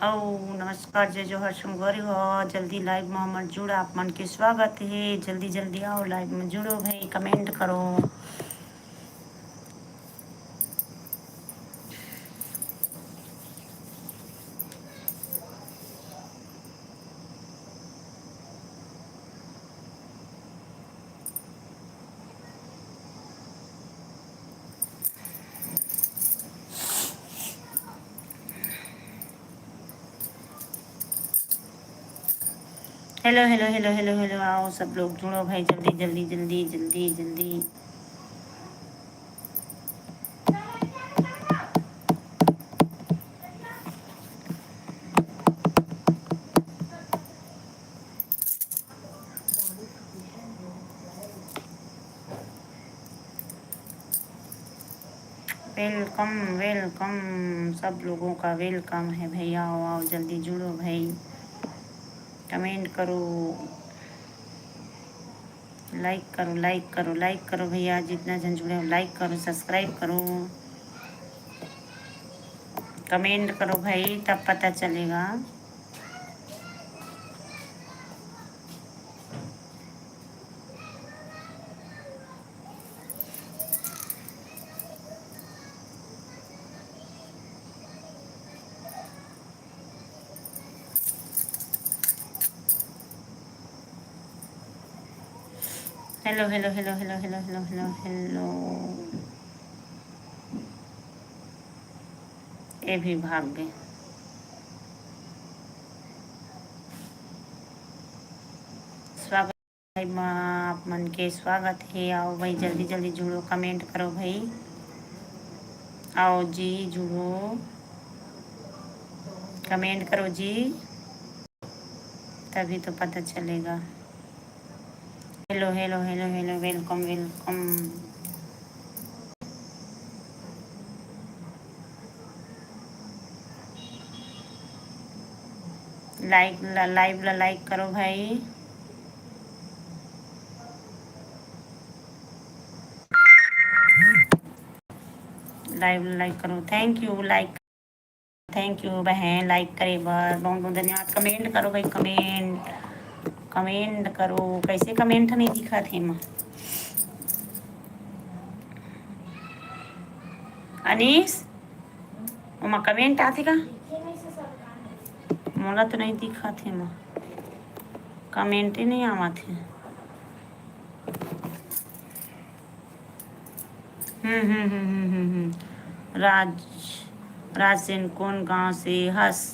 औ नमस्कार जय जोहर शुमगोरी हो जल्दी लाइव में हमर जुड़ा आप मन के स्वागत है। जल्दी जल्दी आओ लाइव में जुड़ो भाई, कमेंट करो। Hello hello hello hello hello, आओ सब लोग जुड़ो भाई, जल्दी जल्दी जल्दी जल्दी जल्दी। वेलकम वेलकम, सब लोगों का वेलकम है भैया। आओ आओ जल्दी जुड़ो भाई, कमेंट करो, लाइक करो लाइक करो लाइक करो भैया। जितना जन जुड़े हो लाइक करो, सब्सक्राइब करो, कमेंट करो भाई, तब पता चलेगा। Hello hello hello hello hello hello hello hello, ये भी भाग गए। स्वागत है माँ, आप मन के स्वागत है। आओ भाई जल्दी जल्दी जुड़ो, कमेंट करो भाई। आओ जी जुड़ो, कमेंट करो जी, तभी तो पता चलेगा। Hello hello hello hello, welcome welcome. Live like करो भाई, लाइव लाइक करो। Thank you like, thank you बहन, लाइक करे बस बहुत बहुत धन्यवाद। कमेंट करो भाई, कमेंट कमेंट करो। कैसे कमेंट नहीं दिखा थे माँ अनीस, माँ कमेंट आते का मोला तो नहीं दिखा थे माँ, कमेंट ही नहीं आवा थे। राज राज सेन कौन गांव से हस?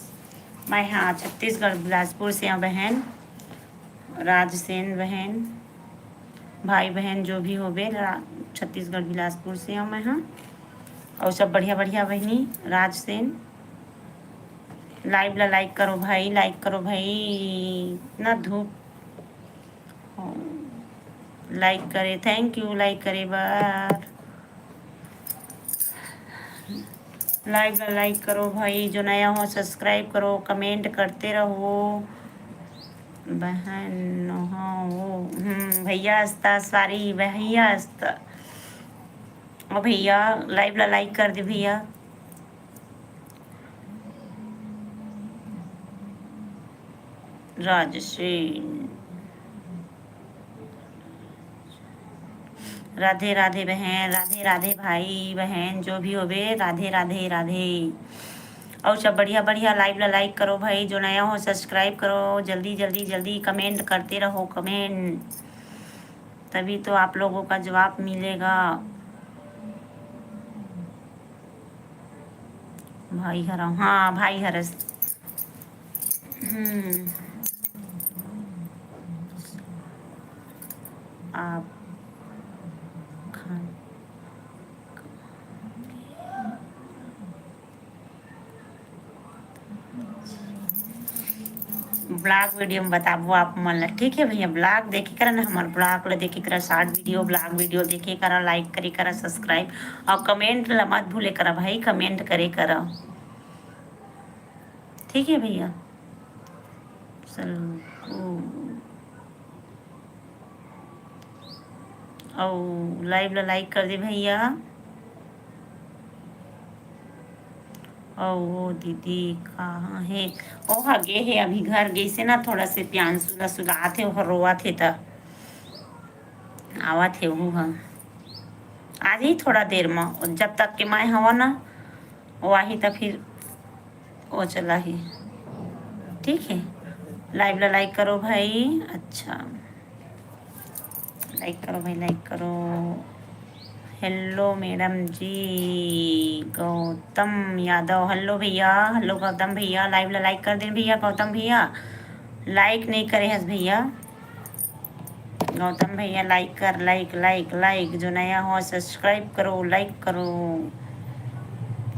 मैं हाँ छत्तीसगढ़ बिलासपुर से हूँ बहन। राज सेन बहन, भाई बहन जो भी हो बे, छत्तीसगढ़ बिलासपुर से हूँ मैं। हाँ, और सब बढ़िया बढ़िया बहनी। राज सेन, लाइव ला लाइक करो भाई, लाइक करो भाई, ना धूप लाइक करे। थैंक यू लाइक करे बार, लाइव ला लाइक करो भाई। जो नया हो सब्सक्राइब करो, कमेंट करते रहो बहन। हाँ वो भैया हस्ता सारी भैया हस्ता। ओ भैया लाइव ला लाइक कर दे भैया। राजश्री, राधे राधे बहन, राधे राधे भाई बहन जो भी होवे, राधे राधे राधे। और सब बढ़िया बढ़िया, लाइव ला लाइक करो भाई। जो नया हो सब्सक्राइब करो, जल्दी जल्दी जल्दी कमेंट करते रहो, कमेंट, तभी तो आप लोगों का जवाब मिलेगा। भाई हरा, हाँ भाई हरस। आप खान ब्लॉग वीडियो में बताबो आप मन ला, ठीक है भैया। ब्लॉग देखे करा ना, हमारे ब्लॉग ला देखे करा, शॉर्ट वीडियो ब्लॉग वीडियो देखे करा, लाइक करे करा, सब्सक्राइब और कमेंट ला मत भूले करा भाई, कमेंट करे करा, ठीक है भैया। और लाइव ला लाइक कर दे भैया, ओ दीदी कहाँ है? ओ हगे है, अभी घर गई से ना, थोड़ा से प्यान सुला सुला थे और रोआ थे त आवा थे वो। हाँ आ जाई थोड़ा देर में, जब तक के मैं हवा ना वो आही तो फिर वो चला ही। ठीक है, लाइव ला लाइक करो भाई। अच्छा लाइक करो भाई, लाइक करो। हेलो मैडम जी, गौतम यादव, हेलो भैया, हेलो गौतम भैया, लाइव ला लाइक कर दें भैया। गौतम भैया लाइक नहीं करे हस भैया। गौतम भैया लाइक कर, लाइक लाइक लाइक। जो नया हो सब्सक्राइब करो, लाइक करो।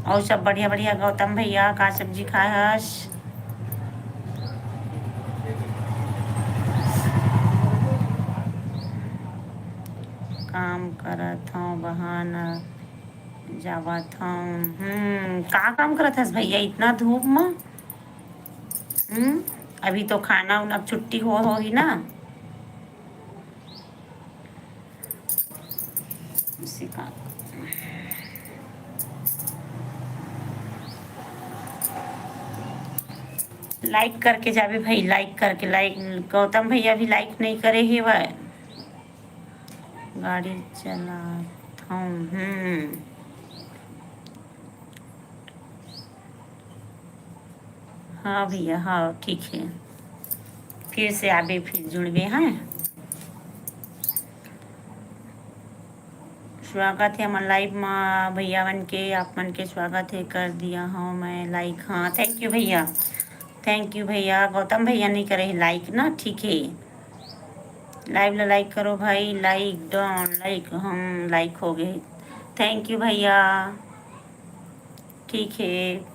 और सब बढ़िया बढ़िया। गौतम भैया का सब्जी खाए हस? काम करत हूँ बहन, जावत हूँ। का काम करत हस भैया इतना धूप में? अभी तो खाना उना छुट्टी हो ही ना। उसी का लाइक करके जावे भाई, लाइक करके। लाइक गौतम भैया भी लाइक नहीं करे ही वह। गाड़ी चलाता हूँ। हाँ भैया, हाँ ठीक है। फिर से आबे, फिर जुड़वे हैं। स्वागत है हमारे लाइव में भैया मन के, आप मन के स्वागत है। कर दिया हूँ मैं लाइक। हाँ थैंक यू भैया, थैंक यू भैया। गौतम भैया नहीं करे लाइक ना, ठीक है। लाइव ला लाइक करो भाई, लाइक डन लाइक, हम लाइक हो गए। थैंक यू भैया, ठीक है।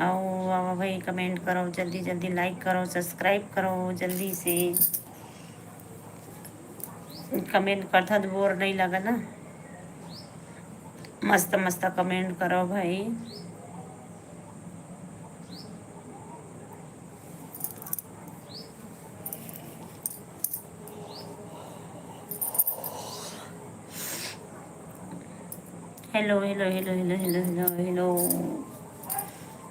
आओ भाई, कमेंट करो जल्दी जल्दी, लाइक करो, सब्सक्राइब करो जल्दी से। कमेंट करता तो बोर नहीं लगा ना। मस्त मस्त कमेंट करो भाई। Hello hello hello hello hello hello hello.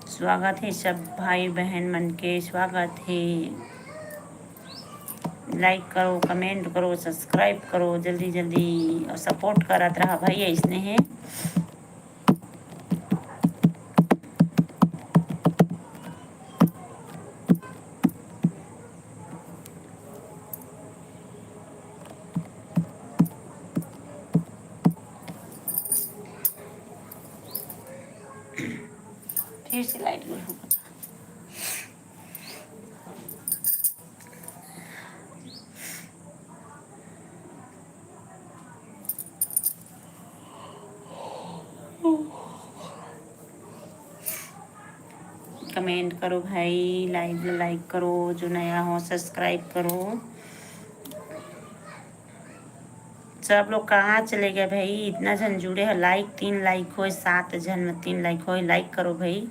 स्वागत है सब भाई बहन मन के, स्वागत है। लाइक करो, कमेंट करो, सब्सक्राइब करो जल्दी जल्दी, और सपोर्ट करत रहा भाई ऐसने है। फिर से लाइट गुल हो। कमेंट करो भाई, लाइव लाइक करो, जो नया हो सब्सक्राइब करो। सब लोग कहाँ चले गए भाई? इतना जन जुड़े है। लाइक 3 लाइक हो, 7 जन में 3 लाइक हो। लाइक करो भाई,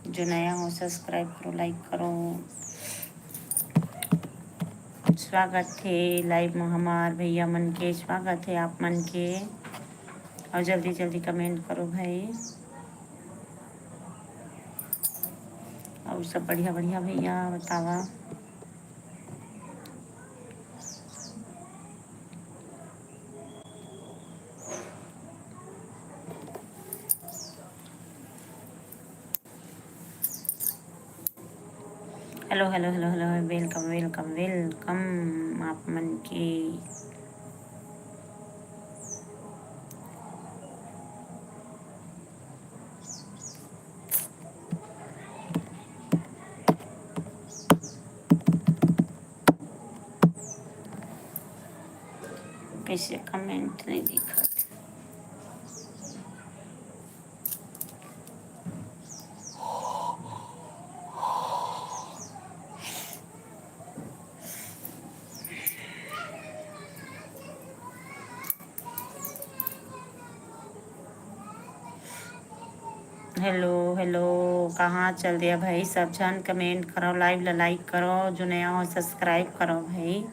जो नया हो सब्सक्राइब करो, लाइक करो। स्वागत है लाइव में हमार भैया मन के, स्वागत है आप मन के। और जल्दी जल्दी कमेंट करो भाई। और सब बढ़िया बढ़िया भैया, बतावा। Hello hello hello hello, welcome welcome welcome आप मन के। कैसे कमेंट नहीं दिखा? हेलो हेलो, कहाँ चल दिया भाई? सब जन कमेंट करो, लाइव ला लाइक करो, जो नया हो सब्सक्राइब करो भाई।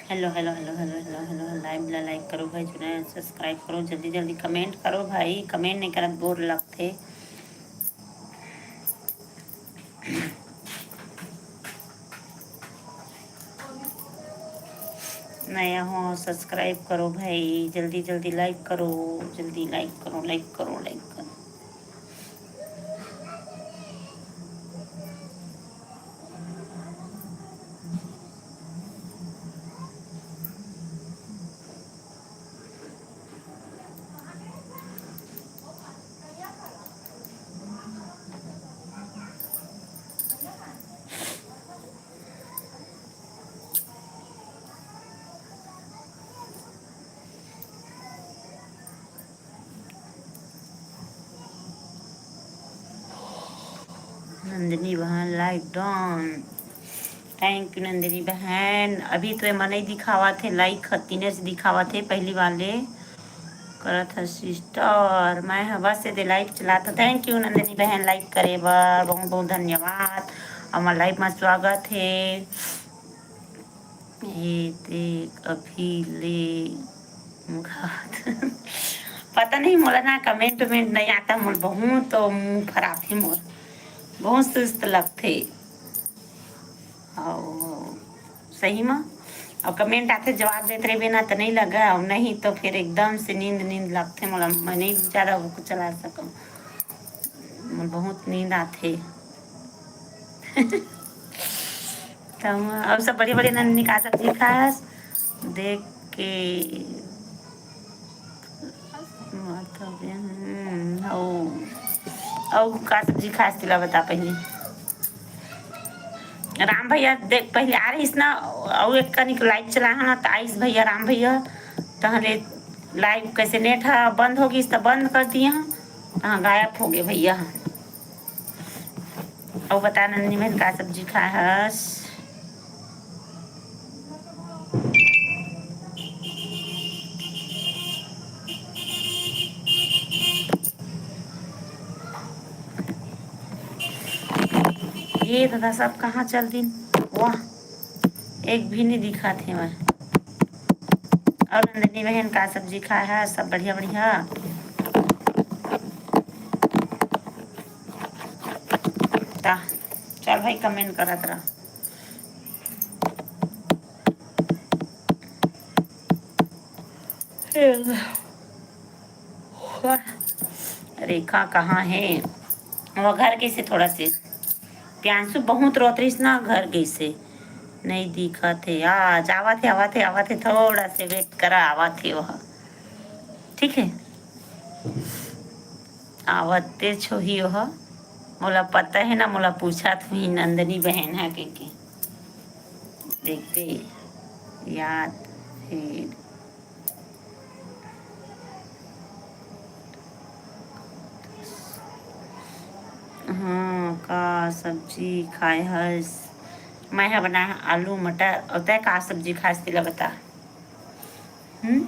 Hello hello hello hello hello hello, live ला लाइक करो भाई, जो नया सब्सक्राइब करो, जल्दी जल्दी कमेंट करो भाई। कमेंट नहीं करत बोर लगते। नया हो सब्सक्राइब करो भाई, जल्दी जल्दी लाइक करो, जल्दी लाइक करो, लाइक करो, लाइक करो। नंदिनी बहन like don, thank you Nandini बहन। अभी तो मन ही दिखावा थे, लाइक खतीने से दिखावा थे पहली वाले करत है सिस्टर। मैं हवा से दे लाइव चला था। थैंक यू नंदिनी बहन, लाइक करे बर बहुत बहुत धन्यवाद। हमार लाइव में स्वागत है। ये देख अभी ले पता नहीं मोला ना कमेंट वमेंट नहीं आता मोर, बहुत तो मुँह खराब है मोर, बहुत सुस्त लगते। और सही में और कमेंट आते जवाब देते रहे बिना तो नहीं लगा, और नहीं तो फिर एकदम से नींद नींद लगते मोला। मैं नहीं ज़्यादा वो चला सकूँ, मोर बहुत नींद आते। तब और सब बड़ी बड़ी नन्ही का सब्जी खास देख के मतलब और का सब्जी खास तिला बता पहले। राम भैया देख पहले आ रही ना, और एक कनिक लाइव चला है ना, तो आइस भैया राम भैया तहले लाइव कैसे नेट है बंद होगी तो बंद कर दिए हैं, हाँ गायब हो गए भैया। और बता नंदी में का सब्जी खाए हस? ये दादा सब कहाँ चल दिन, वाह एक भी नहीं दिखा थे मैं। और नंदिनी बहन का सब्जी खाए है? सब बढ़िया बढ़िया। ता चल भाई कमेंट करत रहा। रेखा कहाँ है? वो घर कैसे थोड़ा से प्यांसु बहुत रोतरीस ना, घर कैसे नहीं दिखा थे। आज आवा थे थोड़ा से वेट करा, आवा थे वह ठीक है। आवते छो ही वह मोला पता है ना, मोला पूछा थी नंदनी बहन है के देखते याद फिर। हाँ का सब्जी खाए हस? मैं है बना आलू मटर, और तय का सब्जी खास तिला बता। हम्म,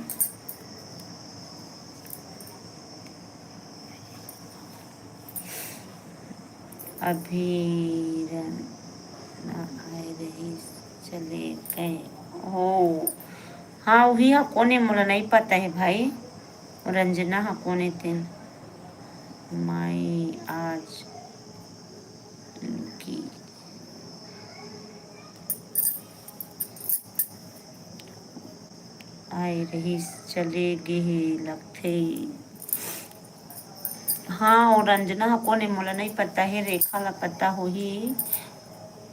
अभी ना आए रही चले गए हो। हाँ वही हाँ कोने, मोला नहीं पता है भाई। रंजना हाँ कोने दिन माई आज की आए रही चले गए लगते। हाँ और रंजना हाँ कोने मोला नहीं पता है, रेखा ला पता हो ही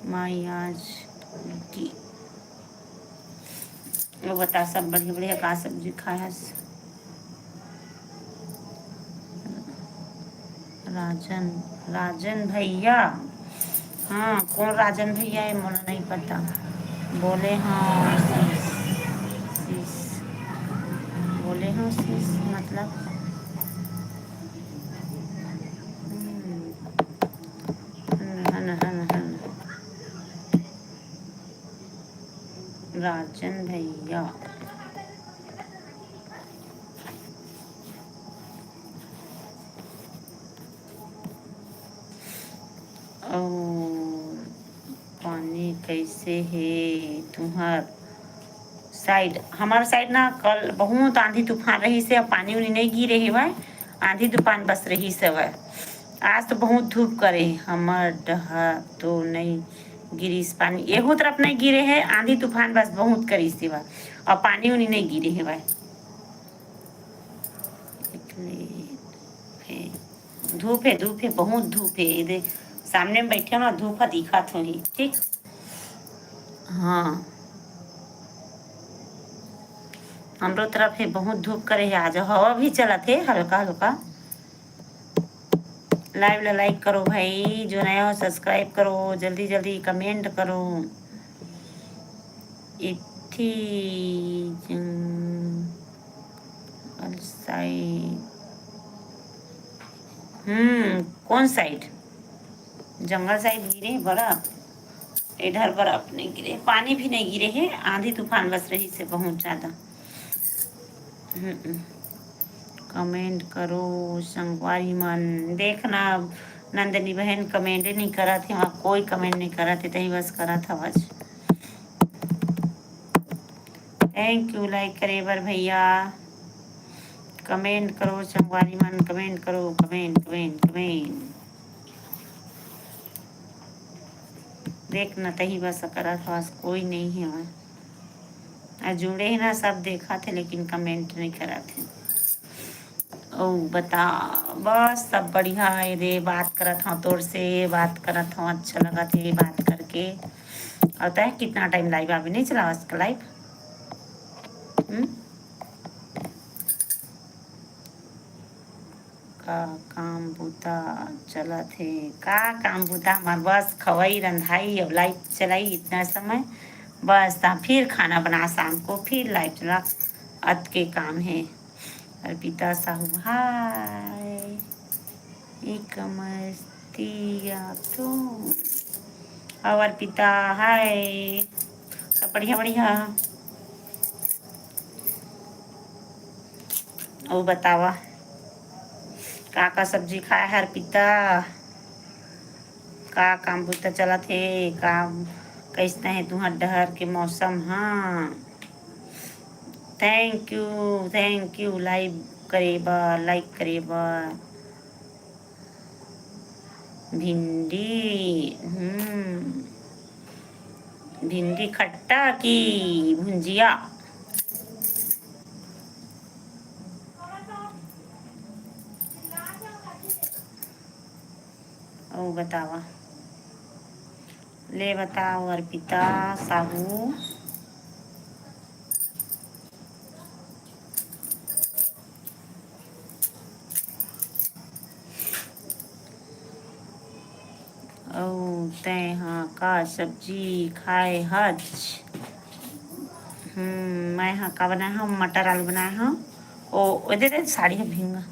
माई आज की। वो बता सब बढ़िया बढ़िया का सब्जी खाया? राजन, राजन भैया। हाँ, कौन राजन भैया है मुझे नहीं पता। बोले हाँ शीश, शीश बोले हाँ शीश मतलब हन हन हन राजन भैया। और पानी कैसे है तुम्हार साइड? हमारे साइड ना कल बहुत आंधी तूफान रही से, अब पानी उनी नहीं गिरे है भाई। आंधी तूफान बस रही से वह। आज तो बहुत धूप करे, हमार डहा तो नहीं गिरी इस पानी, एगो तरफ नहीं गिरे है। आंधी तूफान बस बहुत करी से वह, और पानी उनी नहीं गिरे है भाई। धूप है, धूप है, बहुत धूप है। इधर सामने में बैठे हो ना, धूप दिखा थोड़ी ठीक। हाँ, हमरो तरफ है बहुत धूप करे है आज, हवा भी चला थे हल्का हल्का। लाइव ला लाइक करो भाई, जो नया हो सब्सक्राइब करो, जल्दी जल्दी कमेंट करो। इतनी साइड, कौन साइड? जंगल साइड गिरे बर्फ? इधर बर्फ नहीं गिरे, पानी भी नहीं गिरे है। आंधी तूफान बस रही से बहुत ज्यादा। कमेंट करो संगवारी मन। देखना नंदनी बहन कमेंट नहीं करा थे, वहाँ कोई कमेंट नहीं करा थे, तही बस करा था बस। थैंक यू लाइक करे बर भैया। कमेंट करो संगवारी मन, कमेंट करो, कमेंट कमेंट कमेंट। देखना तही बस करा था बस, कोई नहीं है वहाँ। जुड़े हैं ना सब, देखा थे लेकिन कमेंट नहीं करा थे। ओ बता, बस सब बढ़िया है रे। बात करत हूँ तोर से, बात करत हूँ, अच्छा लगा थे बात करके। और तय कितना टाइम लाइव अभी नहीं चला उसका लाइव? का काम बूता चला थे? का काम बूता हमार बस खवाई रंधाई, अब लाइव चलाई इतना समय बस था। फिर खाना बना शाम को, फिर लाइव चला, अत के काम है। अर्पिता साहू हाय, एक मस्तिया तो। और अर्पिता हाय, सब बढ़िया बढ़िया। और बतावा का सब्जी खाया है अर्पिता? का काम बुता चला थे? काम कैसना है तुम्हार डहर के मौसम? हाँ, थैंक यू लाइव करे बा, लाइक करे बा। भिंडी, भिंडी खट्टा की भुंजिया? ओ बतावा, ले बताओ अर्पिता साहू। ओ तय हाँ का सब्जी खाए हज? मैं हाँ का बनाया हूँ, मटर आलू बनाया हूँ। ओ दे दे साड़ी है भींगा।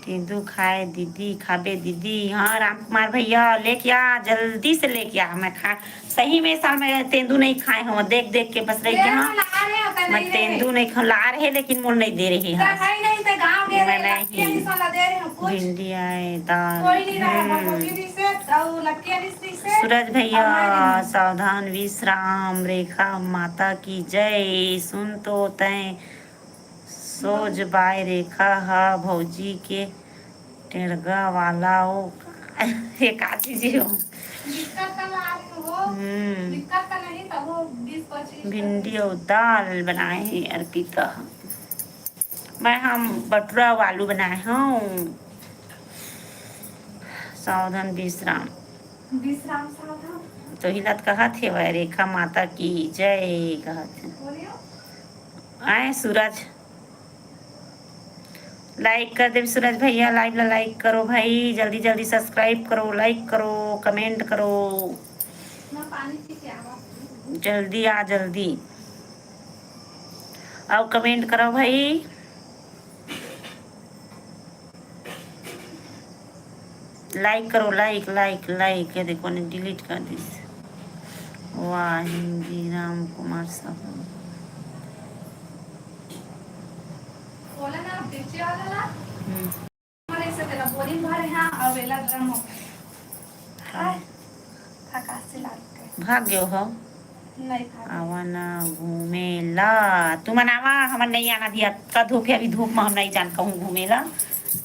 तेंदू खाए दीदी, खाबे दीदी। हाँ राम कुमार भैया लेके आ, जल्दी से लेके आ। मैं खा सही में साल में तेंदू नहीं खाए हूँ, देख देख के बस रही हाँ। मैं तेंदू नहीं खा ला रहे, लेकिन मुझे नहीं दे रही है। मैं नहीं, भिंडी आए दाल। सूरज भैया सावधान विश्राम, रेखा माता की जय। सुन तो तय सोच बाय रेखा हा भौजी के टेढ़गा वाला ओ एक आती जी हो। भिंडी और दाल बनाए हैं अर्पिता। मैं हम बटुरा आलू बनाए हूँ। सावधान विश्राम, विश्राम सावधान तो हिलत कहा थे वह, रेखा माता की जय कहा थे। आए सूरज, लाइक कर दे सूरज भैया, लाइव ला लाइक करो भाई, जल्दी जल्दी सब्सक्राइब करो, लाइक करो, कमेंट करो, जल्दी आ जल्दी आओ, कमेंट करो भाई। लाइक करो, लाइक लाइक लाइक। ये देखो ने डिलीट कर दी। वाह हिंदी राम कुमार साहू भाग गयो हो आवा ना घूमेला। तू मनावा, हमन नहीं आना दिया का धूप है, अभी धूप में हम नहीं जान कहूँ घूमेला।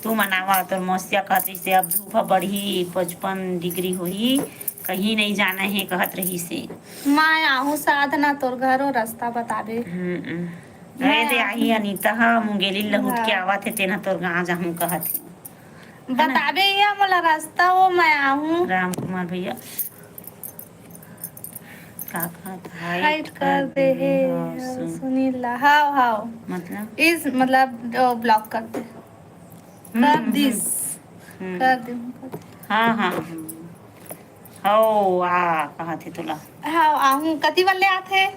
तू मनावा तो मौसिया कहती से अब धूप बढ़ी 55 डिग्री हुई, कहीं नहीं जाना है कहत रही से। मैं आहू साधना तोर घरो रास्ता बताबे। गए दे आई अनीता हा मुंगेली लहुट के आवत है तेना तोर गाँव जाहूँ कहत है बताबे या मोला रास्ता वो मैं आहू। राम कुमार भैया हाइट कर दे है सुनीला। हाउ हाउ मतलब इस मतलब ब्लॉक कर दे कर दिस कर दे। हाँ हाँ हो आ कहा थे तुला। हाँ आहू कति वाले आथे।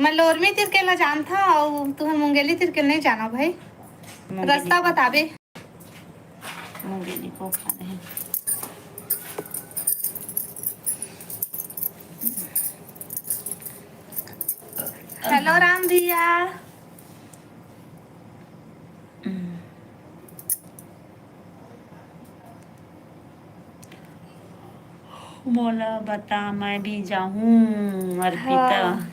मैं लोरमी तिरकेला जानता और तुम्हें मुंगेली तिरकेल नहीं जाना भाई। रास्ता बताबे। मुंगेली को खा रहे हैं। हेलो राम भैया। बोला बता मैं भी जाऊँ अर्पिता। हाँ।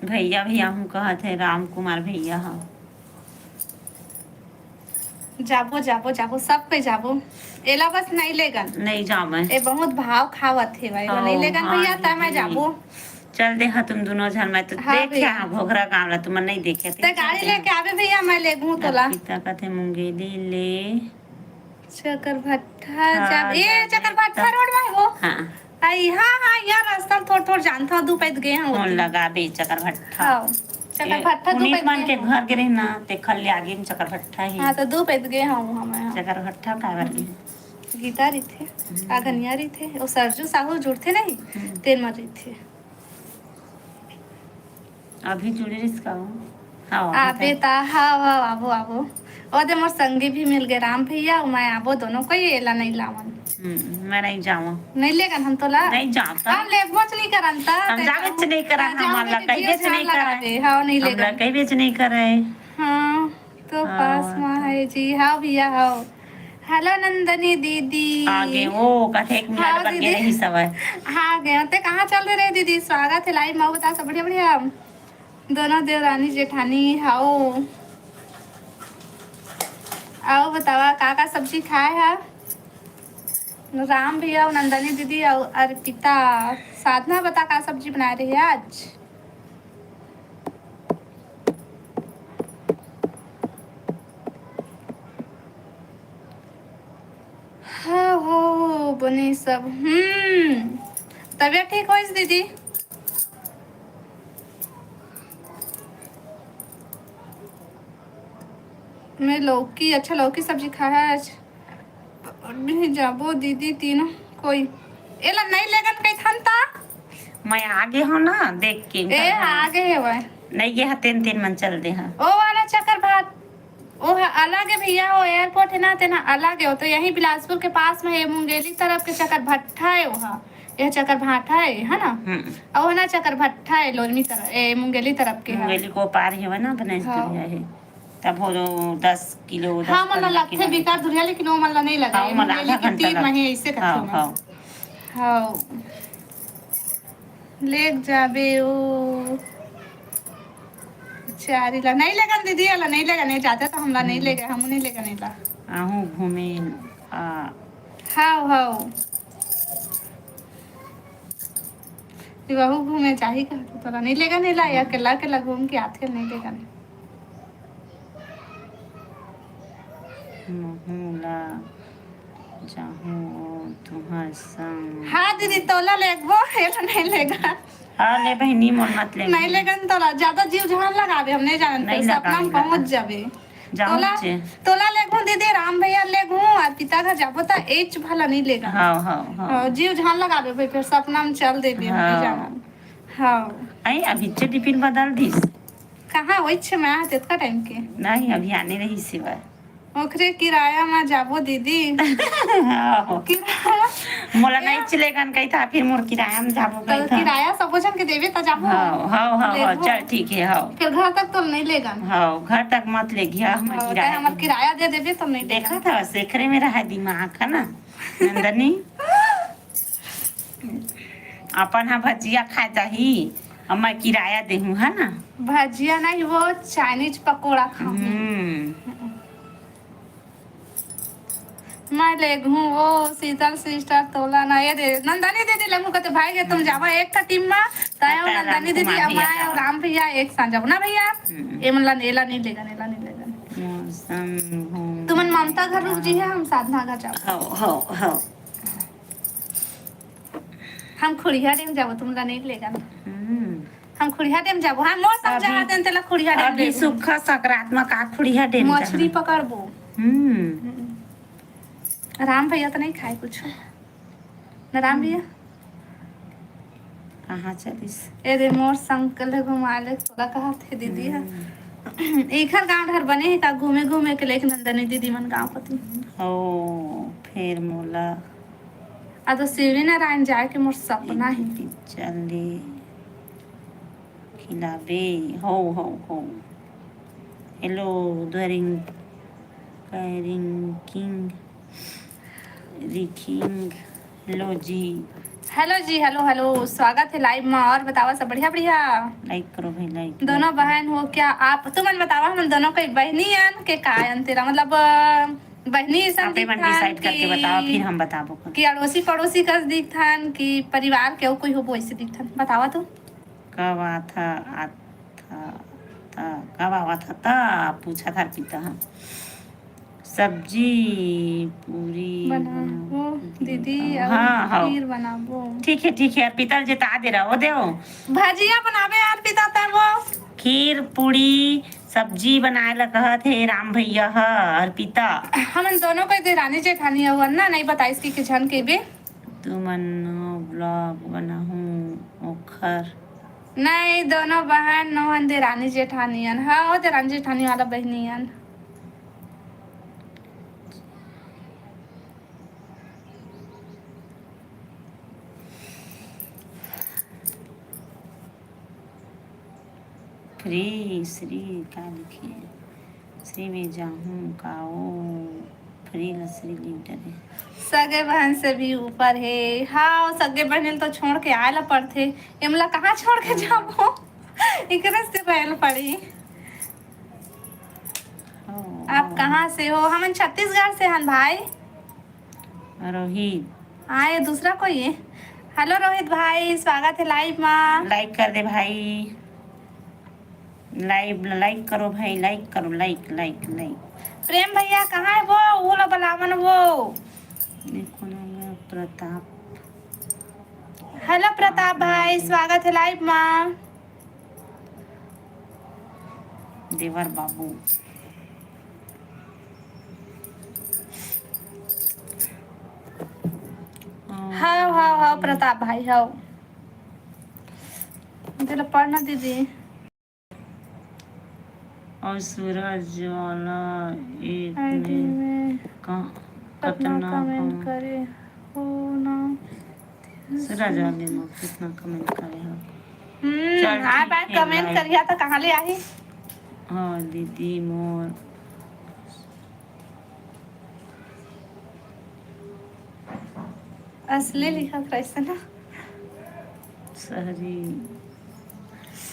भैया भैया हूँ कहा थे राम कुमार भैया। हाँ जाबो जाबो जाबो सब पे जाबो। एला बस नहीं लेगन नहीं जाओ मैं ए बहुत भाव खावत है भाई नहीं लेगन भैया ता मैं जाबो। चल दे हाँ तुम दोनों जन मैं तो देखे हाँ घोघरा गाँव तुम नहीं देखे थे। गाड़ी लेके आवे भैया मैं ले घूँ तोला। पिता का थे मुंगेली ले चकरभट्टा जब ये चकरभट्टा रोड में वो। हाँ आई हाँ हाँ यार रास्ता थोड़ थोड़ जानता हूँ दू पैद गए हैं फोन लगा बे चकरभट्टा। चकरभट्टा दू पैद मान के घर गिरे ना ते खल ले आगे में चकरभट्टा ही। हाँ तो दू पैद गए हम हमें चकरभट्टा का वाली गीता रही थे आगनिया रही थे वो सरजू साहू जुड़ते नहीं तेल मर रही थे अभी जुड़े इसका हाँ आबे ता हाँ हाँ आबो आबो और दे मोर संगी भी मिल गए राम भैया मैं आबो दोनों को ये एला नहीं लावन। मैं नहीं जाऊँ नहीं लेगन हम तोला नहीं जाता हम ले बोच नहीं करंता हम जावेच नहीं करा हमारा कहीं बेच नहीं करा हाँ नहीं लेगन हमरा कहीं बेच नहीं करे। हाँ तो पास में है जी। हाँ भैया हाँ हेलो नंदनी दीदी आगे वो कथे एक मिनट बन गए रही सब है। हाँ गए ते कहाँ चल रहे दीदी स्वागत है लाइव माँ बता सब बढ़िया बढ़िया दोनों देवरानी जेठानी हाओ आओ बतावा का सब्जी खाए है। राम भैया और नंदनी दीदी और अर्पिता साधना बता का सब्जी बना रही है आज। हाँ हो बने सब तबीयत ठीक हो इस दीदी। मैं लौकी अच्छा लौकी सब्जी खाया आज नहीं जाबो दीदी तीनों कोई एला नहीं लेगन कई थनता मैं आगे हूँ ना देख के ए आगे है वह नहीं ये तीन तीन मन चल दे हाँ ओ वाला चकरभाट वो अलग है भैया वो एयरपोर्ट है ना तेना अलग है वो तो यही बिलासपुर के पास में है मुंगेली तरफ के चकरभट्टा है वहाँ यह चकरभाटा है ना और वो ना चकरभट्टा है लोरमी तरफ मुंगेली तरफ के मुंगेली को पार है ना बने है तब हो 10 किलो हाँ मतलब लगते बेकार दुनिया लेकिन वो मतलब नहीं लगा मुंगेली के 3 महीने ऐसे करते हैं। हाँ लेक जाबे ओ चारी ला नहीं लेगा दीदी वाला नहीं लेगा नहीं जाते तो हमला नहीं लेगा हम नहीं लेगा नहीं ला आहू घूमे हाँ हाँ बहू घूमे चाहिए कहते तो नहीं लेगा नहीं ला या अकेला अकेला घूम के आते नहीं लेगा नहीं तुम्हारे संग हाँ दीदी तोला लेगो ऐसा नहीं लेगा। हाँ ले बहनी मोर मत ले नहीं लेगा तोला ज्यादा जीव जहां लगावे हम नहीं जानते सपना में पहुंच जावे जाऊँ तोला चे तोला लेगू दीदी राम भैया लेगू और पिता घर जाबो तो एच भला नहीं लेगा। हाँ हाँ हाँ जीव झान लगा दे फिर सपना में चल दे हम नहीं जाना। हाँ आई अभी चे टिफिन बदल दीस कहाँ वही छे मैं तेतका टाइम के नहीं अभी आने रही सिवा ओखरे किराया में जाबो दीदी किराया मोला नहीं चलेगा कही था फिर मोर किराया में जाबो तो कही था किराया सब जन के देवे तो जाबो। हाँ हाँ हाँ हाँ चल ठीक है हाँ फिर घर तक तो नहीं लेगा। हाँ घर तक मत ले गया हम किराया हमार किराया दे देवे तो नहीं देखा था शेखरे में रहा दिमाग है ना नंदनी अपन हाँ भजिया खाए चाही और मैं किराया देहूँ है ना भजिया नहीं वो चाइनीज पकोड़ा खाऊं मैं ले घूं वो शीतल सिस्टर तोला ना ये दे नंदनी दीदी लेमु कहते भाई के तुम जावा एक का टीम में ताया नंदनी दीदी हमारा और राम भैया एक साथ जाओ ना भैया ये मतलब नेला नहीं लेगा मौसम तुमन ममता घर रुक जी है हम साधना घर जाओ हो हम खुड़िया डेम जाओ तुमला नहीं लेगा हम खुड़िया डेम जाबो हम मोर समझा देन तेला खुड़िया डेम अभी सुखा सकारात्मक आ खुड़िया डेम मछली पकड़बो। राम भैया तो नहीं खाए कुछ न राम भैया कहाँ चलिस ए रे मोर संकल घुमा ले तोला कहा थे दीदी है एखर गांव घर बने है का घूमे के लेके नंदनी दीदी मन गांव पति ओ फिर मोला आ तो शिवरी नारायण जाए के मोर सपना है चले खिलाबे हो हेलो डरिंग किंग रिकिंग हेलो जी हेलो स्वागत है लाइव में और बतावा सब बढ़िया लाइक करो भाई लाइक दोनों बहन हो क्या आप तुमन बतावा हम दोनों कोई बहनी अन के कायन तेरा मतलब बहनी सन डिसाइड करके बताओ फिर हम बताबो कि अड़ोसी पड़ोसी कस दिखथन कि परिवार के कोई हो वैसे दिखथन बतावा तो कब आवा था ता पूछा था पिता हम सब्जी पूरी बनाबो दीदी हाँ खीर बनाबो ठीक है पिता जिता दे रहा हो देओ भजिया बनाबे यार पिता तब वो खीर पूरी सब्जी बनाए ला कहा थे राम भैया और पिता हम दोनों को दे रानी जेठानी है वरना नहीं बताइस की किचन के बे तुमन ब्लॉग बनाहूं ओखर नहीं दोनों बहन नोहन दे रानी जेठानियन हाँ दे रानी जेठानी वाला बहनियन श्री का लिखिए श्री में जाऊँ काओ फ्री श्री लीडर है सगे बहन से भी ऊपर है हाँ सगे बहन तो छोड़ के आयल पड़थे इमला कहाँ छोड़ के जाबो इकरे से पहल पड़ी आप कहाँ से हो हम छत्तीसगढ़ से हन भाई रोहित आए दूसरा कोई है हेलो रोहित भाई स्वागत है लाइव में लाइक कर दे भाई लाइक करो भाई लाइक करो लाइक प्रेम भैया कहाँ है वो लो बलावन वो देखो ना प्रताप हेलो प्रताप भाई स्वागत है लाइव में देवर बाबू हाँ प्रताप भाई हाँ दिल पढ़ना दीदी और सूरज वाला एक में कितना कमेंट करे हो ना सूरज वाले में कितना कमेंट करे हो आ बार कमेंट करिया तो कहाँ ले आई हाँ दीदी मोर असली लिखा कैसे ना सहरी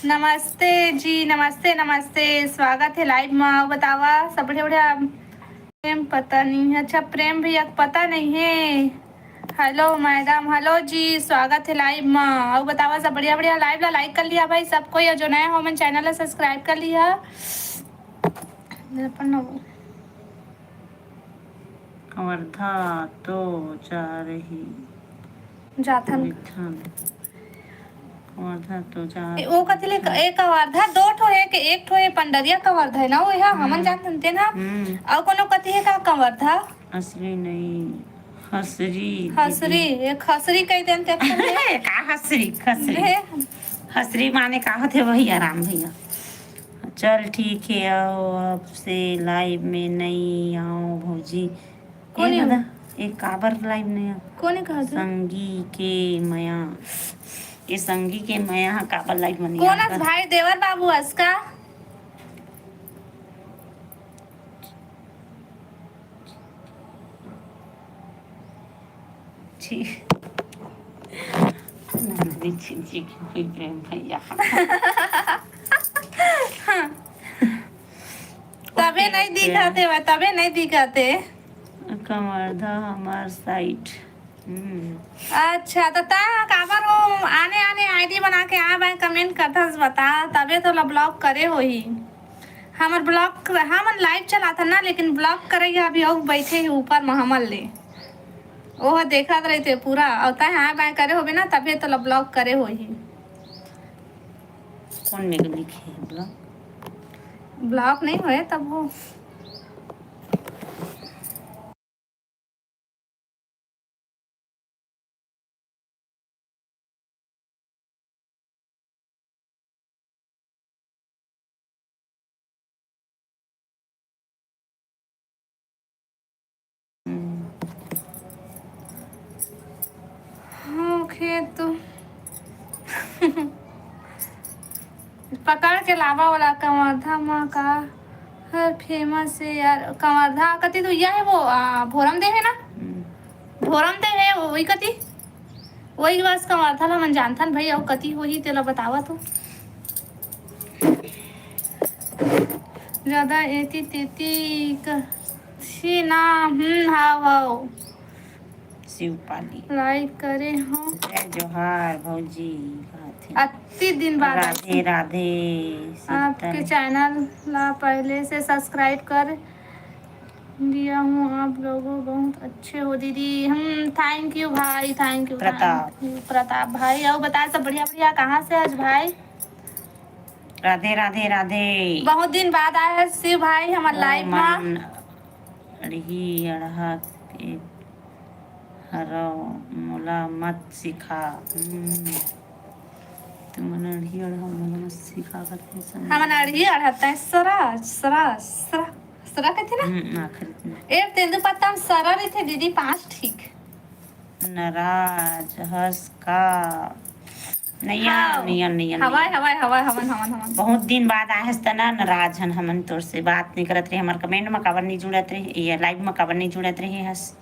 नमस्ते जी नमस्ते स्वागत है लाइव में बतावा सब बढ़िया प्रेम पता नहीं है अच्छा प्रेम भैया पता नहीं है हेलो मैडम हेलो जी स्वागत है लाइव में और बतावा सब बढ़िया लाइव ला लाइक कर लिया भाई सबको या जो नया हो मैंने चैनल ला सब्सक्राइब कर लिया वर्धा तो जा रही जाथन कवर्धा तो जा वो कथी ले एक कवर्धा दो ठो है के एक ठो है पंडरिया कवर्धा है ना वो यहाँ हमन जानते ना और कोनो कथी है का कवर्धा असली नहीं हसरी हसरी ये खसरी कह देन ते का हसरी खसरी हसरी माने का होते वही आराम भैया। चल ठीक है आओ अब से लाइव में नहीं आओ भौजी कौन है? दादा एक काबर लाइव नहीं आओ कोने कहा था संगी के मया ये संगी के मया काबर लाइव में नहीं कोनस आओ भाई देवर बाबू अस्का ठीक नंदी चिंची की प्रेम भैया तबे नहीं दिखाते वह तबे नहीं दिखाते कवर्धा हमार साइट अच्छा तो ता काबर हो आने आने आईडी बना के आ भाई कमेंट करता बता तबे तो ब्लॉक करे हो ही हमर ब्लॉक हमन लाइव चला था ना लेकिन ब्लॉक करे अभी और बैठे ही ऊपर महमल ले ओह देखा रहते पूरा और ता हाँ बाय करे होबे ना तबे तो ब्लॉक करे हो ही कौन में लिखे है ब्लॉग ब्लॉक नहीं होए तब वो ओके तो पकड़ के लावा वाला कवर्धा माँ का हर फेमस है यार कवर्धा कति तो यह है वो भोरम दे है ना भोरम दे है वही कति वही बस कवर्धा ला मन जानथन भाई और कति वही तेला बतावा तो ज्यादा एती तेती कसी ना हाव शिवपाली लाइक करे हो जय जोहार भौजी अति दिन बाद राधे राधे आपके चैनल ला पहले से सब्सक्राइब कर दिया हूँ आप लोगों बहुत अच्छे हो दीदी हम थैंक यू भाई थैंक यू प्रताप भाई और बता सब बढ़िया बढ़िया कहाँ से आज भाई राधे राधे राधे बहुत दिन बाद आए हैं शिव भाई हमारे लाइव में अड़ही अड़हा के हरो मोला मत सिखा तुम अड़ही अड़हा मोला मत सिखा करते समय हम अड़ही अड़हता है सरा सरा सरा सरा कहते ना आखिर एक तेंदु पत्ता हम सरा रहे थे दीदी 5 ठीक नाराज हंस का नहीं हवाई हवाई हवाई हवन हवन हवन बहुत दिन बाद आए हस तना नाराज हन हमन तोर से बात नहीं करत रहे हमार कमेंट में काबर नहीं जुड़त रहे ये लाइव में काबर नहीं जुड़त रहे हस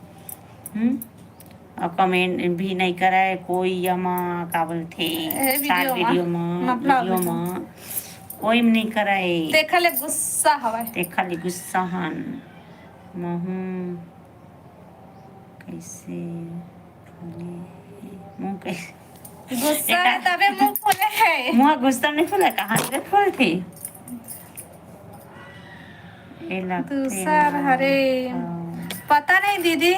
और कमेंट भी नहीं करे कोई यमा काबल थे शार्ट वीडियो में कोई नहीं करे देखले गुस्सा हवाई देखले गुस्सा हन महू कैसे मुँह कैसे गुस्सा है तबे मुंह फूले है मुँह गुस्सा नहीं फूला कहाँ से फूल थी दूसर हरे पता नहीं दीदी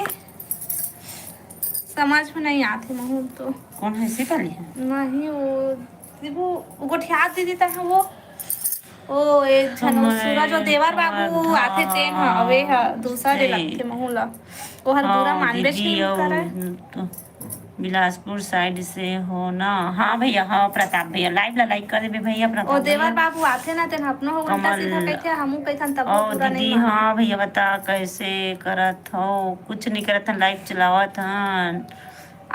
समझ में नहीं आती महू तो कौन है सिपाली है नहीं वो गोठिया दीदी ता है वो ओ एक जनो सूरज और देवर बाबू आथे तेन हवे ह दूसरा दे लगथे महू ला वो हर पूरा मानबे नहीं करे बिलासपुर साइड से हो ना हाँ भैया हाँ प्रताप भैया लाइव ला लाइक कर दे भैया प्रताप ओ देवर बाबू आथे ना तेन अपनो हो उल्टा सीधा कहथे हमू कहथन तब पूरा नहीं दीदी हाँ भैया बता कैसे करत हो कुछ नहीं करत हन लाइव चलावत हन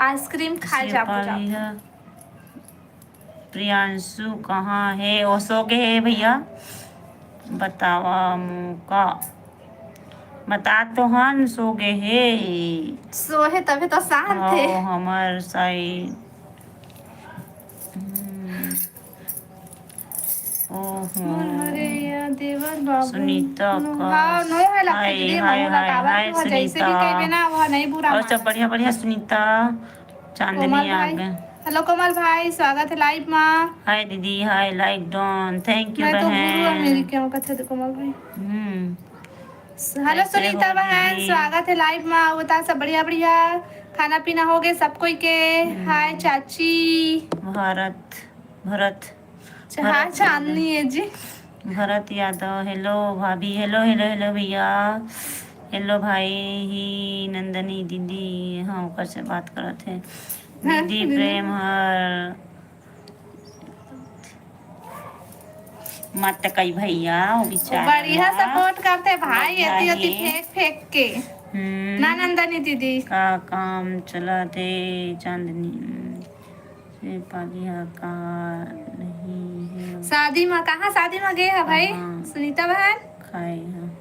आइसक्रीम खाए जा प्रियांशु कहाँ है वो सो गए है भैया बतावा मुका बता तो हन सो गए है सोहे तभी तो शांत थे हमार साइड अरे यार देवर बाबू सुनीता का हां नो है लगता है दीदी महू लगावा तो जैसे भी कहे ना वो नहीं बुरा और सब बढ़िया बढ़िया सुनीता चांदनी आ गए हेलो कोमल भाई स्वागत है लाइव में हाय दीदी hi like don thank you मैं तो बहन गुरु मेरी क्यों कहते थे कोमल भाई हेलो सुनीता बहन स्वागत है लाइव में बता सब बढ़िया बढ़िया खाना पीना हो गए सब कोई के हाय चाची भारत भरत हाँ चांदनी है जी। भरत यादव, हेलो भाभी, हेलो हेलो हेलो भैया, हेलो भाई ही नंदनी दीदी, हाँ ओकर से बात करत है दीदी प्रेम हर मत कई भैया वो बेचारा बढ़िया सपोर्ट करते भाई, बढ़िया अति अति है। फेंक फेंक के ना नंदनी दीदी का काम चला थे चांदनी से पालिया का नहीं है शादी में कहाँ शादी में गए है भाई कहाँ सुनीता बहन? खाए हैं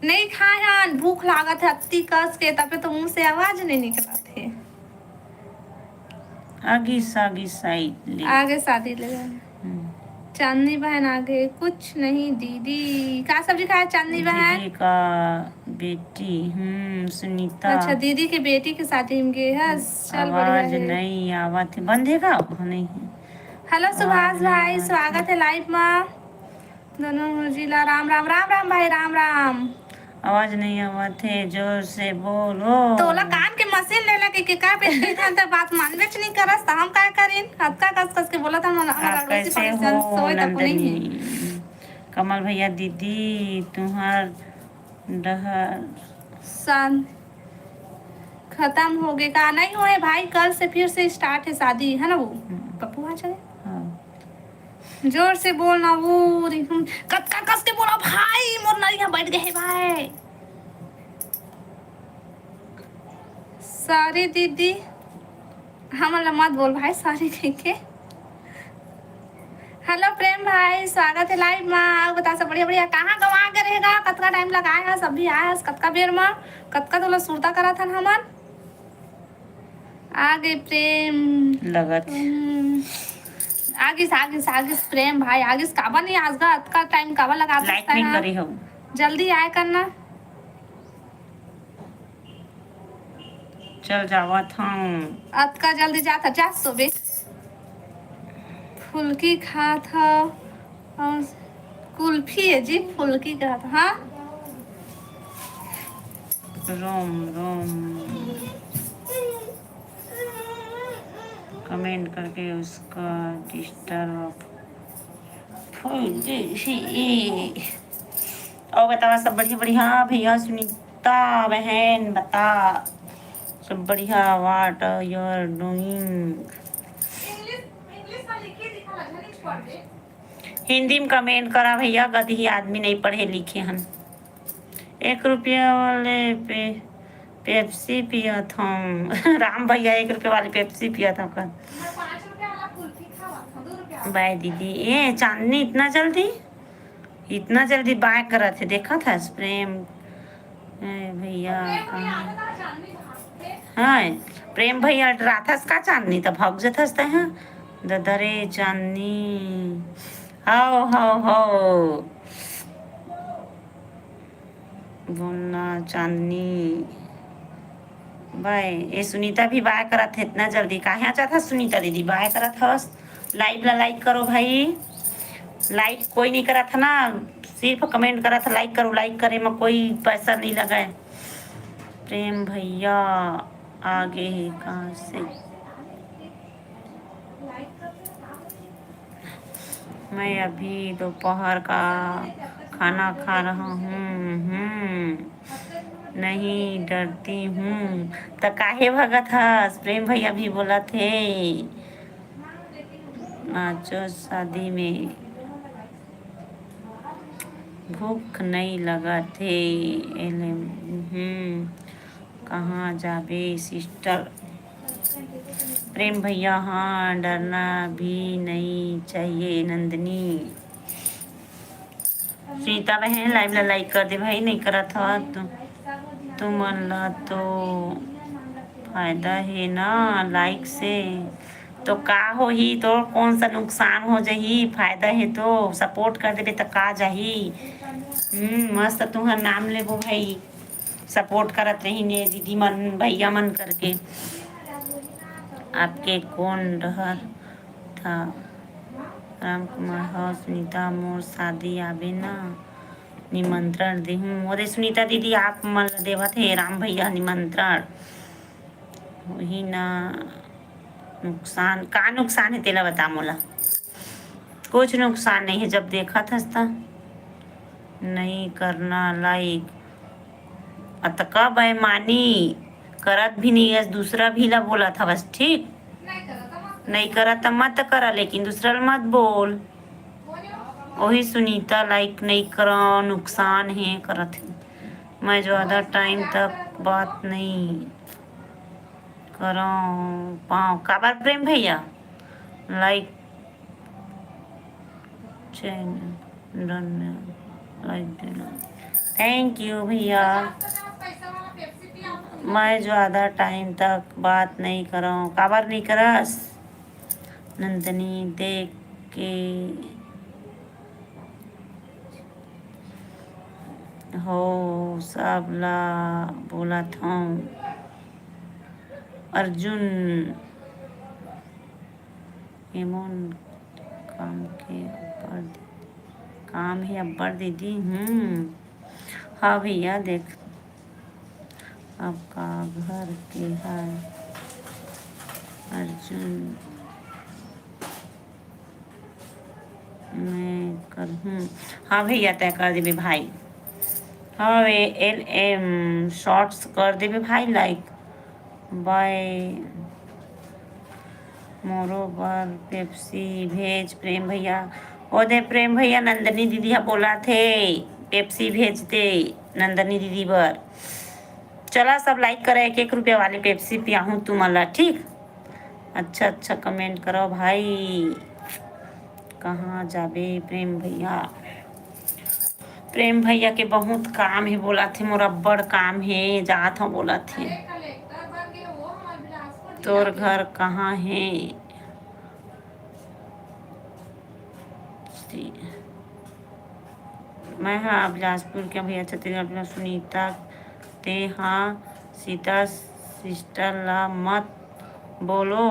नहीं खाए हैं, भूख लागत है अति कस के, तबे तो मुंह से आवाज नहीं निकला थे। आगे सागी साइड ले आगे शादी ले गए। चांदनी बहन आगे कुछ नहीं दीदी। का सब्जी खाया चांदनी बहन? दीदी का बेटी सुनीता। अच्छा दीदी के बेटी के शादी में गए है, चल बढ़िया आवाज है। नहीं आवत है, बंधेगा नहीं। हेलो सुभाष भाई, आवाज स्वागत है लाइव में। दोनों जिला राम राम राम राम भाई राम राम। आवाज नहीं आवत है, जोर से बोलो। तोला कान के मशीन ले लगे के का बेटी था तो बात मानवे नहीं करस त हम काय करिन? हत्का कस कस के बोला था मन हमारा आप कैसे हो नंदनी? कमल भैया दीदी तुम्हार डहर सन खत्म हो गए का? नहीं हुए भाई, कल से फिर से स्टार्ट है शादी, है ना वो पप्पू वहाँ चले। हाँ। जोर से बोलना वो कत्का कस के बोला भाई, मोर नरिया बैठ गए भाई। सॉरी दीदी, हमारा मत बोल भाई सॉरी ठीक है। हेलो प्रेम भाई, स्वागत है लाइव में। आप बता सब बढ़िया बढ़िया, कहाँ गवा के रहेगा? कतका टाइम लगाया है? सब भी आया है कतका बेर में? कतका तो सुरता करा था हमन आगे प्रेम लगत आगे प्रेम भाई आगे काबा नहीं आज का अतका टाइम काबा लगा लाइक नहीं करी हो, जल्दी आए करना। चल जावत हूँ। अतका जल्दी जाता जा सुबह फुल्की खा था और कुल्फी है जी, फुल्की कहा था। हाँ रोम रोम कमेंट करके उसका डिस्टर्ब और बतावा सब बढ़िया बढ़िया भैया सुनीता बहन बता सब बढ़िया व्हाट यूर डूइंग। हिंदी में कमेंट करा भैया, गधी आदमी नहीं पढ़े लिखे हन। 1 रुपया वाले पेप्सी पिया था राम भैया 1 रुपये वाले पेप्सी पिया था कल। बाय दीदी। ए चांदनी इतना जल्दी बाय करा थे, देखा था प्रेम भैया हाँ प्रेम भैया राथस का चांदनी तब भग जथस हैं ददरे चांदनी हो बोलना चांदनी बाय। ये सुनीता भी बाय करा थे इतना जल्दी काहे आचा था सुनीता दीदी बाय करा था। लाइव ला लाइक करो भाई, लाइक कोई नहीं करा था ना, सिर्फ कमेंट करा था। लाइक करो, लाइक करे में कोई पैसा नहीं लगा है। प्रेम भैया आगे है कहाँ से? मैं अभी दोपहर का खाना खा रहा हूँ नहीं डरती हूँ तो काहे भगत हस? प्रेम भैया भी बोला थे नाचो शादी में, भूख नहीं लगा थे। कहाँ जाबे सिस्टर? प्रेम भैया हाँ डरना भी नहीं चाहिए नंदनी। सीता बहन लाइव ला लाइक कर दे भाई, नहीं करा था तुम ला तो फायदा है ना लाइक से, तो का हो ही तो कौन सा नुकसान हो जाही? फायदा है तो सपोर्ट कर देबे तो का जाही। मस्त तुम्हार नाम लेबो भाई, सपोर्ट करत रही ने दीदी मन भैया मन करके। आपके कौन डहर था? राम कुमार हो सुनीता मोर शादी आबे ना निमंत्रण देहूँ। अरे सुनीता दीदी आप मन देवा थे राम भैया निमंत्रण, वही ना नुकसान का नुकसान है तेला बता मोला। कुछ नुकसान नहीं है जब देखा था नहीं करना लाइक अतका बेईमानी करत भी नहीं है। दूसरा भी ला बोला था बस ठीक नहीं करा तो मत करा लेकिन दूसरा मत बोल। वही सुनीता लाइक नहीं करा नुकसान है करत है। मैं ज़्यादा टाइम तक बात नहीं करो पाओ काबर प्रेम भैया लाइक चैनल लाइक देना थैंक यू भैया। मैं ज़्यादा टाइम तक बात नहीं करूँ काबर नहीं करस नंदनी देख के हो सब ला बोला था अर्जुन एमोन काम है अब्बर दीदी। हाँ भैया देख आपका घर के है अर्जुन मैं कर हाँ भैया तय कर देवे भाई। हाँ वे LM शॉर्ट्स कर देवे भाई लाइक बाय मोरोबर पेप्सी भेज प्रेम भैया। ओ दे प्रेम भैया नंदनी दीदी हा बोला थे पेप्सी भेज दे नंदनी दीदी बर। चला सब लाइक करो 1-1 रुपया वाली पेप्सी पियाहूँ तुम्हारा ठीक। अच्छा अच्छा कमेंट करो भाई। कहाँ जाबे प्रेम भैया। प्रेम भैया के बहुत काम है बोला थे मोर अब्बड़ काम है जात हूँ बोला थे। तोर घर कहाँ है मैं हाँ बिलासपुर के भैया छत्तीसगढ़ सुनीता ते हाँ सीता सिस्टर ला मत बोलो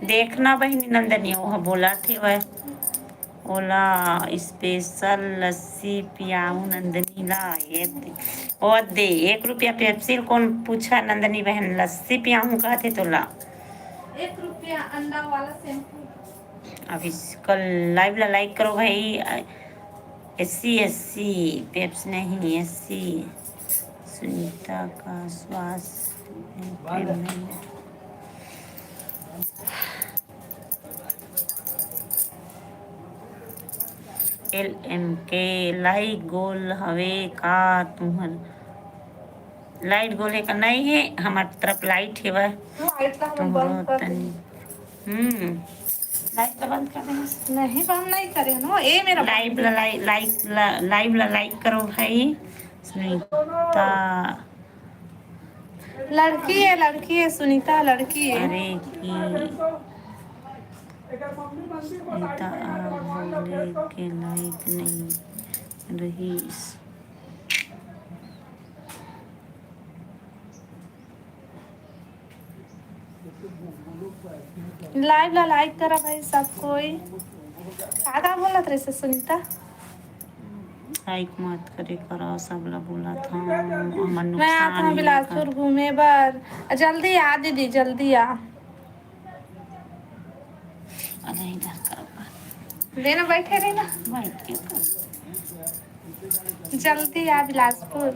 देखना बहनी नंदनी वो बोला थे वह ओला स्पेशल लस्सी पियाऊ नंदनी ला ये और दे 1 रुपया पेप्सी कौन पूछा नंदनी बहन लस्सी पियाऊ कहते तो ला 1 रुपया अंडा वाला शैम्पू। अभी कल लाइव ला लाइक करो भाई। SC पेप्स नहीं SC सुनीता का स्वास्थ्य LM के लाइट गोल हवे का तुम्हर लाइट गोले का नहीं है हमारे तरफ लाइट है वह तुम्हारो तनी लाइट तो बंद कर देना नहीं बंद नहीं करे नो ए मेरा लाइव ला लाइक करो भाई। सुनीता लड़की है सुनीता लड़की है। अरे की सुनीता बोले के लाइक नहीं रही लाइव ला लाइक करा भाई सब कोई। का बोलत रहे से सुनीता लाइक मत करे करो सब ला बोला था मैं आता हूँ बिलासपुर घूमे बर जल्दी आ दीदी जल्दी आ। अरे इधर करो देना बैठे रही ना बैठ के जल्दी आ बिलासपुर।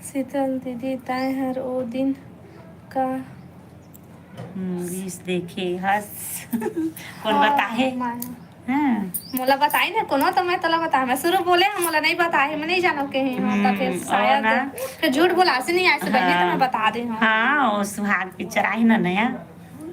शीतल दीदी तय हर ओ दिन का मूवीज देखे हंस कौन बताए मोला बताई ना कोनो तो मैं तला बता मैं शुरू बोले हम मोला नहीं बताए मैं नहीं जानो के हैं तो फिर शायद फिर झूठ बोला से नहीं ऐसे बहने तो मैं बता दे हूं। हाँ वो सुहाग पिक्चर आई ना नया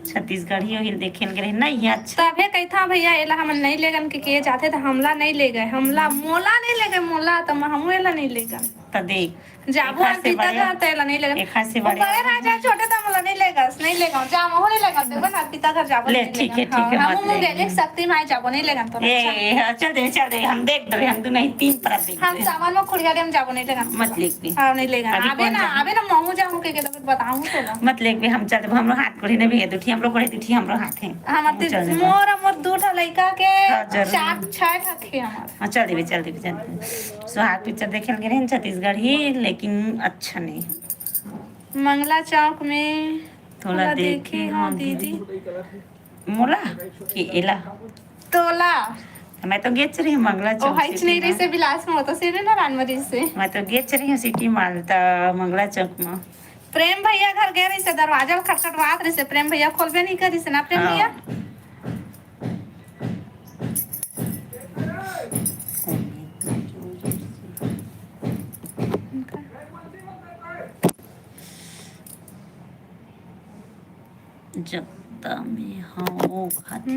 छत्तीसगढ़ी ही देखे गए नहीं अच्छा तबे कहता भैया एला हम नहीं लेगन के जाते तो हमला नहीं ले गए हमला मोला नहीं ले गए मोला तो हम एला नहीं ले गए तो देख जाबो आंटी तक तो एला नहीं ले गए एक हाथ से बड़े राजा छोटे तो मोला नहीं ले गए लेगा जा मोहरे लेगा देखो ना पिता घर जाबो ले, ठीक है, हम मत ले। मुंगेली शक्ति माई जाबो नहीं लेगा तो ए चल दे हम देख दे हम तू नहीं 3 परत देख हम दे सामान में खुड़िया हम जाबो नहीं लेगा मत लिख भी हां नहीं लेगा अभी आबे कौन ना जा- आबे ना महू जाऊं के तो बताऊं तो ना मत लिख भी हम चल हमरो हाथ कोड़ी ने भी दुठी हमरो कोड़ी दुठी हमरो हाथ है हमर चल दे मोर दूठा लइका के हाँ, जरूर। 4-6 ठके हमर हाँ चल दे सुहाग पिक्चर देखे लगे रहे छत्तीसगढ़ ही लेकिन अच्छा नहीं मंगला चौक में थोड़ा देखे हाँ दीदी मोला कि एला तोला मैं तो गेच रही हूँ मंगला ओ चौक हाइच नहीं रही से बिलास में होता से ना रानमरी से मैं तो गेच रही हूँ सिटी मालता मंगला चौक में प्रेम भैया घर गए रही से दरवाजा खटखटवात रही से प्रेम भैया खोलबे नहीं करी से ना प्रेम हाँ। भैया जगता में हाँ वो खाते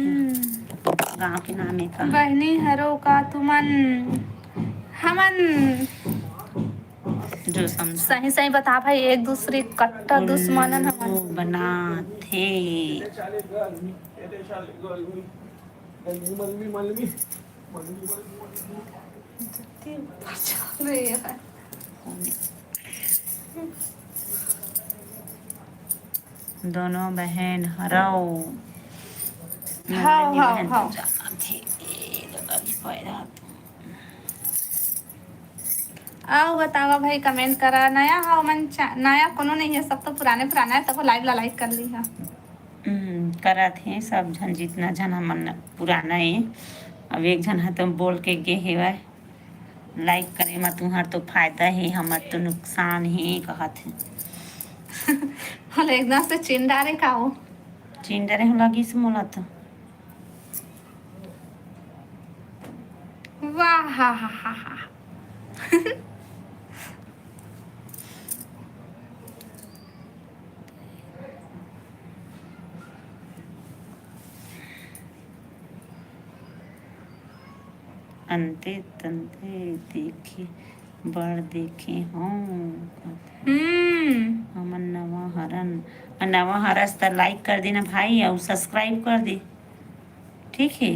गाँव के नाम है का बहनी हरो का तुमन हमन जो समझ सही सही बता भाई एक दूसरे कट्टर दुश्मनन हमन उल्लू बना थे दोनों बहन हराओ हाँ, नंदनी हाँ, बहन हाँ। तो जाना थे ए, लगा भी पैदा तो। आओ बतावा भाई कमेंट करा नया हो मन नया कोनो नहीं है सब तो पुराने पुराना है तब लाइव ला लाइक कर ली है करा थे सब झन जितना झन हमन पुराना है अब एक झन है तो बोल के गे हेवाय लाइक करे में तुम्हार तो फायदा है हमार तो नुकसान है कहत है हले एकदम से चिंडारे का हो चिंडरे हो लगी से मोला तो वाह हा हा हा हा अंते तंते देखे बड़ देखे हों हमन नवा हरन नवा हरस त लाइक कर देना भाई और सब्सक्राइब कर दे ठीक है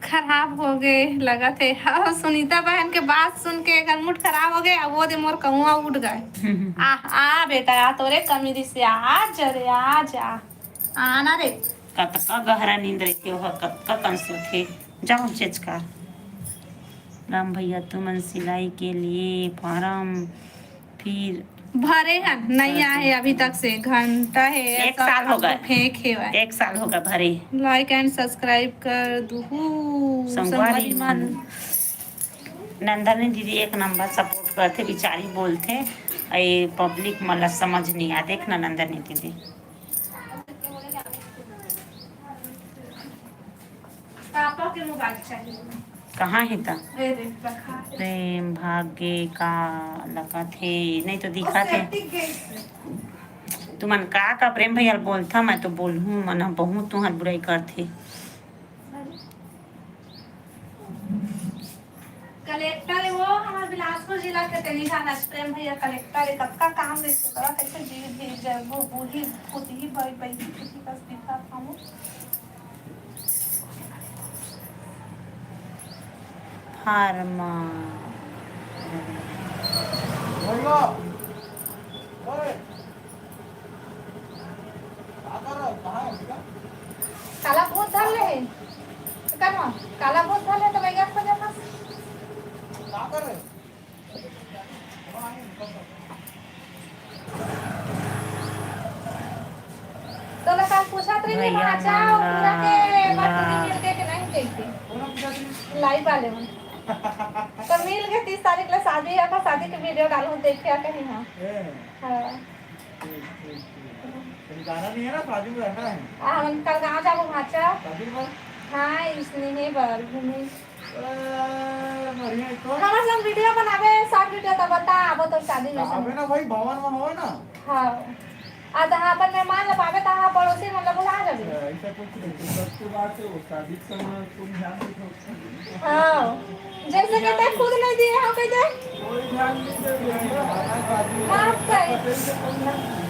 खराब हो गए लगा थे हाँ सुनीता बहन के बात सुन के अगर मूड खराब हो गया वो दे मोर कौआ उठ गए आ बेटा आ तोरे कमीरी से आ जरे आ जा आना रे कतका गहरा नींद रहती हो कतका कंसु थे जाओ चेच कर राम भैया तुमन सिलाई के लिए फॉर्म फिर भरे हैं नहीं आए अभी तक से घंटा है 1 साल हो गए फेंक है भाई 1 साल होगा भरे लाइक एंड सब्सक्राइब कर दूहू संगवारी मन नंदनी दीदी 1 नंबर सपोर्ट करते बिचारी बोलते ये पब्लिक मला समझ नहीं आ देख ना नंदनी दीदी पापा के मोबाइल चाहिए कहाँ है ता ए देख रखा है। प्रेम भाग्य का लगा थे नहीं तो दिखा थे तुमन का प्रेम भैया बोलता मैं तो बोलूँ मन बहुत तुहर बुराई करथे कलेक्टर है वो हमारे बिलासपुर जिला के तेलीखाना प्रेम भैया कलेक्टर है कब का काम देते बड़ा कैसे जी जब वो बूढ़ी खुद ही भाई भाई किसी का दिखा पाऊँ फार्मा काला भूत धर ले करवा काला भूत धर ले तो भैया को जाता तो लगा पूछा तो नहीं वहां जाओ पूरा के बात मिल के नहीं देखती लाइव वाले में तो मिल गए 30 तारीख ले शादी है का शादी के वीडियो डालूं देख के कहीं हां हां जाना नहीं है ना शादी में रहना है हम कल गांव जाबो भाचा शादी में हां इसने ही बार घूमे बढ़िया तो हमारे संग वीडियो बनावे शॉर्ट वीडियो तो बता अब तो शादी में अबे ना भाई भवन में हो ना हां आ तहाँ अपन मेहमान ला पावे तहाँ पड़ोसी मन ला बुला जाबे। ऐसा कुछ नहीं तो सबके बात है वो शादी के समय तुम ध्यान रखो। हाँ जैसे कहते खुद नहीं दिए हो कहते कोई ध्यान नहीं दे रहा है हमारा शादी माफ कर। पटेल से कोई ध्यान नहीं।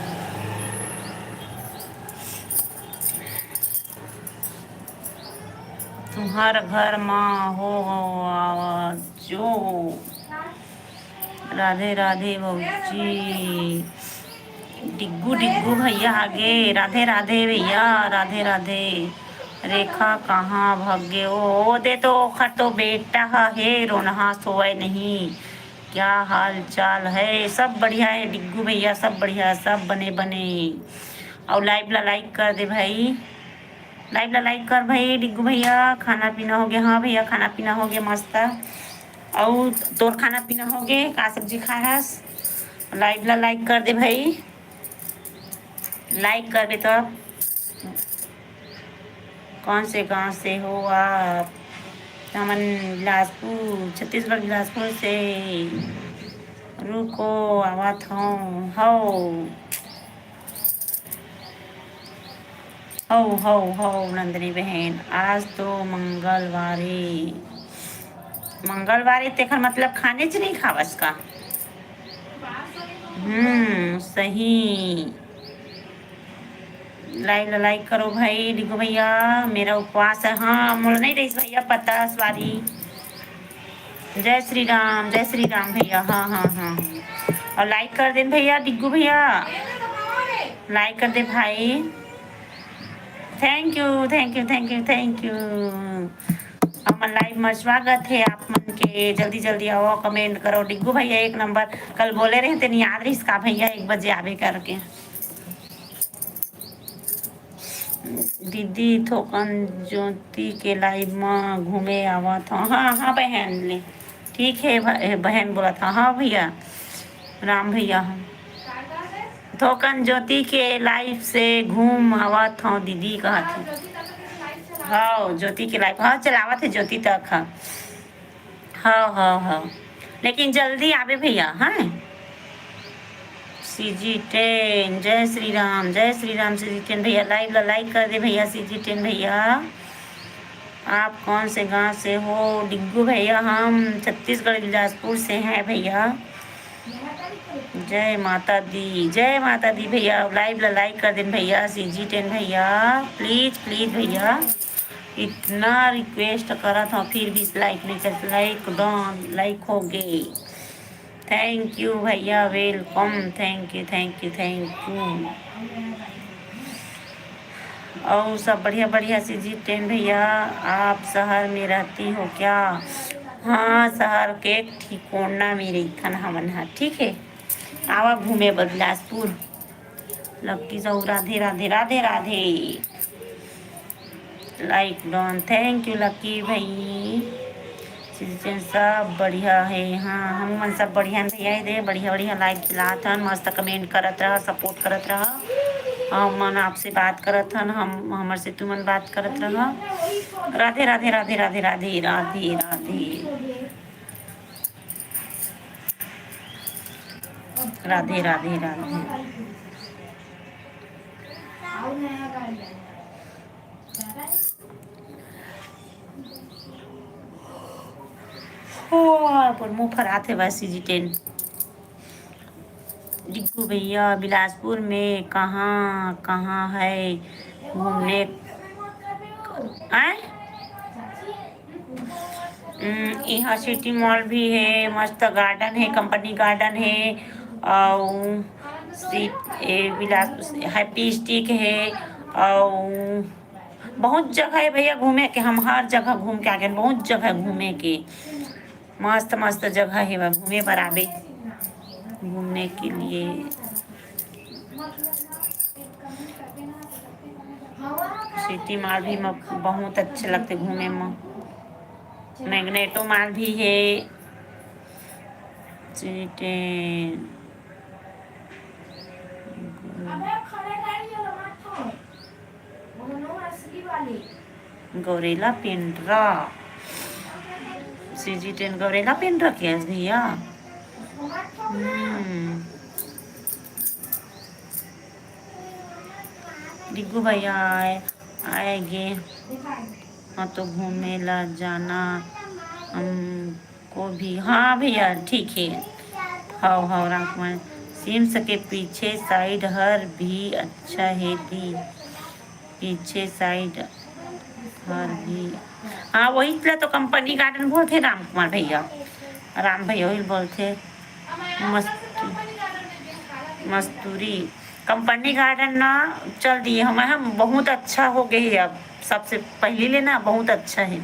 तुम्हार घर माँ हो जो। राधे राधे बहूजी। डिग्गू डिग्गू भैया आगे। राधे राधे भैया, राधे राधे। रेखा कहाँ भाग गए ओ दे तो खर तो बेटा है रोनहा सोए नहीं। क्या हाल चाल है? सब बढ़िया है डिग्गू भैया, सब बढ़िया, सब बने बने। और लाइव ला लाइक कर दे भाई, लाइव ला लाइक कर भाई डिग्गू भैया। खाना पीना हो गया? हाँ भैया खाना पीना हो गया मस्त। और तोर खाना पीना हो गया? का सब्जी खास? लाइव ला लाइक कर दे भाई, लाइक कर दे। तो आप कौन से गांव से हो आप? हमन बिलासपुर, छत्तीसगढ़ बिलासपुर से। रुको आवत हूँ। हो नंदनी बहन, आज तो मंगलवारी। मंगलवारी तेखर मतलब खाने च नहीं खावस का? सही। लाइक करो भाई डिगो भैया, मेरा उपवास है। हाँ मुझे नहीं रही भैया पता सवारी। जय श्री राम भैया। हाँ। और लाइक कर दे भैया डिग्गू भैया, लाइक कर दे भाई। Thank you. हमन लाइव में स्वागत है आप मन के। जल्दी जल्दी आओ, कमेंट करो। डिग्गू भैया एक नंबर, कल बोले रहे थे नहीं याद रही इसका भैया 1 बजे आवे करके। दीदी थोकन ज्योति के लाइव में घूमे आवा था। हाँ बहन ले ठीक है बहन बोला था। हाँ भैया राम भैया, हम थोकन ज्योति के लाइव से घूम आवा था दीदी कहा थी। हाँ ज्योति के लाइव हाँ चलावा थे ज्योति तक। हाँ लेकिन जल्दी आवे भैया। हाँ CG10 जय श्री राम CG10 भैया। लाइक कर दे भैया CG10 भैया। आप कौन से गांव से हो डिग्गू भैया? हम छत्तीसगढ़ बिलासपुर से हैं भैया। जय माता दी भैया। लाइक कर दे भैया CG10 भैया। प्लीज भैया, इतना रिक्वेस्ट करा था फिर भी लाइक नहीं कर। लाइक हो गए। थैंक यू भैया, वेलकम। Thank you. और सब बढ़िया CG10 भैया। आप शहर में रहती हो क्या? हाँ शहर के ठिकोना मेरे इथन हमन है। ठीक है आवा घूमे Bilaspur. Lucky Sahu Radhe. Like don. Thank you Lucky भाई। सब बढ़िया है। हाँ हम मन सब बढ़िया भैया दे। बढ़िया लाइक खिलात हन, मस्त कमेंट करत रहा, सपोर्ट करत रहा। हम मन आपसे बात करत हन, हम हमर से तुमन बात करत रहा। राधे। पर मुँह फराते बस CG10। डिग्गू भैया बिलासपुर में कहाँ है घूमने? यहाँ सिटी मॉल भी है, मस्त गार्डन है, कंपनी गार्डन है। और बिलासपुर हैप्पी स्टिक है। और बहुत जगह है भैया घूमे के। हम हर जगह घूम के आ गए। बहुत जगह घूमे के, मस्त जगह है वह घूमे पर आवे घूमने के लिए। सिटी मॉल भी बहुत अच्छे लगते घूमे में। मैग्नेटो मॉल भी है। गौरेला पेंड्रा CG10 गौरेला पेंड्रा क्या भैया? डिग्गू भैया आएंगे। हाँ तो घूमे ला जाना हमको भी। हाँ भैया ठीक है। हाँ राम कुमार सिम्स के पीछे साइड हर भी अच्छा है दी। पीछे साइड हर भी। हाँ वही तो कंपनी गार्डन बोलते राम कुमार भैया। राम भैया वही बोलते। मस्त मस्तूरी कंपनी गार्डन ना चल दिए हम बहुत अच्छा हो गई है अब। सबसे पहले लेना बहुत अच्छा है।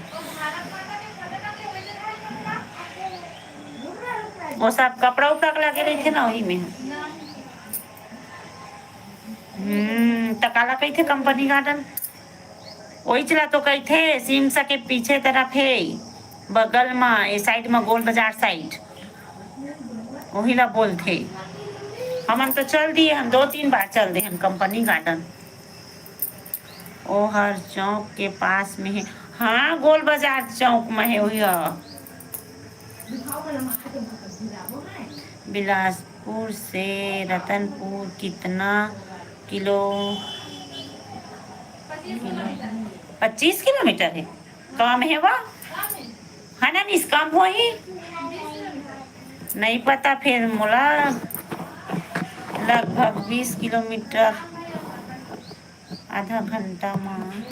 वो सब कपड़ा उपड़ा लगे रहे थे ना वही में। तकाला कही थे कंपनी गार्डन वही चला तो कही थे सिमसा के पीछे तरफ है बगल में ए साइड में गोल बाजार साइड वही ला बोल थे। हम तो चल दिए हम 2-3 बार चल दिए हम कंपनी गार्डन। ओ हर चौक के पास में है। हाँ गोल बाजार चौक में है वही। बिलासपुर से रतनपुर कितना किलो 25 किलोमीटर है। कम है वह है ना निस कम हो ही नहीं पता फिर मोला लगभग 20 किलोमीटर आधा घंटा में।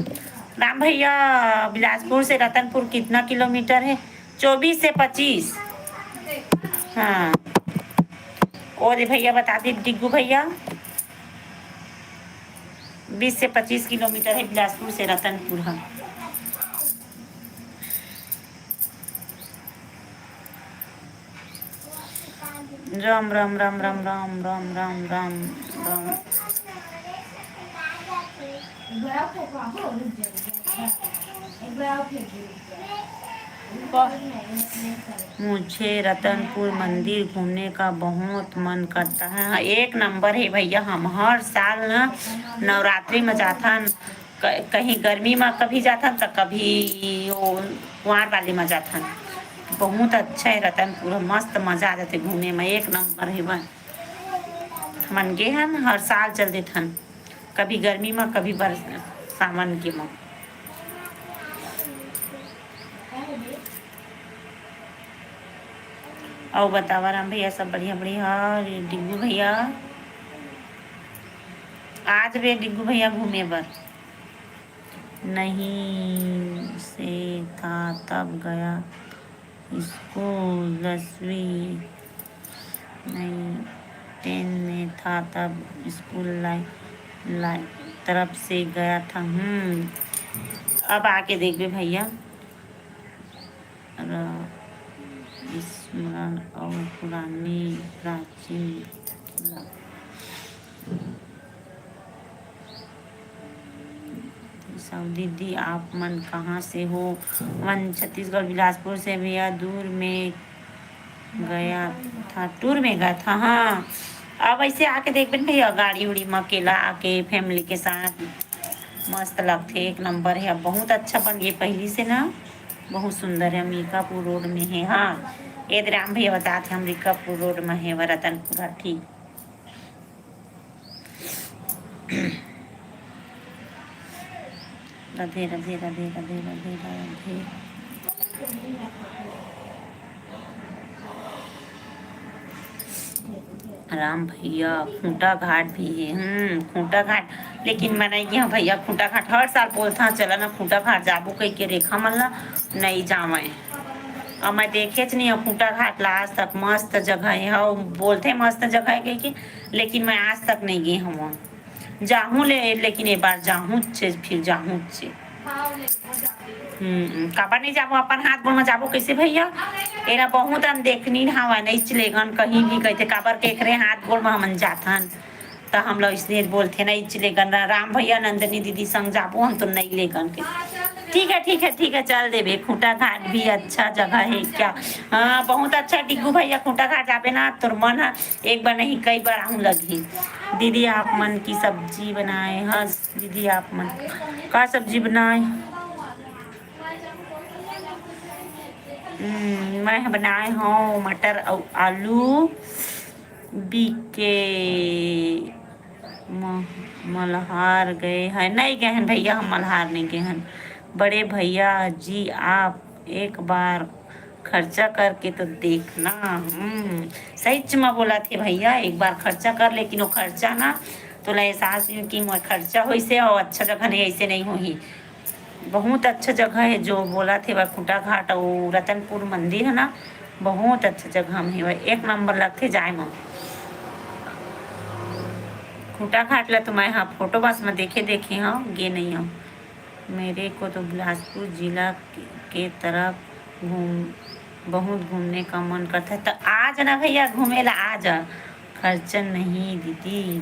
राम भैया बिलासपुर से रतनपुर कितना किलोमीटर है 24 से 25। हाँ और भैया बता दी डिग्गू भैया 20 से 25 किलोमीटर है बिलासपुर से रतनपुर। हाँ राम राम राम राम राम राम राम राम राम। मुझे रतनपुर मंदिर घूमने का बहुत मन करता है। हाँ, एक नंबर है भैया। हम हर साल ना नवरात्रि में जाता कहीं गर्मी में कभी जाता तो कभी वो कुंवर वाले में जाता। बहुत अच्छा है रतनपुर मस्त मजा आ जाते घूमने में एक नंबर है बन मन गे हन हर साल चल देते कभी गर्मी में कभी बरस सावन के में। और बतावा राम भैया सब बढ़िया बढ़िया। डिग्गू भैया आज वे डिग्गू भैया घूमे बर नहीं से था तब गया स्कूल 10वीं नहीं 10 में था तब स्कूल लाई तरफ से गया था। अब आके देख बे भैया स्मरण और पुरानी प्राचीन दीदी आप मन कहाँ से हो। मन छत्तीसगढ़ बिलासपुर से भैया दूर में गया था टूर में गया था। हाँ अब ऐसे आके देख भैया गाड़ी उड़ी में अकेला आके फैमिली के साथ मस्त लगते एक नंबर है। बहुत अच्छा बन गई पहली से ना बहुत सुंदर है। अम्बिकापुर रोड में है। हाँ ये राम भैया बताते हम अम्बिकापुर रोड में है रतनपुरा ठीक। राधे राधे राधे राधे राधे राधे। राम भैया खूंटा घाट भी है। खूंटा घाट लेकिन मैं गया भैया खूंटा घाट हर साल बोलता चला ना खूंटा घाट जाबो कह के रेखा मन ला नहीं जावे। अब मैं देखे नहीं खूंटा घाट ला आज तक मस्त जगह है। हाँ बोलते मस्त जगह है कह के लेकिन मैं आज तक नहीं गई हम जाहूँ लेकिन एक बार जाहूँ फिर जाहूँ काबर नहीं जाबो अपन हाथ गोड़ में जाबो कैसे भैया एरा बहुत हम देखनी हवा नहीं चलेगन कहीं भी कहते काबर के एकरे हाथ गोड़ में हमन जाथन तो हम लोग इसलिए बोलते नहीं चलेगन। राम भैया नंदनी दीदी संग जाबो हम तो नहीं लेगन के। ठीक है ठीक है ठीक है चल देवे। खूंटा घाट भी अच्छा जगह है क्या। हाँ बहुत अच्छा डिग्गू भैया खूंटा घाट जाबे ना तोर मन एक बार नहीं कई बार आऊँ लगी। दीदी आप मन की सब्जी बनाए। हाँ दीदी आप मन का सब्जी बनाए। मैं बनाए हूँ मटर और आलू बीके मल्हार गए हैं? नहीं गए हैं भैया, हम मल्हार नहीं गए हैं। बड़े भैया जी आप एक बार खर्चा करके तो देखना। सही में बोला थे भैया, एक बार खर्चा कर, लेकिन वो खर्चा ना तो एहसास कि मैं खर्चा हो से और अच्छा जगह नहीं, ऐसे नहीं हो ही। बहुत अच्छा जगह है जो बोला थे वह खुटा घाट और रतनपुर मंदिर है ना, बहुत अच्छा जगह में है, एक नंबर लगते जाए में। खुटा घाट ला तो मैं हाँ फोटो बस में देखे हाँ, गे नहीं हूँ। मेरे को तो बिलासपुर जिला के तरफ बहुत घूमने का मन करता है। तो आज ना भैया घूमे ला, आज खर्चा नहीं दीदी,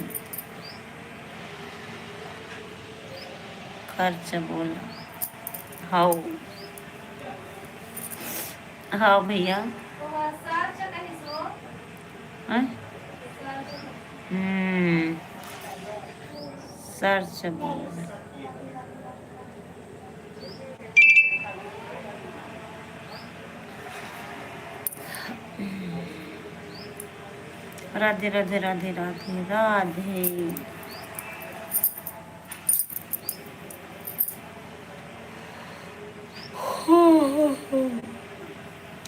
खर्च बोला हाँ हाँ भैया। सर्च बोल राधे राधे राधे राधे राधे।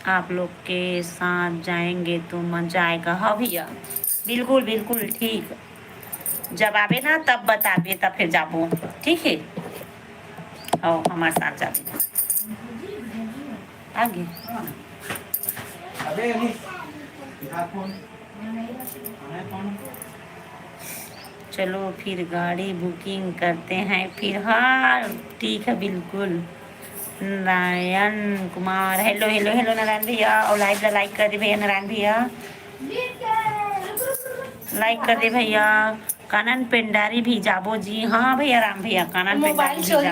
आप लोग के साथ जाएंगे तो मजा आएगा। हाँ भैया बिल्कुल बिल्कुल ठीक, जब आवे ना तब बताबे, तब फिर जाबो, ठीक है। आओ हमारे साथ जाबे आगे। अबे अली कौन चलो फिर गाड़ी बुकिंग करते हैं फिर। हाँ ठीक है बिल्कुल। Narayan Kumar hello hello hello Narayan भैया, और लाइक कर दे भैया, नारायण भैया लाइक कर दे भैया। कानन पेंडारी भी जाबो जी। हाँ भैया राम भैया कानन पेंडारी भी जाबो।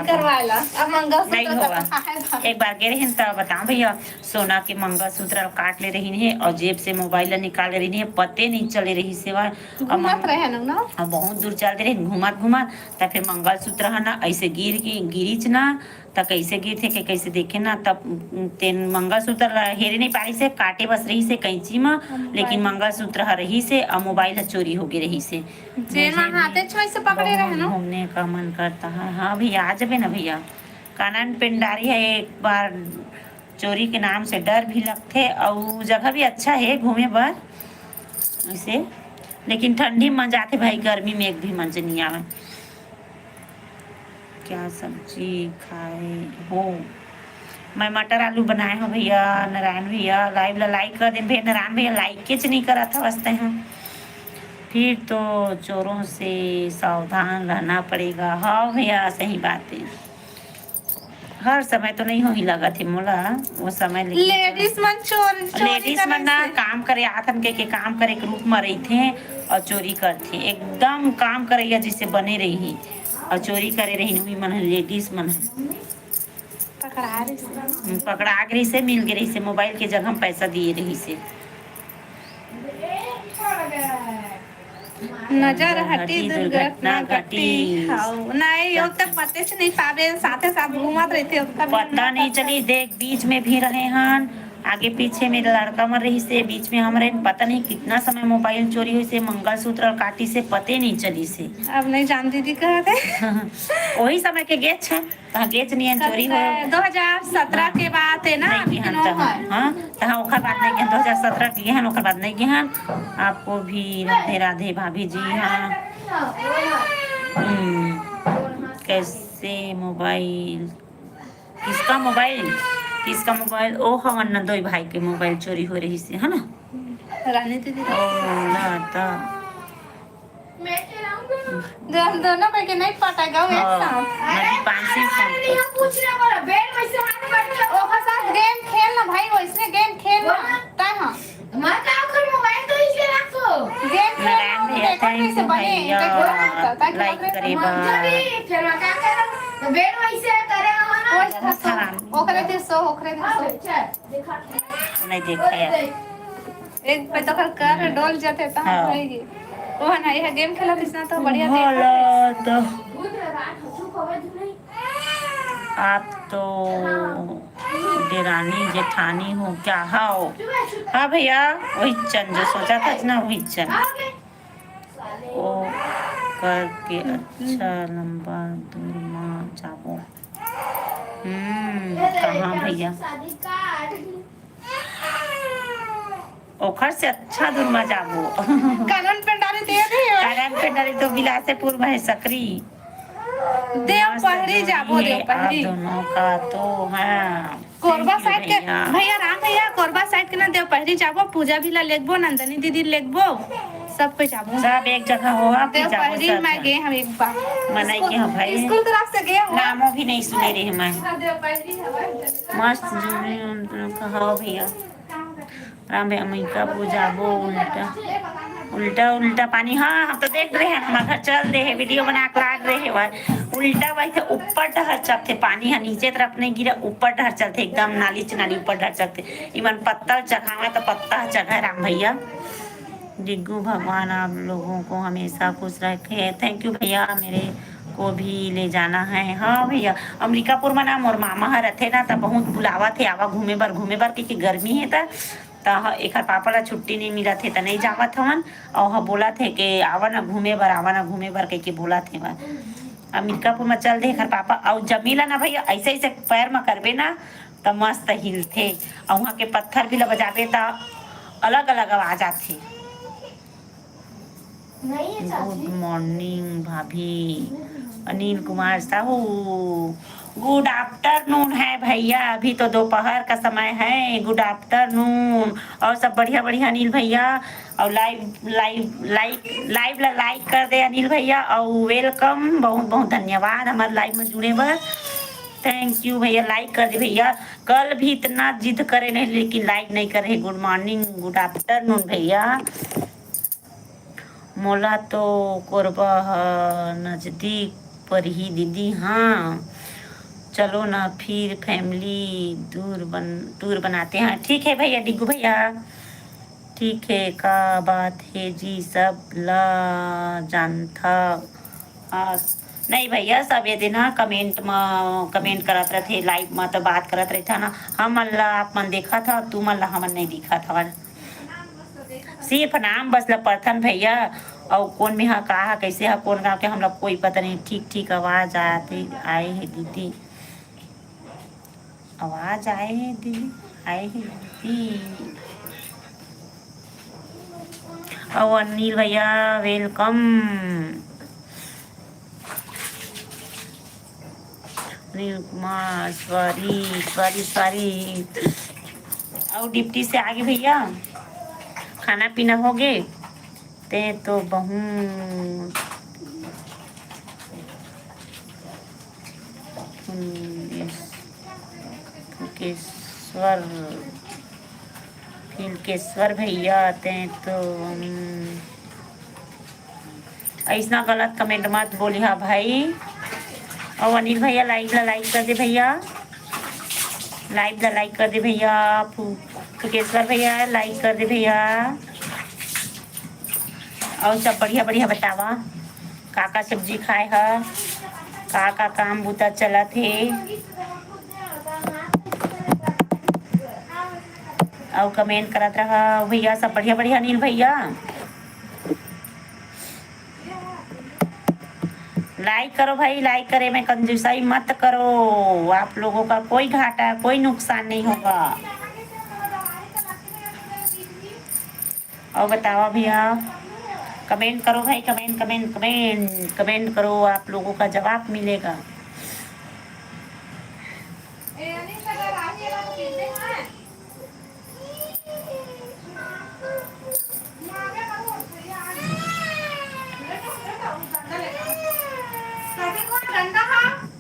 नहीं होगा, एक बार गए रही तब बताओ भैया, सोना के मंगलसूत्र काट ले रही है और जेब से मोबाइल निकाल ले रही है, पते नहीं चले रही सेवा। बहुत दूर चलते रहे घुमा तब फिर मंगलसूत्र है ना ऐसे गिरीच ना, तब कैसे गिर थे कैसे देखे ना, तब तेन मंगलसूत्र हेरे नहीं पारी से, काटे बस रही से कैंची में, लेकिन मंगलसूत्र रही से और मोबाइल चोरी हो गई रही से। घूमने का मन करता है। हाँ भैया आ जाबे ना भैया। कानन पेंडारी है, एक बार चोरी के नाम से डर भी लगते और जगह भी अच्छा है घूमे पर वैसे, लेकिन ठंडी में जाते भाई, गर्मी में एक भी मजा नहीं आवे। क्या सब्जी खाए हो? मैं मटर आलू बनाए हो भैया। नारायण भैया लाइक कर दे भैया, नारायण भैया लाइक किच नहीं करा था वास्ते हैं। फिर तो चोरों से सावधान रहना पड़ेगा। हाँ भैया सही बात है, हर समय तो नहीं हो ही लगा थे मोला वो समय, लेडीज मन ना काम करे आथन के काम करे के रूप में रही थे और चोरी करते, एकदम काम करे जिससे बने रही और चोरी करे रही हुई मन लेडीज मन पकड़ा गई से, मिल गई से, मोबाइल के जगह हम पैसा दिए रही से। नजर हटी दुर्घटना घटी। नहीं यो तक पते से नहीं पावे, साथे साथ घूमत रहते, पता नहीं चली। देख बीच में भी रहे हन, आगे पीछे मेरे लड़का मर रही से, बीच में हमारे पता नहीं कितना समय मोबाइल चोरी हुई से, मंगलसूत्र और काटी से पते नहीं चली से। अब नहीं जान दीदी कहते वही समय के गेच है, गेच नहीं चोरी हो 2017 के बाद है ना। हाँ तो ओखर बात नहीं गहन 2017 के गहन, ओखर बात नहीं गहन। आपको भी राधे राधे भाभी जी। हाँ कैसे मोबाइल किसका मोबाइल? ओ हवन नंदोई भाई के मोबाइल चोरी हो रही से है ना रानी दीदी। दोनों के नहीं पटेगा एक साथ। नदी पांसी ओकर साथ गेम खेलना भाई, वैसे गेम खेलना ता हां मैं का कर मोबाइल तो इसे रखो गेम खेलना कैसे बने लाइक करे बा खेलवा का कर तो बेड वैसे करे ओकरे दे सो देखा नहीं देखा यार, एक पे तो कर डोल जाते ता होएगी वो ना। यह गेम खेला किसना तो बढ़िया देखा। आप तो देरानी जेठानी हो क्या? हाँ हाँ भैया वही चंद जो सोचा था ना वही चंद। ओ करके अच्छा लंबा दूर में जाबो। कहाँ भैया ओखर से अच्छा दूर में जाबो। करण पेंडारी दे दे कारण पे डरी तो बिलासपुर में है सकरी। देव मस्त पहरी जोड़ी जाबो है देव आप पहरी दोनों का तो हाँ। कोरबा Thank you साइड के भैया। भैया राम भैया कोरबा साइड के ना देव पहरी जाबो पूजा भी ला लेगबो नंदनी दीदी लेगबो सब कोई जाबो सब एक जगह होगा फिर देव जाबो पहरी सब मैं जन। गए हम एक बार मनाई के हम भाई स्कूल तरफ से गए हो नामों भी नहीं सुने रहे मैं। देव पहरी है मस्त जोड़ी कहा भैया राम भैया अमेरिका पूजाबो उल्टा उल्टा उल्टा पानी। हाँ हम तो देख रहे हैं हमारे घर चल रहे हैं वीडियो बना के लाग रहे हैं वह उल्टा वैसे ऊपर डहर चलते पानी है नीचे तरफ नहीं गिरा ऊपर डहर चलते एकदम नाली चनाली ऊपर डहर चलते इमन पत्थर चढ़ावा तो पत्ता चढ़ा राम भैया। डिग्गू भगवान आप लोगों को हमेशा खुश रखे। थैंक यू भैया मेरे को भी ले जाना है। हाँ भैया अमरीकापुर में नाम और मामा हर रथे ना तब बहुत बुलावा थे आवा घूमे बर क्योंकि गर्मी है था तो एक पापा ला छुट्टी नहीं मिला थे तो नहीं जावा थवन और हाँ बोला थे कि आवा ना घूमे बर कह के बोला थे वह अमरीकापुर में चल दे घर पापा और जमीला ना भैया ऐसे ऐसे पैर में करबे ना तो मस्त हिलते और वहाँ के पत्थर भी बजाबे तो अलग अलग आवाज आती। गुड मॉर्निंग भाभी अनिल कुमार साहू गुड आफ्टरनून है भैया अभी तो दोपहर का समय है। गुड आफ्टरनून और सब बढ़िया बढ़िया अनिल भैया और लाइव कर दे अनिल भैया और वेलकम बहुत बहुत धन्यवाद हमारे लाइव में जुड़े बर। थैंक यू भैया लाइक कर दे भैया कल भी इतना जिद करे नहीं लेकिन लाइक नहीं करे। गुड मॉर्निंग गुड आफ्टरनून भैया मोला तो कोरबा नजदीक पर ही दीदी। हाँ चलो ना फिर फैमिली टूर बनाते हैं। ठीक है भैया डिग्गू भैया ठीक है का बात है जी सब ला जानता। नहीं भैया सब ये दिन कमेंट में कमेंट करत रहे लाइव में तो बात करत रहे था ना हम अल्लाह आप मन देखा था तू मन ला हमन नहीं दिखा था सिर्फ नाम बस लपर्थन भैया और कौन में हाँ कहा कैसे है कौन गाँव के हम लोग कोई पता नहीं। ठीक ठीक आवाज आए है दीदी आवाज आए है दीदी और अनिल भैया वेलकम। अनिल कुमार सॉरी और डिप्टी से आगे भैया खाना पीना हो गए ते तो बहुत फिल्केश्वर भैया ते तो ऐसा गलत कमेंट मत बोली। हाँ भाई और अनिल भैया लाइक कर दे भैया लाइक कर दे भैया फिल्केश्वर भैया लाइक कर दे भैया और सब बढ़िया बढ़िया बतावा काका सब्जी खाए है का काम बूता चला थे और कमेंट करत रहा भैया सब बढ़िया बढ़िया अनिल भैया लाइक करो भाई लाइक करे में कंजूसाई मत करो आप लोगों का कोई घाटा कोई नुकसान नहीं होगा। और बताओ भैया कमेंट करो भाई कमेंट करो आप लोगों का जवाब मिलेगा।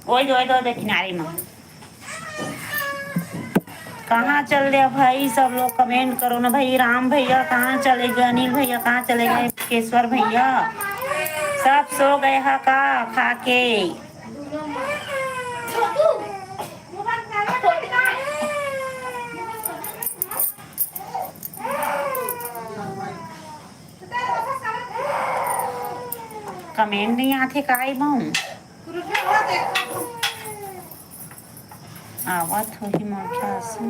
ओए दो किनारे में कहाँ चल रहे भाई सब लोग कमेंट करो ना भाई। राम भैया कहाँ चले गए अनिल भैया कहाँ चले गए केशवर भैया सब सो गए है का खा के। कमेंट नहीं आते काई बहु आवाज थोड़ी मोटा से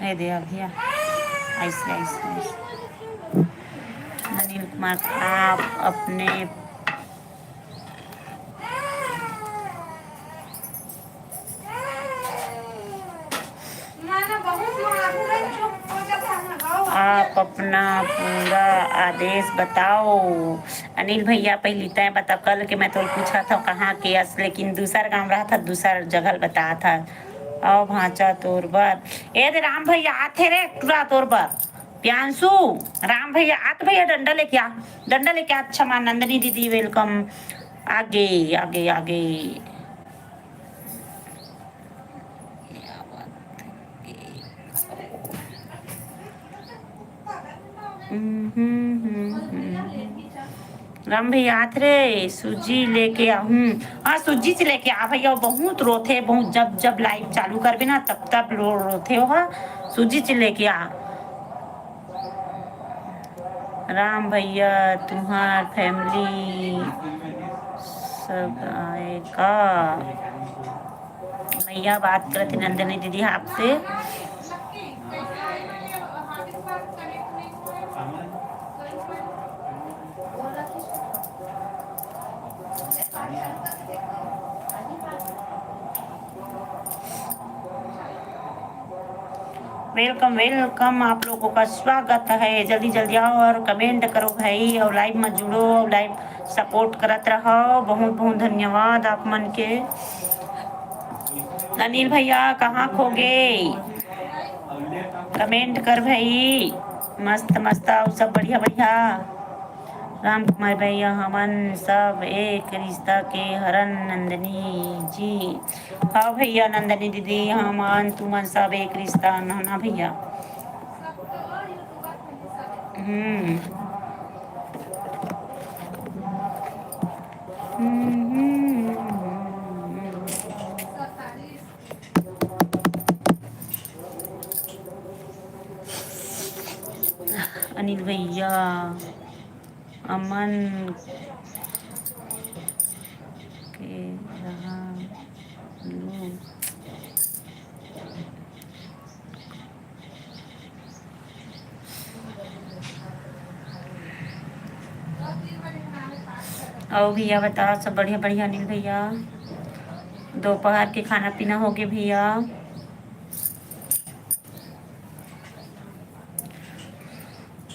है दे भैया, ऐसे ऐसे ऐसे। अनिल कुमार आप अपने आप अपना पूरा आदेश बताओ। अनिल भैया पहले तय बता, कल के मैं तो पूछा था कहाँ के अस, लेकिन दूसरा काम रहा था, दूसरा जगह बताया था। आओ भांचा तोर बर, ए दे राम भैया आते रे पूरा तोर बर। प्यांशु, राम भैया आत भैया, डंडा लेके आ, डंडा लेके आ। अच्छा मां नंदनी दीदी वेलकम। आगे आगे आगे। राम भैया आत रे, सूजी लेके आहूँ। हाँ सूजी से लेके आ भैया, बहुत रोथे, बहुत जब जब लाइव चालू करबे ना तब तब रोथे हो। सूजी से लेके आ। राम भैया तुम्हार फैमिली सब आएगा। भैया बात करती नंदनी दीदी आपसे। वेलकम वेलकम, आप लोगों का स्वागत है। जल्दी जल्दी आओ और कमेंट करो भाई, और लाइव में जुड़ो, और लाइव सपोर्ट करत रहो। बहुत बहुत धन्यवाद आप मन के। अनिल भैया कहाँ खो गए, कमेंट कर भाई। मस्त मस्त आओ सब, बढ़िया बढ़िया। राम कुमार भैया हमन सब एक रिश्ता के हरन नंदनी जी। हाँ भैया नंदनी दीदी, हमन तुमन सब एक रिश्ता ना भैया। अनिल भैया अमन के रहा लो। आओ भैया बताओ सब बढ़िया बढ़िया। अनिल भैया दोपहर के खाना पीना हो गया भैया।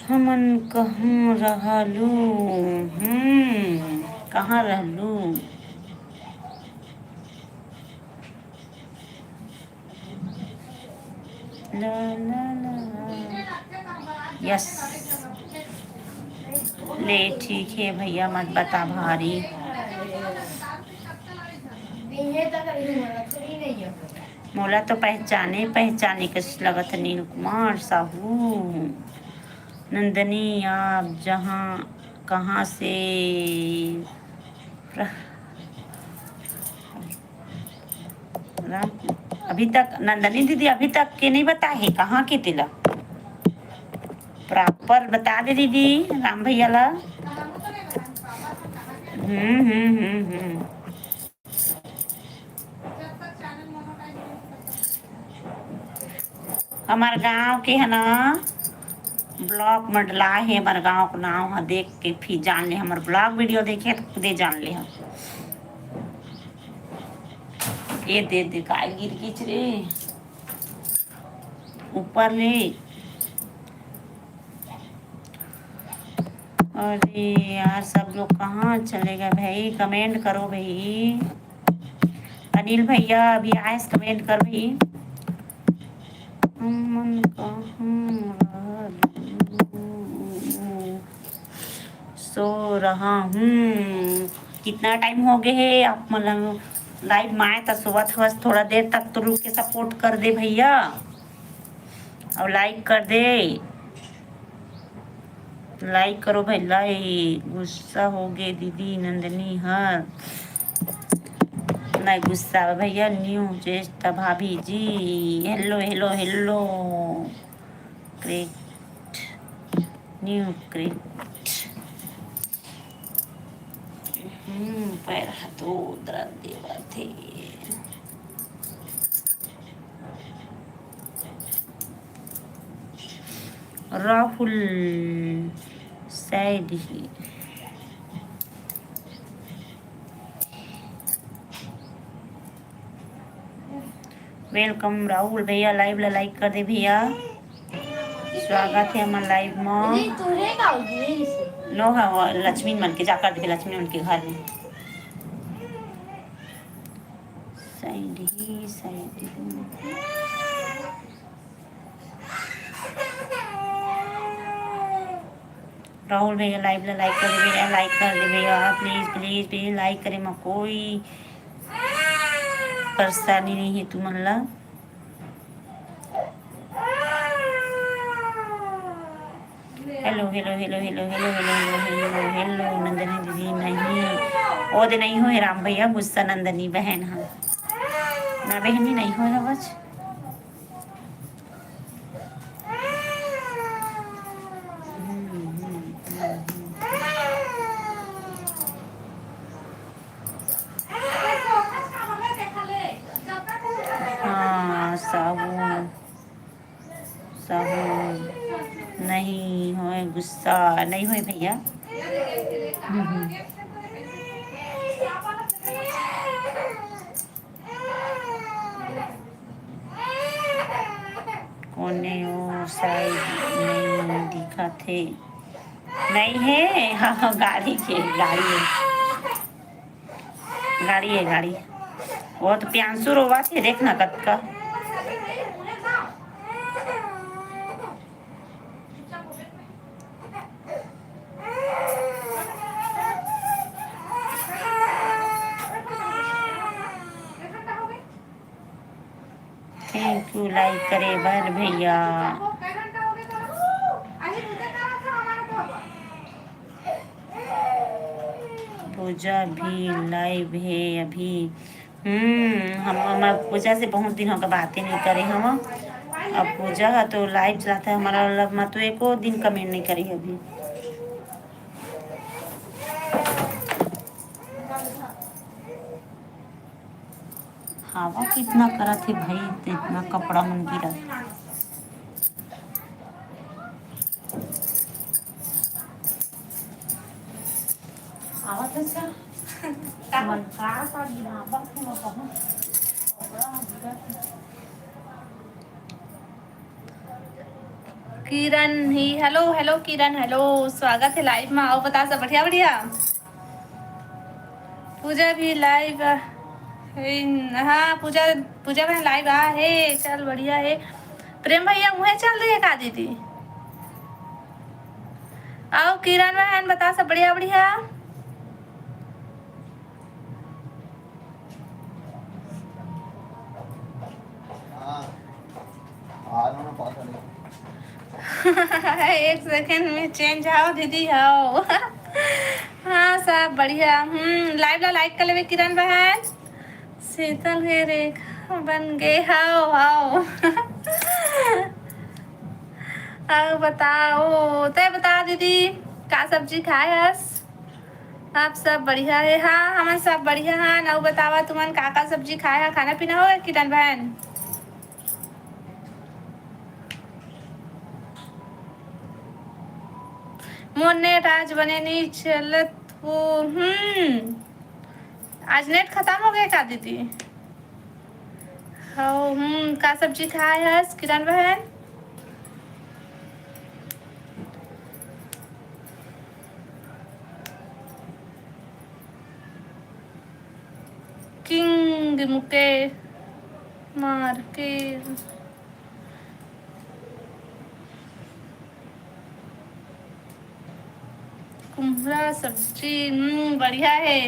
हमन कहाँ रहलू, कहाँ रहलू। ला ला ला, यस ले ठीक है भैया, मत बता भारी। मोला तो पहचाने पहचाने कस लगत। नील कुमार साहू, नंदनी आप जहाँ कहाँ से अभी तक नंदनी दीदी अभी तक के नहीं बता है कहाँ के तिलक, प्रॉपर बता दे दीदी राम भैया ला। हमार गांव के है ना ब्लॉग में डला है, हमारे गांव का नाम है, देख के फिर जान ले। हमारे ब्लॉग वीडियो देखे तो खुदे जान ले हम। ये दे का गिर गिच रे ऊपर ले। अरे यार सब लोग कहाँ चले गए भाई, कमेंट करो भाई। अनिल भैया अभी आए कमेंट कर भाई। मन सो रहा हूँ। कितना टाइम हो गया है आप मतलब लाइव में आए तो सुबह थोड़ा देर तक तो रुक के सपोर्ट कर दे भैया, और लाइक कर दे, लाइक करो भाई लाइक। गुस्सा हो गए दीदी नंदनी हर नहीं गुस्सा भैया। न्यू चेष्टा भाभी ji, hello hello hello. Creta new Creta पैर हाथों दर्द देवा थे। Rahul said hi. Welcome Rahul भैया, लाइव ला लाइक कर दे भैया। स्वागत है हमारे लाइव में। नो हाँ लक्ष्मी मन के जाकर दे, लक्ष्मी मन के घर में। साइड ही साइड ही। राहुल भैया लाइव ला लाइक कर दे भैया, लाइक कर दे भैया, प्लीज प्लीज प्लीज लाइक करे मैं, कोई परेशानी नहीं है तुम ला। Hello hello hello hello hello hello hello hello hello Nandini दीदी। नहीं वो दे नहीं हो राम भैया, गुस्सा नंदनी बहन। हाँ ना बहनी नहीं हो ना बस। हाँ साबुन साबुन नहीं हो, गुस्सा नहीं हो भैया। कोने वो साइड नहीं दिखा थे। नहीं है हाँ गाड़ी के गाड़ी है, गाड़ी है गाड़ी। वो तो प्यांसु रोवा थे देखना कत का। थैंक यू लाइक करे बर भैया। पूजा भी लाइव है अभी। हम पूजा से बहुत दिन होकर बातें नहीं करे हम। अब पूजा है तो लाइव चलाता है हमारा, मैं तो एको दिन कमेंट नहीं करी अभी। हवा कितना करा थे भाई, इतना कपड़ा मन गिरा। हवा तो सर मन का सा गिरा बस में कहूं। किरण ही हेलो हेलो किरण हेलो, स्वागत है लाइव में। आओ बता सब बढ़िया बढ़िया। पूजा भी लाइव हाँ पूजा पूजा बहन लाइव आ है, चल बढ़िया है। प्रेम भैया मुहे चल रही है का दीदी। आओ किरण बहन बता सब बढ़िया बढ़िया। एक सेकंड में चेंज आओ दीदी आओ। हाँ सब बढ़िया। लाइव ला लाइक कर लेवे किरण बहन। शीतल के रेखा बन गए हाओ हाओ। आओ बताओ ते बता दीदी का सब्जी खाए हस। आप सब बढ़िया है। हाँ हम सब बढ़िया है ना। बतावा तुमन का सब्जी खाए है, खाना पीना हो गया किरण बहन। मोर नेट आज बने नहीं चलत हो। आज नेट खत्म हो गया का दीदी। हो का सब्जी खाए है किरण बहन। किंग मुके मार के कुम्हरा सब्जी बढ़िया है।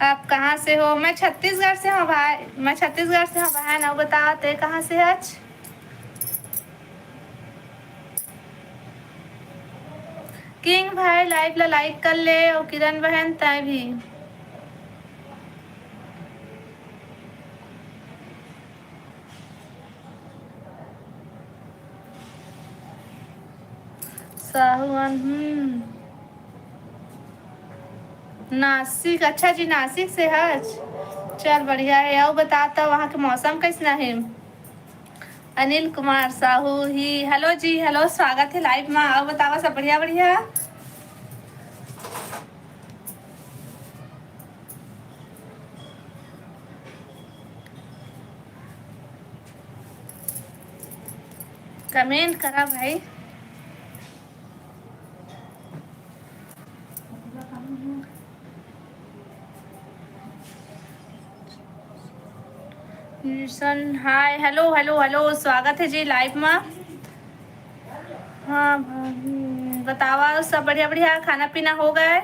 आप कहाँ से हो। मैं छत्तीसगढ़ से हूँ भाई, मैं छत्तीसगढ़ से हूँ बहन। अब बताओ ते कहाँ से आज। किंग भाई लाइव ला लाइक कर ले और किरण बहन तय भी। साहुआन नासिक। अच्छा जी नासिक से है। चल बढ़िया है। और बताता वहाँ के मौसम कैसा है। अनिल कुमार साहू ही हेलो जी, हेलो, स्वागत है लाइव में। आओ बतावा सब बढ़िया बढ़िया। कमेंट करा भाई। हाय, हेलो हेलो हेलो, स्वागत है जी लाइव में। हाँ बतावा सब बढ़िया बढ़िया, खाना पीना हो गए?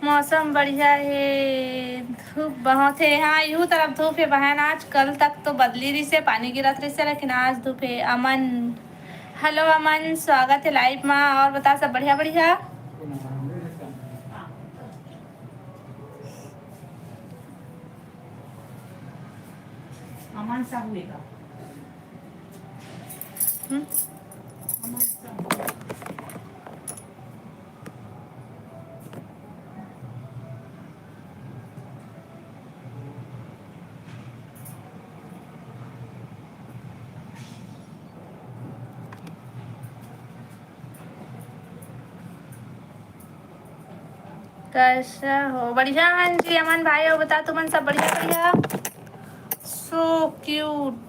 मौसम बढ़िया है, धूप बहुत है। हाँ यूँ तरफ धूप है बहन, आज कल तक तो बदली रही से, पानी गिरत रही से, लेकिन आज धूप है। अमन, हेलो अमन, स्वागत है लाइव में। और बता सब बढ़िया बढ़िया। अमन साहू का कैसा हो? बढ़िया हाँ जी अमन भाई। और बता तुमन सब बढ़िया बढ़िया। So cute.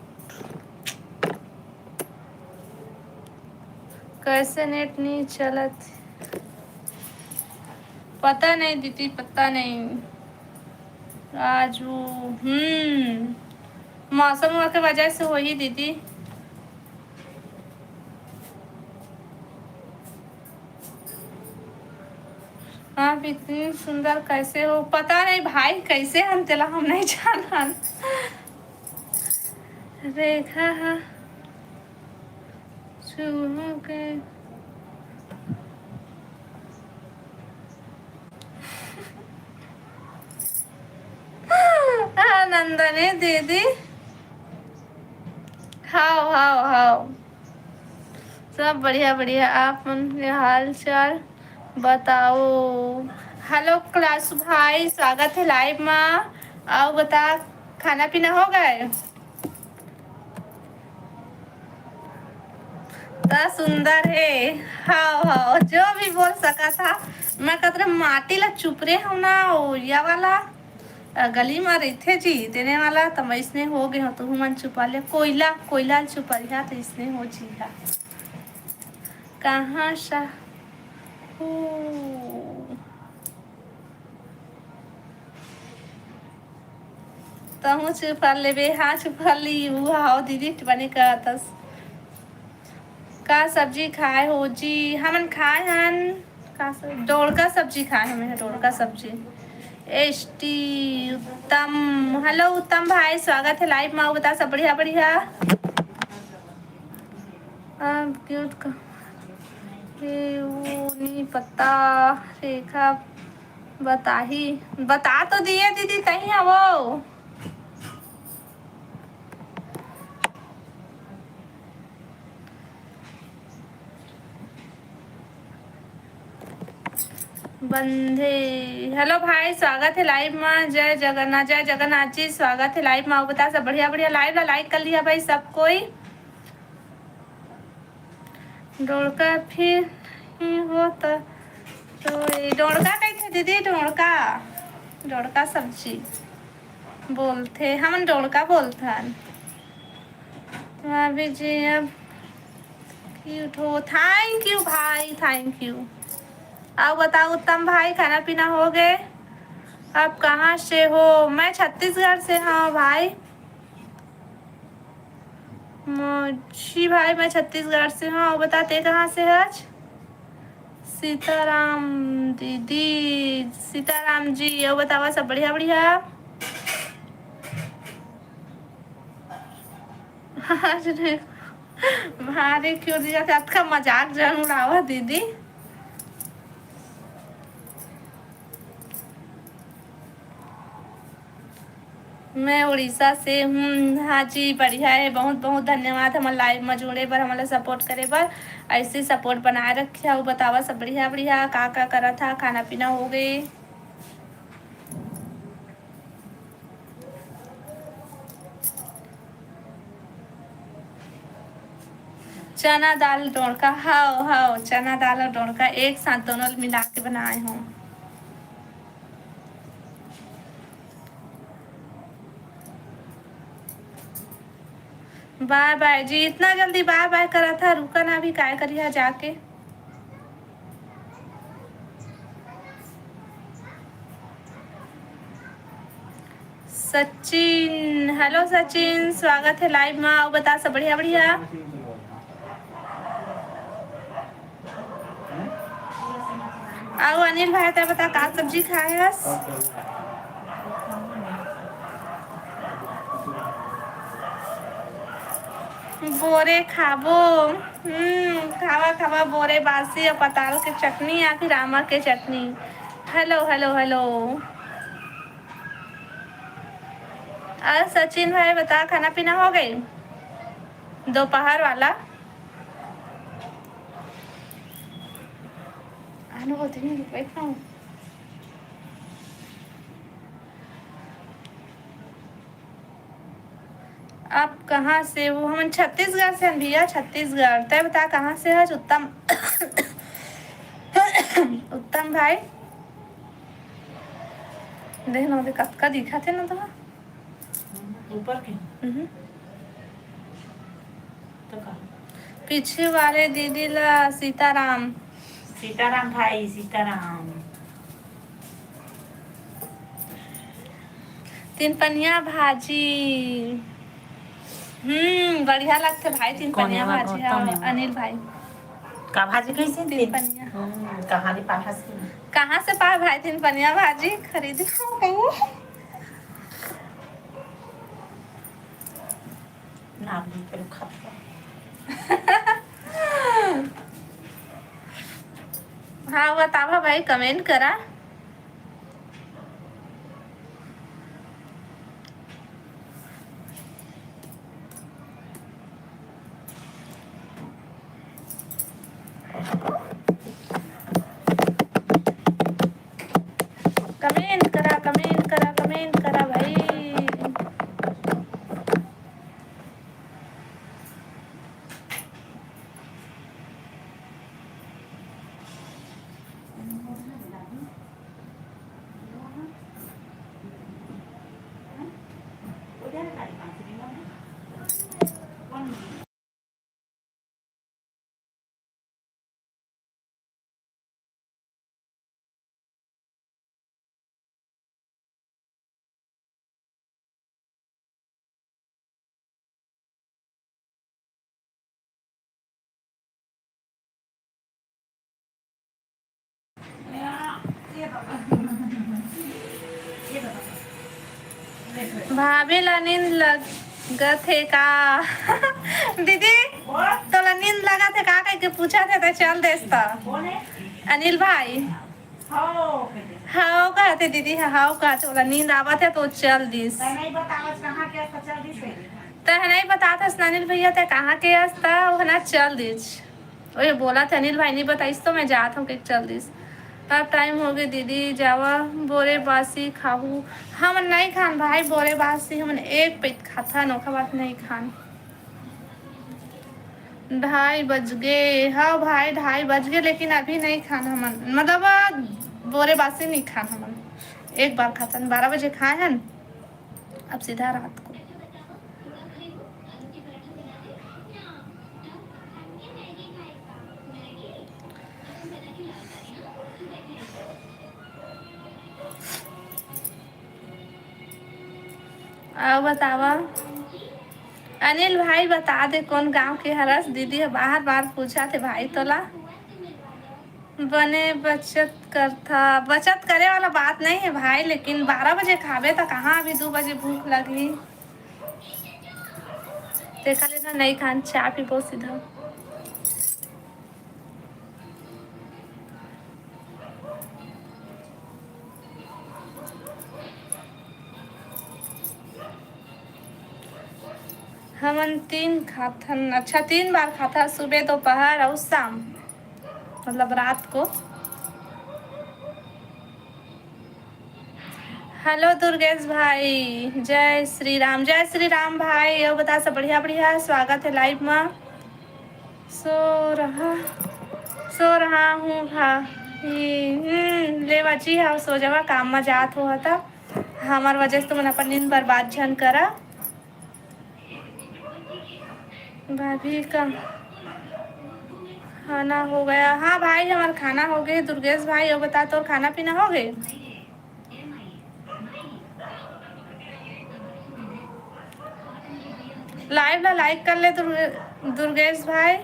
कैसे नेट नहीं चलत? पता नहीं दीदी, पता नहीं। राजू मौसम के वजह से हो ही दीदी। आप इतनी सुंदर कैसे हो? पता नहीं भाई कैसे हम तेला हम नहीं जाना। रेखा हाँ चूहों के नंदनी दीदी। हाओ हाओ हाओ, सब बढ़िया बढ़िया। आप उनके हाल चाल बताओ। हेलो क्लास भाई, स्वागत है लाइव में। आओ बता, खाना पीना हो गए? ता सुंदर है। हाँ हाँ, जो भी बोल सका था। मैं कतरा माटी ला चुप रहे हूँ ना, या वाला गली में रहते जी देने वाला, तो मैं इसने हो गए हो तो मन छुपा ले। कोयला कोयला छुपा लिया तो इसने हो जी है। कहाँ सा तहु छुपा लेबे? हाँ छुपा ली। वो हाओ दीदी बने का तस का सब्जी खाए हो जी? हमन खाए हन का डोर का सब्जी खाए हमें, डोर का सब्जी। एस टी उत्तम, हेलो उत्तम भाई, स्वागत है लाइव में। बता सब बढ़िया बढ़िया। क्यूट का वो नहीं पता। रेखा बता ही, बता तो दिए दीदी, कहीं है वो? बंधे, हेलो भाई, स्वागत है लाइव में। जय जगन्नाथ, जय जगन्नाथ जी, स्वागत है लाइव में। बता सब बढ़िया बढ़िया। लाइव ला लाइक कर लिया भाई सब कोई। डोड़का फिर हो तो डोड़का कैसे दीदी? डोड़का डोड़का सब्जी बोलते हम, डोड़का बोलते हैं भाभी जी। अब क्यूट हो, थैंक यू भाई, थैंक यू। अब बताओ उत्तम भाई, खाना पीना हो गए? आप कहाँ से हो? मैं छत्तीसगढ़ से हाँ भाई। मोची भाई, मैं छत्तीसगढ़ से हूँ। और बताते कहाँ से है आज? सीताराम दीदी, सीताराम जी। और बतावा सब बढ़िया बढ़िया। भारी क्यों दिया था आपका? मजाक जरूर उड़ावा दीदी। मैं उड़ीसा से हूँ। हाँ जी बढ़िया है, बहुत बहुत धन्यवाद हमारे लाइव में जुड़े पर, हमारा सपोर्ट करे पर। ऐसे सपोर्ट बनाए रखे हो। बतावा सब बढ़िया बढ़िया। का करा था? खाना पीना हो गए? चना दाल डोड़का, हाँ हाँ, चना दाल और डोड़का एक साथ दोनों मिला के बनाए हूँ। बाय बाय जी, इतना जल्दी बाय बाय करा था, रुका ना भी काय करिया जाके। सचिन, हेलो सचिन, स्वागत है लाइव में। आओ बता सब बढ़िया बढ़िया। आओ अनिल भाई तो बता का सब्जी खाए हस? बोरे खाबो। खावा खावा बोरे बासी और पताल के चटनी या फिर आमा के चटनी। Hello hello hello. अरे सचिन भाई बता खाना पीना हो गई दोपहर वाला? आने बोलते नहीं बैठा हूँ। आप कहाँ से हो? हम छत्तीसगढ़ से हैं भैया, छत्तीसगढ़। तय बता कहाँ से है उत्तम? उत्तम भाई देख ना कब का दिखा थे ना तो ऊपर के तो का पीछे वाले दीदी ला सीताराम। सीताराम भाई, सीताराम। तीन पनिया भाजी, बढ़िया लगते भाई तीन पनिया भाजी। हाँ अनिल भाई का भाजी कैसे तीन पनिया कहाँ ले पास से? कहाँ से पाए भाई तीन पनिया भाजी? खरीदी कहीं ना भी पर खाता। हाँ बतावा भाई, कमेंट करा। कमेंट करा कमेंट करा कमेंट करा भाई। भाभी ला नींद लगत है का? दीदी तो ला नींद लगा थे का कह के पूछा थे तो चल देस्ता। अनिल भाई हाँ कहते दीदी, हाँ कहा चला नींद आवत है तो चल दिस। नहीं बतावत कहाँ के चल दी से? तो नहीं बताता अनिल भैया ते कहाँ के आस्ता वो ना चल दिस। ओए बोला था अनिल भाई नहीं बताइस तो मैं जाता हूँ कि चल दिस। अब टाइम हो गई दीदी जावा बोरे बासी खाऊ। हम नहीं खान भाई बोरे बासी, हम एक पेट खाता नौका बात नहीं खान। 2:30 बज गए। हाँ भाई 2:30 बज गए लेकिन अभी नहीं खाना हमन, मतलब बोरे बासी नहीं खाना हमन, एक बार खाता 12 बजे खाए हैं अब सीधा रात को। अब बतावा अनिल भाई बता दे कौन गांव के हरस? दीदी बार बार पूछा थे भाई तोला। बने बचत करता, बचत करे वाला बात नहीं है भाई, लेकिन 12 बजे खावे तो कहाँ अभी 2 बजे भूख लगी। देखा लेना नहीं खान चाय पीबो सीधा। हमन 3 खाथन, अच्छा 3 बार खाता, सुबह दोपहर और शाम, मतलब रात को। हेलो दुर्गेश भाई, जय श्री राम भाई। और बता सब बढ़िया बढ़िया, स्वागत है लाइव में। सो रहा हूँ ले बची हाँ सो जावा काम में जात हो था हमार वजह से तुमने अपन नींद बर्बाद झन करा भाभी का खाना हो गया हाँ भाई हमारा खाना हो गया दुर्गेश भाई और बता तो खाना पीना हो गए लाइव ला लाइक कर ले दुर्गेश भाई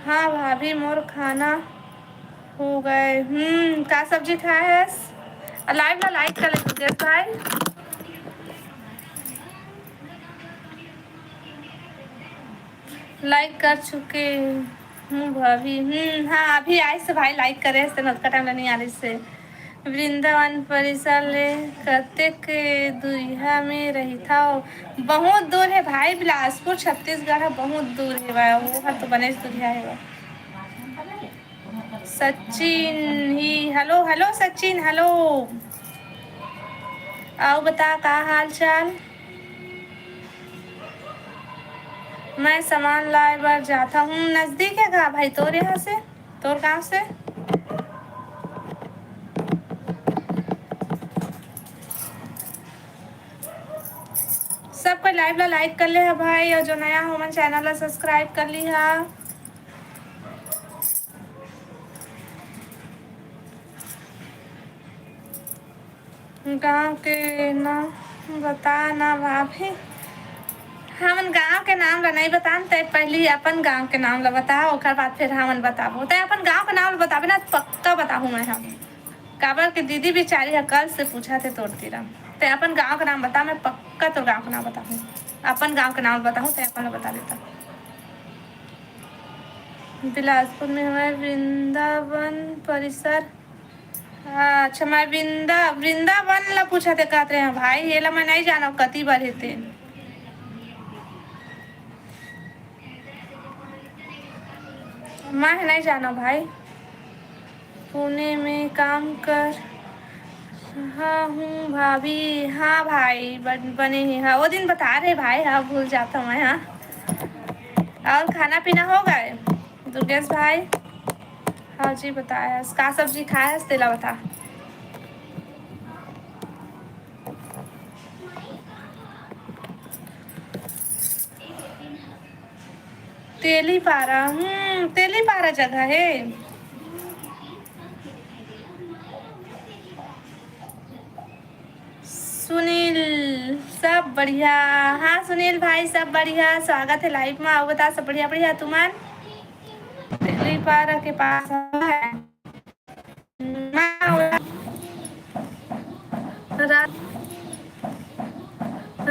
हाँ भाभी मोर खाना हो गए का सब्जी खाए है लाइव ला लाइक कर ले दुर्गेश भाई लाइक कर चुके हूँ भाभी हाँ अभी आए से भाई लाइक करे से नत का टाइम नहीं आ रही से वृंदावन परिसर ले कते के दुरिहा में रही था बहुत दूर है भाई बिलासपुर छत्तीसगढ़ है बहुत दूर है भाई वो है तो बनेश दुरिहा है सचिन ही हेलो हेलो सचिन हेलो आओ बता का हाल चाल मैं सामान लाए बार जाता हूँ नजदीक है कहाँ भाई तोर यहाँ से तोर गाँव से सबको लाइव ला लाइक कर ले है भाई और जो नया हो मन चैनल ला सब्सक्राइब कर ली है गाँव के नाम बता ना भाभी हमन गाँव के नाम ला नहीं बतान ते पहले अपन गाँव के नाम ला बताओ ओकर बाद फिर हमन बताबो ते अपन गाँव के नाम ला बताबे ना पक्का बताहूँ मैं हम काबर के दीदी बेचारी है कल से पूछा थे तोड़ती रहा ते अपन गाँव का नाम बता मैं पक्का तो गाँव का नाम बताऊँ अपन गाँव का नाम बताऊँ ते अपन बता देता बिलासपुर में हमारे वृंदावन परिसर अच्छा मैं वृंदावन ला पूछा थे कहते हैं भाई ये ला मैं नहीं जाना कति बार थे मैं नहीं जाना भाई पुणे में काम कर हाँ हूँ भाभी हाँ भाई बने ही हाँ वो दिन बता रहे भाई हाँ भूल जाता हूँ मैं हाँ और खाना पीना हो गए दुर्गेश भाई हाँ जी बताया का सब्जी खाया तेला बता तेलीपारा जगह है सुनील सब बढ़िया हाँ सुनील भाई सब बढ़िया स्वागत है लाइव में आओ बता सब बढ़िया बढ़िया तुमान तेलीपारा के पास है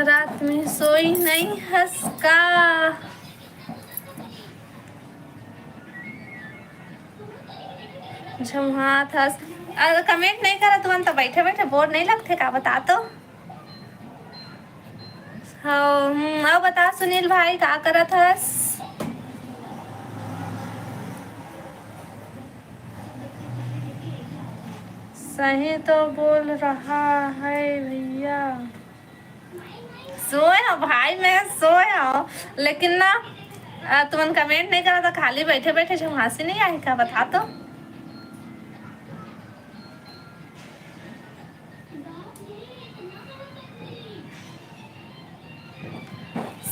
रात में सोई नहीं हंस का झमहात हंस कमेंट नहीं करा तुम तो बैठे बैठे बोर नहीं लगते का बता तो हाँ बता सुनील भाई का करत हस सही तो बोल रहा है भैया सोया भाई मैं सोया लेकिन ना तुमन कमेंट नहीं करा तो खाली बैठे बैठे झमहासी नहीं आई का बता तो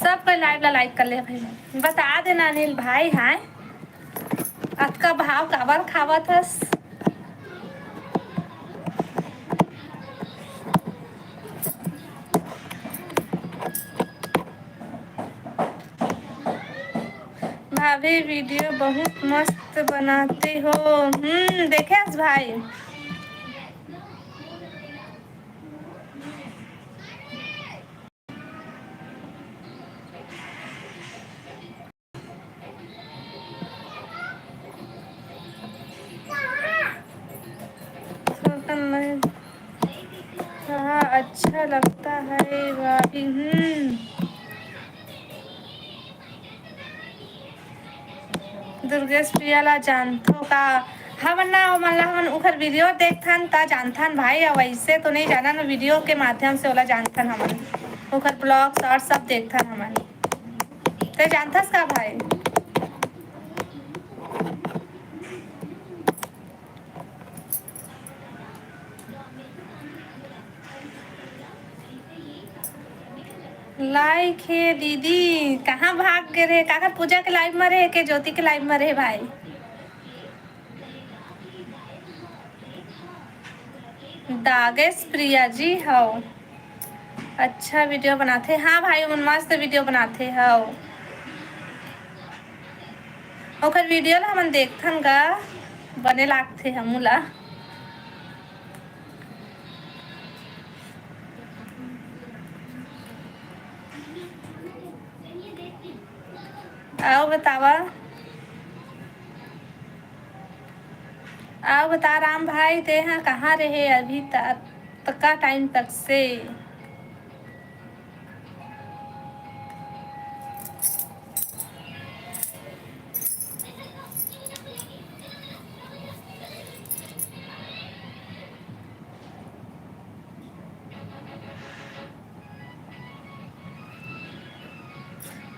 सब कोई लाइक कर ले भाई बता देना अनिल भाई है अतका भाव काबर खावत हस भाभी वीडियो बहुत मस्त बनाते हो देखे भाई हाँ अच्छा लगता है भाभी दुर्गेश प्रियाला जानतो का हमन ना मतलब हमन उखर वीडियो देखथन ता जानथन भाई, और वैसे तो नहीं जाना ना, वीडियो के माध्यम से ओला जानथन हमन, उखर ब्लॉग शॉर्ट सब देखथन हमन। ते जानथस का भाई? लाइक है दीदी, कहाँ भाग गए रहे? काका पूजा के लाइव में रहे के ज्योति के लाइव में रहे भाई? दागेश प्रिया जी हो, अच्छा वीडियो बनाते। हाँ भाई उन मस्त वीडियो बनाते हो, ओकर वीडियो ला हमन देखथन गा, बने लागथे हमूला। आओ बतावा, आओ बता राम भाई, ते यहाँ कहाँ रहे अभी तक का टाइम तक से?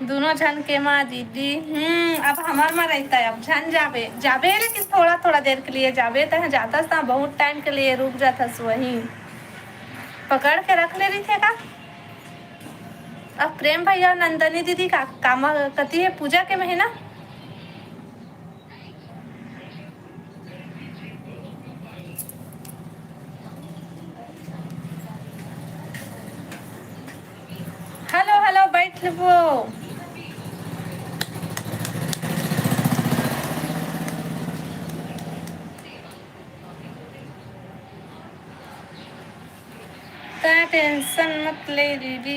दोनों झन के माँ दीदी, अब हमार में रहता है, अब झन जाबे जाबे, लेकिन थोड़ा थोड़ा देर के लिए जाबे, तो जाता था बहुत टाइम के लिए रुक जाता वहीं, पकड़ के रख ले रही थे का। अब प्रेम भैया और नंदनी दीदी का काम कती है पूजा के महीना। हेलो हेलो बैठ वो, टेंशन मत ले दीदी।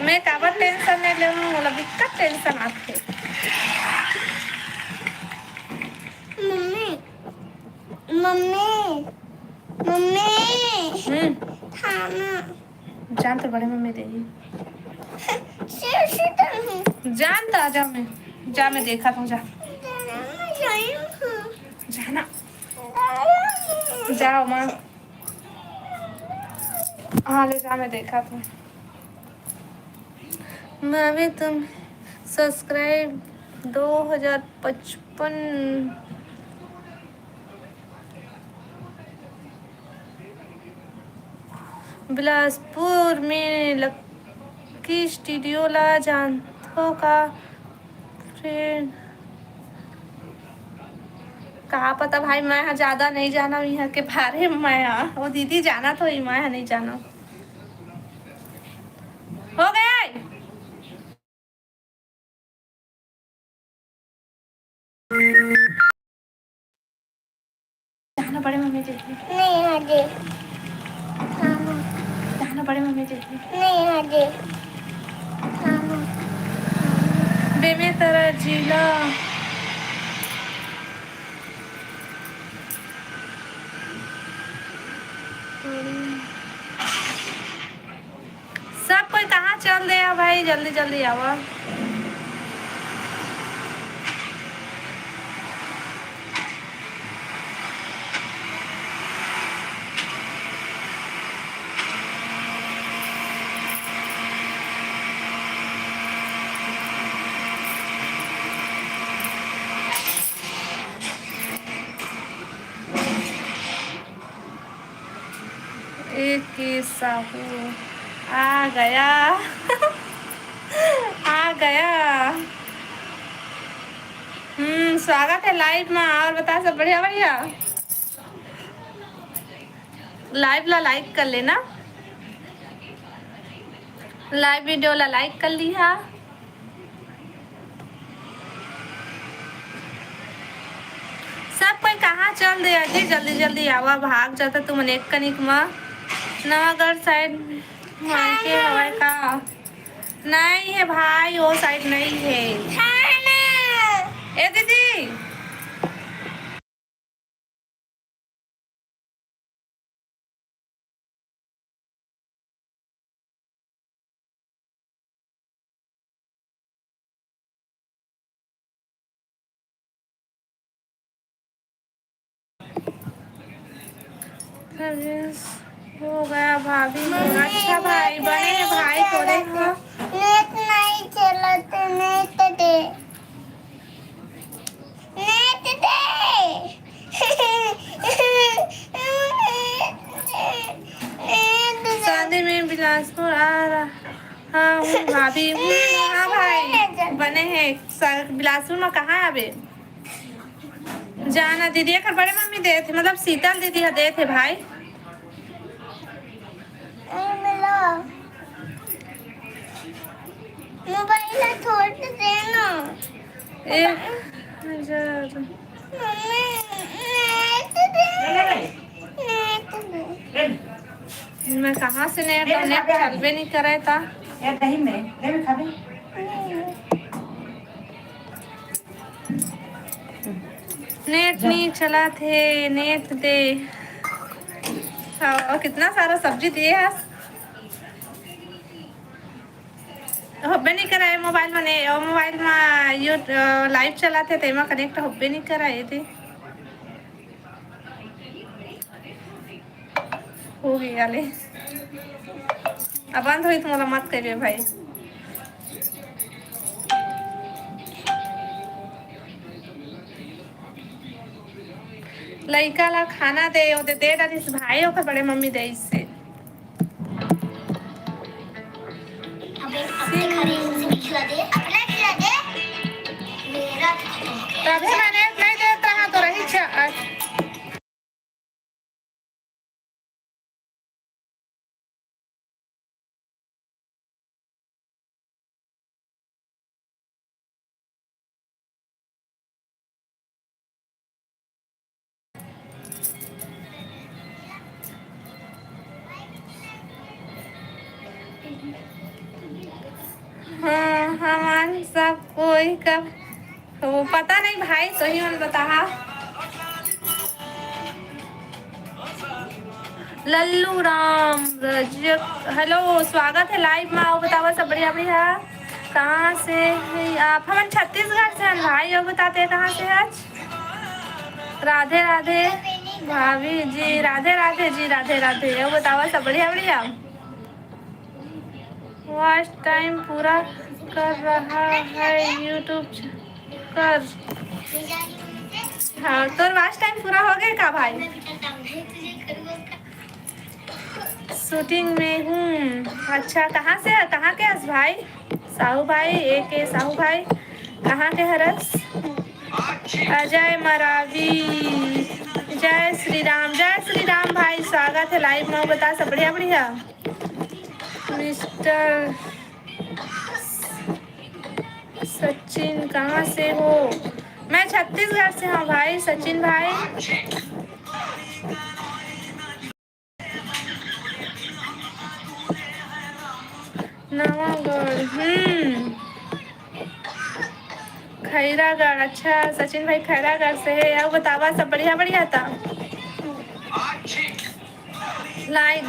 मैं काबर टेंशन नहीं ले, मोला दिक्कत टेंशन आथे। मम्मी मम्मी मम्मी खाना जान तो बड़े मम्मी देगी, जानता जा मैं देखा था, जा जाना, जाओ माँ, हाँ ले जा, मैं देखा था। मैं भी तुम सब्सक्राइब 2055 बिलासपुर में लक्की स्टूडियो ला जानथो का फ्रेंड? कहा पता भाई, मैं यहाँ ज्यादा नहीं जाना यहाँ के बारे में, मैं यहाँ वो दीदी जाना तो ही, मैं यहाँ नहीं जाना। हो गया है? जाना पड़े मम्मी देखी नहीं, आगे जाना पड़े मम्मी देखी नहीं, आगे बेमेतरा जिला सब कोई कहाँ चल दे भाई, जल्दी जल्दी आवा। एक साहू आ गया आ गया। स्वागत है लाइव में, और बता सब बढ़िया बढ़िया। लाइव ला लाइक कर लेना, लाइव वीडियो ला लाइक कर लिया। सब कोई कहाँ चल दे अजी, जल्दी जल्दी आवा, भाग जाता तुम एक कनिक में। नवागढ़ साइड के हवाई का नहीं है भाई, वो साइड नहीं है। ए दीदी हो गया भाभी। अच्छा भाई बने भाई थोड़े हो। नेट नहीं चलते, नेट दे, नेट दे। शादी में बिलासपुर आ रहा हूँ भाभी। हाँ भाई बने हैं बिलासपुर में। कहाँ है अभी? जाना दीदी कर बड़े मम्मी दे थे, मतलब शीतल दीदी दे थे भाई। मोबाइल छोड़ देना। एक मैं कहाँ से नेट चलबे नहीं करे था। दही में खाबे। नेट नहीं चला थे, नेट दे। और कितना सारा सब्जी दिए है। होबे नहीं कराए मोबाइल में ने, और मोबाइल में यू लाइव चलाते थे में कनेक्ट होबे नहीं कराए थे। हो गया ले अब बंद हुई तो मोला मत करिए भाई। लड़का ला खाना दे ओ दे डालिस भाई ओकर बड़े मम्मी दे इससे। तभी मैंने नहीं देता है तो रही हाँ हमारे सब कोई कब वो पता नहीं भाई, सही मन बता। लल्लू राम रजक हेलो स्वागत है लाइव में। आओ बताओ सब बढ़िया बढ़िया। कहाँ से है आप? हम छत्तीसगढ़ से हैं भाई। और बताते हैं कहाँ से आज। राधे राधे भाभी जी, राधे राधे जी, राधे राधे। और बताओ सब बढ़िया बढ़िया। वॉच टाइम पूरा कर रहा है यूट्यूब कर। हाँ तो वॉच टाइम पूरा हो गया का भाई? शूटिंग में हूँ। अच्छा कहाँ से है? कहाँ के हस भाई? साहू भाई एक के साहू भाई कहाँ के हरस? अजय मरावी। जय श्री राम भाई स्वागत है लाइव में। बता सब बढ़िया बढ़िया। मिस्टर सचिन कहाँ से हो? मैं छत्तीसगढ़ से हूँ भाई सचिन भाई। नवागढ़ खैरागढ़। अच्छा सचिन भाई खैरागढ़ से है। अब बतावा सब बढ़िया बढ़िया था। लाइव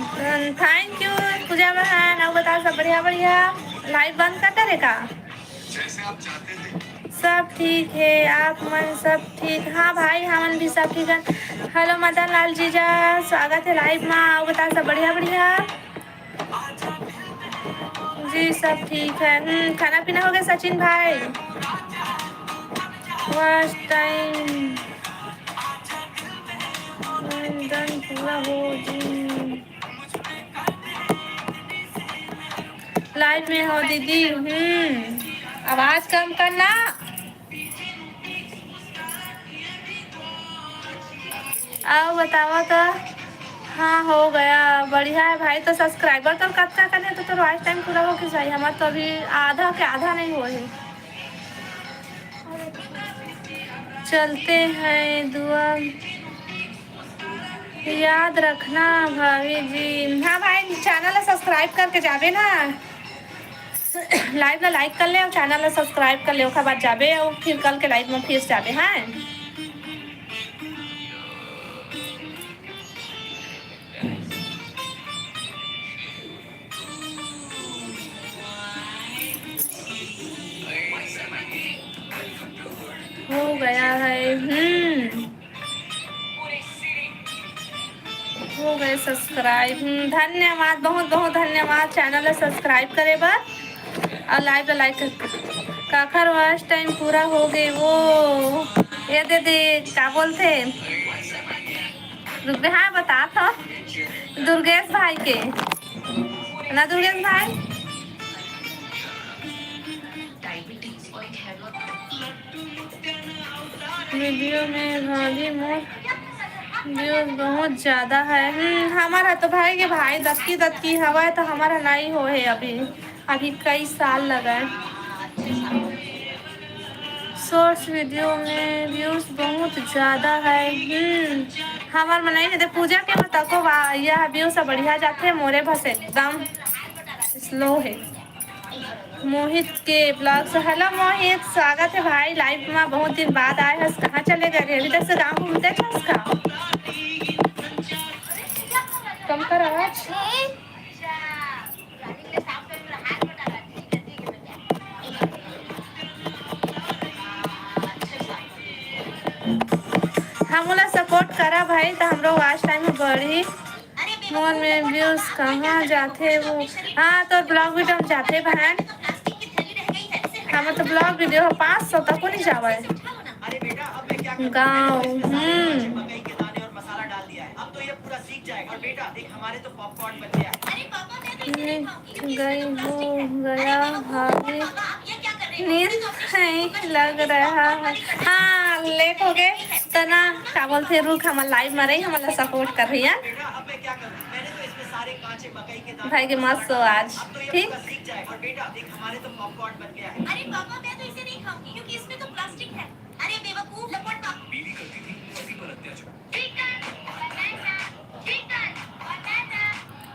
थैंक यू पूजा बहन। अब बता सब बढ़िया बढ़िया। लाइव बंद करता है का? सब ठीक है आप मन सब ठीक? हाँ भाई हमन भी सब ठीक है। हेलो मदन लाल जीजा स्वागत है लाइव में। अब बता सब बढ़िया बढ़िया जी। सब ठीक है। खाना पीना हो गया सचिन भाई? फर्स्ट टाइम पूरा हो जी। लाइव में हो दीदी। आवाज कम करना। आओ बताओ तो। हाँ हो गया बढ़िया है भाई। तो सब्सक्राइबर तो कब करने तो वॉच टाइम पूरा हो कि भाई? हमारा तो अभी आधा के आधा नहीं हुआ है। चलते हैं दुआ याद रखना भाभी जी। हाँ भाई चैनल सब्सक्राइब करके जावे ना। लाइव ला लाइक कर ले और चैनल ला सब्सक्राइब कर ले। उसके बाद जावे और फिर कल के लाइव में फिर जावे। हाँ हो गया है। हो गया सब्सक्राइब धन्यवाद बहुत बहुत धन्यवाद चैनल ला सब्सक्राइब करे बर और लाइव लाइक काखर वॉच टाइम पूरा हो गए वो ये दीदी क्या बोलते रुक हाँ बता था दुर्गेश भाई के ना दुर्गेश भाई वीडियो में भाभी मोर व्यूज बहुत ज्यादा है हमारा तो भाई के भाई दत्ती हवा है तो हमारा नहीं हो है अभी कई साल लगा है शॉर्ट्स वीडियो में व्यूज बहुत ज्यादा है हमार मन नहीं है पूजा के बताको यह व्यू सब बढ़िया जाते मोरे बस एकदम स्लो है मोहित के ब्लॉग से हेलो मोहित स्वागत है भाई लाइव में बहुत दिन बाद आए हैं कहाँ चले गए अभी तक से गाँव घूमते थे उसका कम कर आवाज हम लोग सपोर्ट करा भाई तो हम लोग आज टाइम में बढ़ी मोन में व्यूज कहाँ जाते वो हाँ तो ब्लॉग वीडियो में जाते बहन हम तो ब्लॉग वीडियो 500 तक को नहीं जावा है गाँव गई हो गया भाभी नींद नहीं लग रहा है हाँ लेट हो गए तो ना क्या बोलते रुक हमारे लाइव में रही हमारा सपोर्ट कर रही है भाई के मस्त हो आज ठीक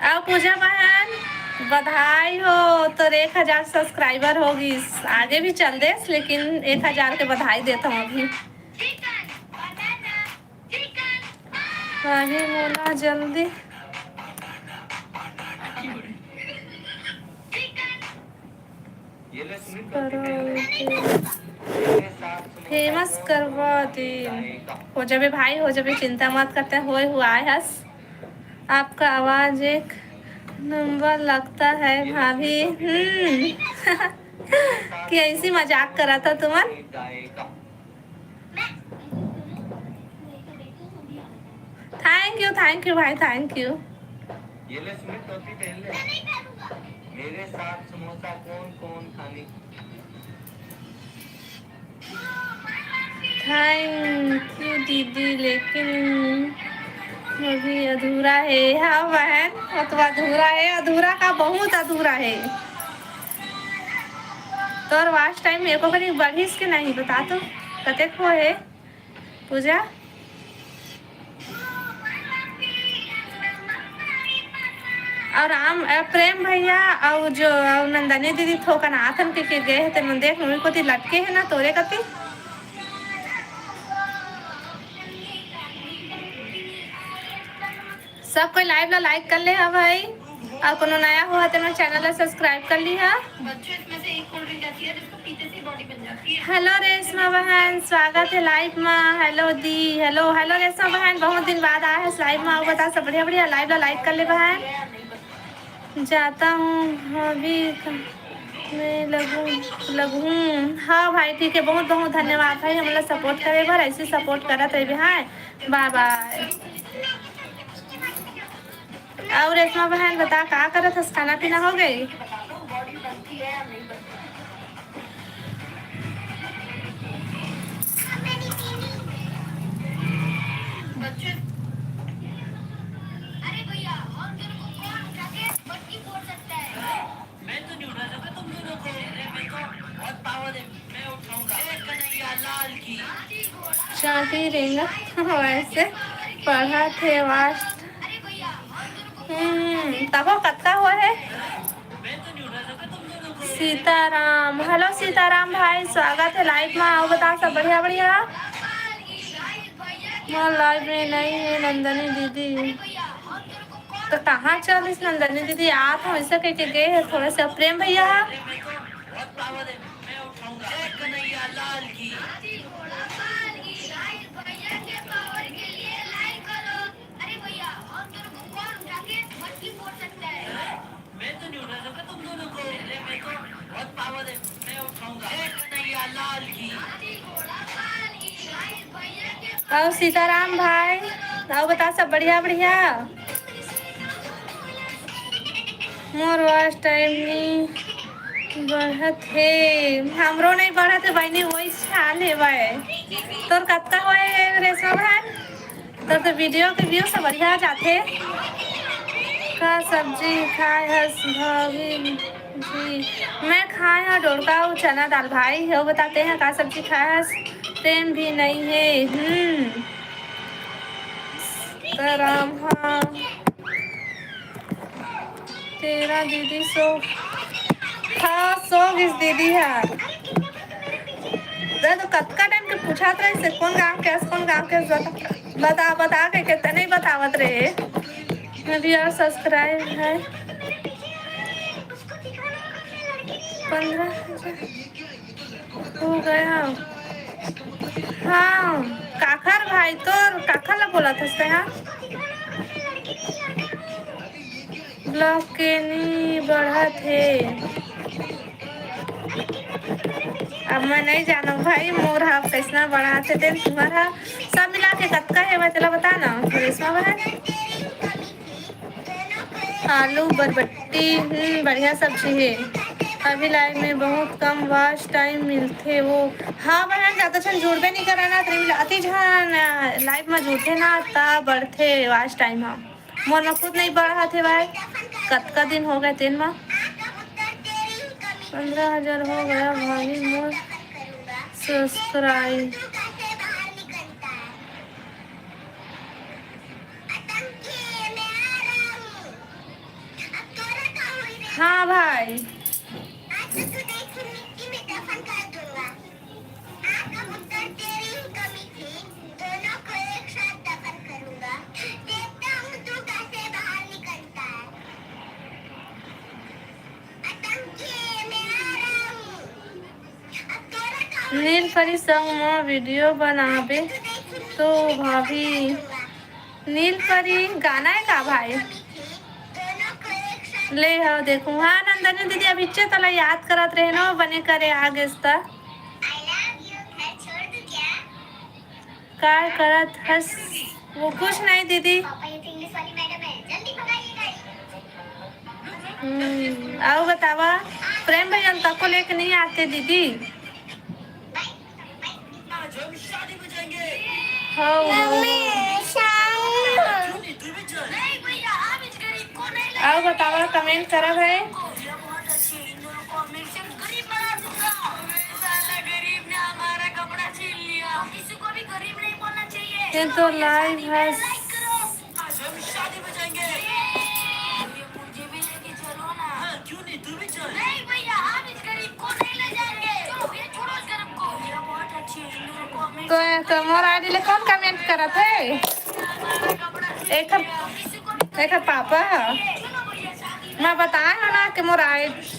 अब पूजा बहन बधाई हो तो 1000 सब्सक्राइबर होगी आगे भी चल दे लेकिन 1000 के बधाई देता हूँ अभी आगे बोला जल्दी फेमस करवा दे हो जाबे भाई हो जाबे चिंता मत करते होए हुआ है हस आपका आवाज एक नंबर लगता है भाभी कि ऐसी मजाक करा था तुमन थैंक यू भाई थैंक यू मेरे साथ समोसा कौन खाने थैंक यू दीदी लेकिन अभी अधूरा है हाँ बहन वो तो अधूरा है अधूरा का बहुत अधूरा है तो और वास्ट टाइम मेरे को कभी बढ़िस के नहीं बता तो कते को है पूजा और राम प्रेम भैया और जो नंदनी दीदी थोका नाथन के गए थे मन देख मुझे को लटके है ना तोरे कती सब कोई लाइव ला लाइक कर ले है भाई और कोनो नया हुआ तो मैं चैनल ला सब्सक्राइब कर ली है हेलो रेशमा बहन स्वागत है लाइव में हेलो दी हेलो हेलो रेशमा बहन बहुत दिन बाद आया है लाइव में बता सब बढ़िया बढ़िया लाइव ला लाइक कर ले बहन जाता हूँ अभी मैं लगूँ हाँ भाई ठीक है बहुत बहुत धन्यवाद भाई हमारा सपोर्ट करे बार ऐसे सपोर्ट करा रहे भाई बाय बाय और रेशमा बहन बता क्या करत है खाना पीना हो गई चाहती रहेगा वैसे पढ़ा थे वास्ट तब कत्ता हुआ है सीताराम हेलो सीताराम भाई स्वागत है लाइव में आओ बता सब बढ़िया बढ़िया लाइव में नहीं है नंदनी दीदी तो कहाँ चल इस नंदनी दीदी आप हम ऐसा कह के गए हैं थोड़ा सा प्रेम भैया बहुत पावर है, मैं उठाऊंगा। कन्हैया लाल की। और सीताराम भाई और बता सब बढ़िया बढ़िया। मोर वाच टाइम नहीं बढ़त है, हमरो नहीं बढ़त है बहनी, वही हाल है भाई। तोर कत्ता होए रेशमा भाई, तोर तो वीडियो के व्यू सब बढ़िया जाते। का सब्जी खाए हस भाभी जी? मैं खाए हैं डोरका और चना दाल भाई। वो बताते हैं का सब्जी खाए हस? प्रेम भी नहीं है। राम हाँ तेरा दीदी सो हाँ सो किस दीदी है तो कतका टाइम के पूछात रहे से कौन गाँव के बता बता के कितने नहीं बतावत रहे। अभी और सब्सक्राइब है 15,000 हो गया। हाँ काखर भाई तो काखर ला बोला था हाँ ब्लॉक के नहीं बढ़ा थे। अब मैं नहीं जानू भाई मोर हाफ कैसना बढ़ा थे दिन तुम्हारा सब मिला के कतका है मैं तेला बता ना रेशमा बहन। आलू बरबट्टी बढ़िया सब्जी है। अभी लाइव में बहुत कम वॉच टाइम मिलते वो। हाँ बहन ज़्यादा छन जुड़बे नहीं कराना तो अति झन लाइव में जुड़ते ना ता बढ़ते वॉच टाइम। हम मोर में खुद नहीं बढ़ा थे भाई कतका दिन हो गए तेन में 15,000 हो गया भाभी मोर सब्सक्राइब। हाँ भाई नील परी संग में वीडियो बनाबे तो भाभी नील परी गाना है का भाई ले हो देखू। हाँ नंदनी दीदी अभी तला याद करत रहे ना बने करे आगे काय करत हस वो कुछ नहीं दीदी। आओ बतावा प्रेम भैया तक को लेके नहीं आते दीदी। आओ बतावा कमेंट करा भाई। ये तो लाइव है तो मोर आईडी ले कौन कमेंट करत है? एक पापा मैं बताया है ना कि मोर आईडी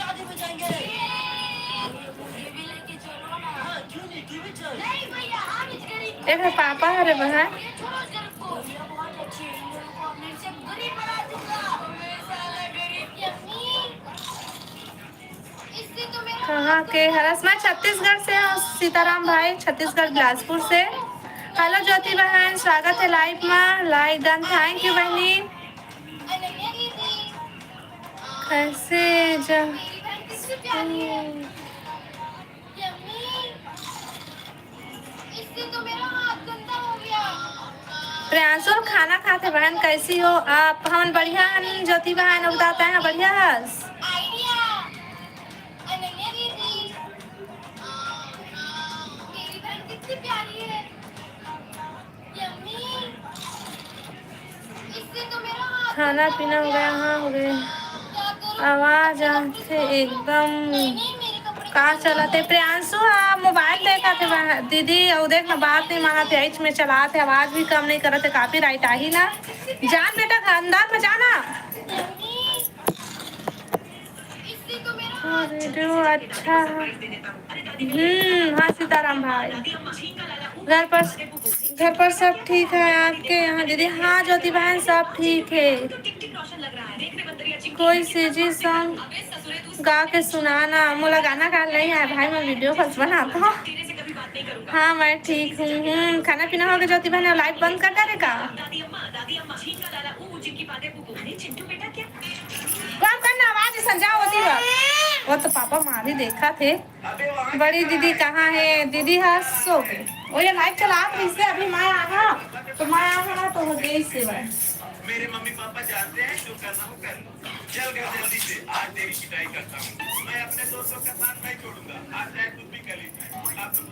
एक पापा है रे बहन। कहाँ के हरस मैं छत्तीसगढ़ से हूँ सीताराम भाई छत्तीसगढ़ बिलासपुर से। हेलो ज्योति बहन स्वागत है लाइव में लाइक डन थैंक यू बहनी। कैसे जा प्रियांशु खाना खाते बहन कैसी हो आप? हम बढ़िया हैं ज्योति बहन बताते हैं बढ़िया हस। खाना पीना हो गया? हाँ हो गया। आवाज आते एकदम कहाँ चलाते प्रियांशु? हाँ मोबाइल देखा थे दीदी और देख ना बात नहीं माना थे एच में चलाते आवाज भी कम नहीं करते काफी राइट आ ही ना। जान बेटा खानदान में जाना। हाँ वीडियो अच्छा हाँ सीताराम भाई घर पर सब ठीक है आपके यहाँ दीदी? हाँ ज्योति बहन सब ठीक है। कोई सीजी सॉन्ग गा के सुनाना। मोला गाना गा नहीं है भाई, मैं वीडियो बस बनाता हूँ। हाँ मैं ठीक हूँ। खाना पीना हो गया ज्योति बहन? लाइट बंद कर डाले का? कम करना आवाज समझा होती है। वो तो पापा मारी देखा थे। बड़ी दीदी कहाँ है? दीदी है सो गई। वो ये लाइट चला तो इससे अभी मैं आया तो मैं आया तो हो गई इससे मेरे मम्मी पापा जानते हैं जो करना हो कर लो। चल गया जल्दी से, आज तेरी पिटाई करता हूँ। मैं अपने दोस्तों का साथ नहीं छोड़ूंगा, आज चाहे कुछ भी कर लीजिए। आप लोग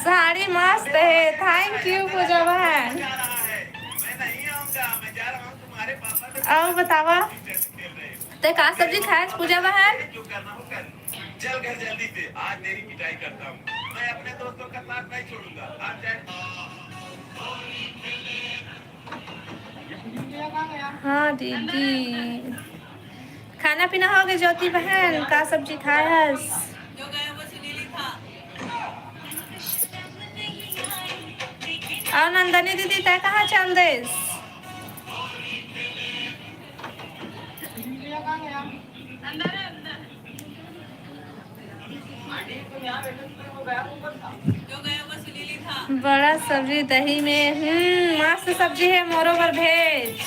साड़ी मस्त है। थैंक यू पूजा बहन। जा रहा है, मैं नहीं आऊंगा, मैं जा रहा हूँ तुम्हारे पापा से। आओ बतावा ते का सब्जी खाए पूजा बहन? जो करना हो कर लो। चल घर जल्दी से, आज तेरी पिटाई करता हूँ। मैं अपने दोस्तों का साथ नहीं छोड़ूंगा, आज चाहे। हाँ दीदी खाना पीना हो गया ज्योति बहन? का सब्जी खाए हस? और नंदनी दीदी तय कहाँ चल देस? बड़ा सब्जी दही में मस्त सब्जी है। मोरोवर भेज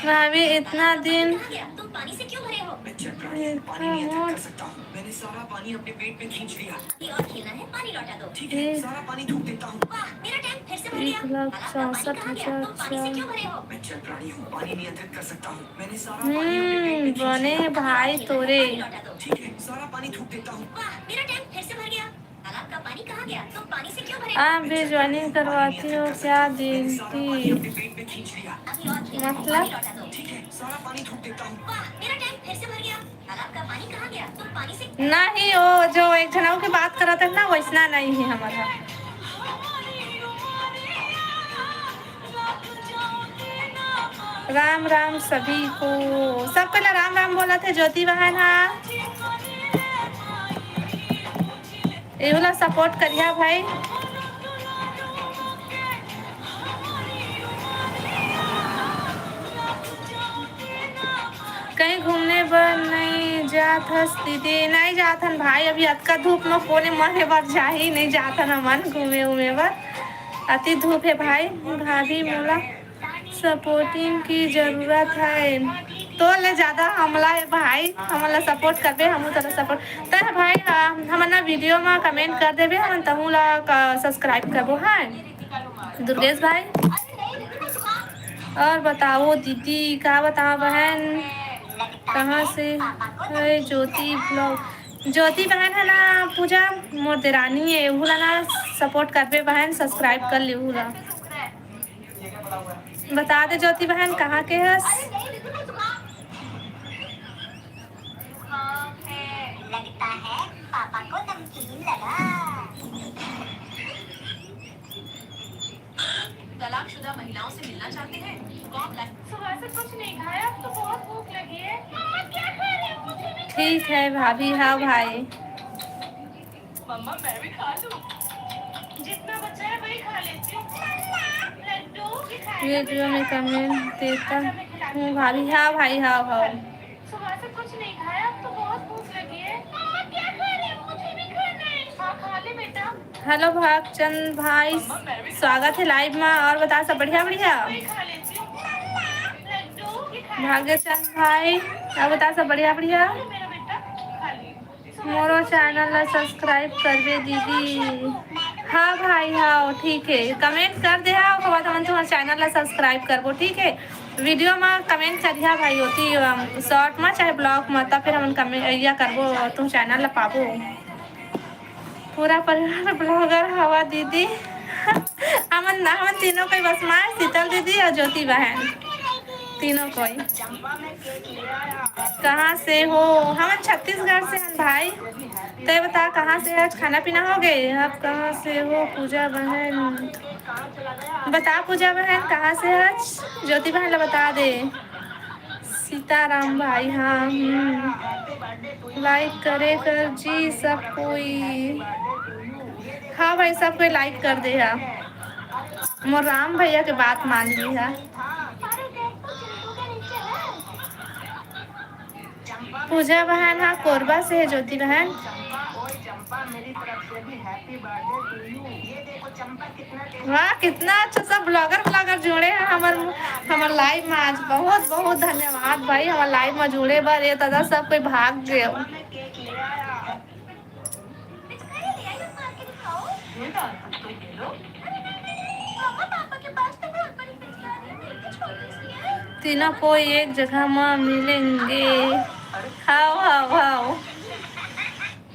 भाभी इतना दिन तुम पानी से क्यों भरे हो? मैं चल रहा है, पानी नियंत्रित कर सकता हूँ। मैंने सारा पानी अपने पेट में खींच लिया। अभी और खेलना है, पानी लौटा दो। ठीक है, सारा पानी थूक देता हूँ। वाह, मेरा टैंक फिर से भर गया। 1,64,000 तुम पानी से क्यों भरे हो? मैं चल प्राणी हूँ, पानी नियंत्रित कर सकता हूँ। मैंने सारा पानी अपने पेट में खींच बने लिया। भाई तोरे। पानी लौटा दो। ठीक है, सारा पानी थूक देता हूँ। वाह, मेरा टैंक फिर से भर गया। तालाब का पानी कहाँ गया? तुम पानी से क्यों भरे हो? आप भी ज्वाइनिंग करवाती हो क्या मैंने सारा पानी दीदी? अपने पेट में खींच लिया। अभी और खेलना है, मतलब? पानी लौटा दो। ठीक है, सारा पानी थूक देता हूँ। वाह, मेरा टैंक फिर से भर गया। तालाब का पानी कहाँ गया? तुम पानी से नहीं वो जो एक जनाओ की बात करा था ना वैसना नहीं है हमारा। राम राम सभी को। सब पहले राम राम बोला थे ज्योति बहन। हाँ ये वाला सपोर्ट करिया भाई। कहीं घूमने पर नहीं जात हस दीदी? नहीं जात हन भाई, अभी अतका धूप में कोने मरे बर जा ही नहीं जात हन मन घूमे उमे बर। अति धूप है भाई। भाभी मोला सपोर्टिंग की जरूरत है तो ले ज्यादा हमला है भाई। हमला सपोर्ट करबे हम तरह सपोर्ट त भाई। हम ना वीडियो में कमेंट कर देबे, हम तहु ला सब्सक्राइब करबो। हाँ दुर्गेश भाई। और बताओ दीदी, का बताओ बहन? कहाँ से है ज्योति ब्लॉग? ज्योति बहन है ना पूजा मोर देरानी है। उला ना सपोर्ट करबे बहन, सब्सक्राइब कर ले उला। बता दे ज्योति बहन कहाँ के हस? लगता है पापा को नमकीन लगा। तलाकशुदा महिलाओं से मिलना चाहते हैं? सुबह से कुछ नहीं खाया, अब तो बहुत भूख लगी है। मम्मा क्या खा रहे हो? मुझे भी ठीक है भाभी। हाँ भाई मम्मा मैं भी खा लूं। जितना बचा है वही खा लेती हूँ। लड्डू वीडियो में कमेंट देता हूँ भाभी। हाँ भाई हाँ हाँ। सुबह से कुछ नहीं खाया, अब तो बहुत भूख लगी है। मम्मा क्या खा रहे हो? मुझे भी खाना है। हाँ खा ले बेटा। हेलो भागचंद भाई, स्वागत है लाइव में। और बता सब बढ़िया बढ़िया? खा लेती हूँ। लड्डू भाग्यचंद भाई और बता सब बढ़िया बढ़िया? मेरा बेटा खा ली। मोरो चैनल ला सब्सक्राइब करबे दीदी। हाँ भाई हाँ ठीक है। कमेंट कर दे हाँ, बाद हम तुम्हारे चैनल ला सब्सक्राइब करबो। ठीक है वीडियो में कमेंट करिया भाई होती शॉर्ट में चाहे ब्लॉग में, तब फिर हम कमेंट या करबो तुम चैनल ला पाबो। पूरा परिवार ब्लॉगर हवा दीदी। हमन तीनों कोई बस माँ शीतल दीदी और ज्योति बहन तीनों कोई। कहाँ से हो? हम छत्तीसगढ़ से हैं भाई। तो बता कहाँ से? आज खाना पीना हो गए? आप कहाँ से हो पूजा बहन? बता पूजा बहन कहाँ से? आज ज्योति बहन ला बता दे। सीताराम भाई हाँ लाइक करे कर जी सब कोई। हाँ भाई सब कोई लाइक कर दे। हाँ मोर राम भैया के बात मान ली है। पूजा बहन, हाँ कोरबा से है ज्योति बहन। वाह कितना अच्छा सब ब्लॉगर जुड़े हैं हमार लाइव में आज। बहुत बहुत धन्यवाद भाई हमार लाइव में जुड़े बार। ये दादा सब कोई भाग गए। पिचकारी ले आई हूँ, मार के दिखाओ। पापा के पास तो बहुत बड़ी पिचकारी है, मेरी छोटी सी है। तीनों को एक जगह में मिलेंगे। हाओ हाओ हाओ।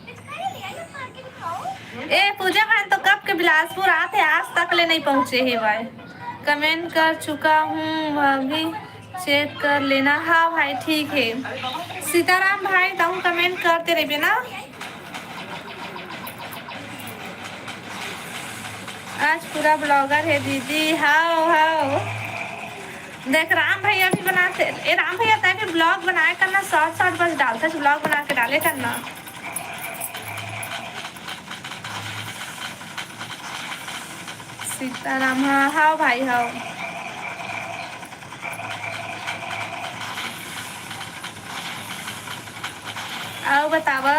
पिचकारी ले आई हूँ, मार के दिखाओ। ए पूजा बहन तो कब के बिलासपुर आते आज तक ले नहीं पहुँचे है भाई। कमेंट कर चुका हूँ भाभी चेक कर लेना। हाँ भाई ठीक है। सीताराम भाई तुम कमेंट करते रहिए ना। आज पूरा ब्लॉगर है दीदी। हाओ हाओ। देख राम भैया भी बनाते। ए राम भैया तय भी ब्लॉग बनाए करना। शॉर्ट बस डालता ब्लॉग बना के डाले करना। सीताराम हाँ हाओ भाई हाओ। आओ बतावा।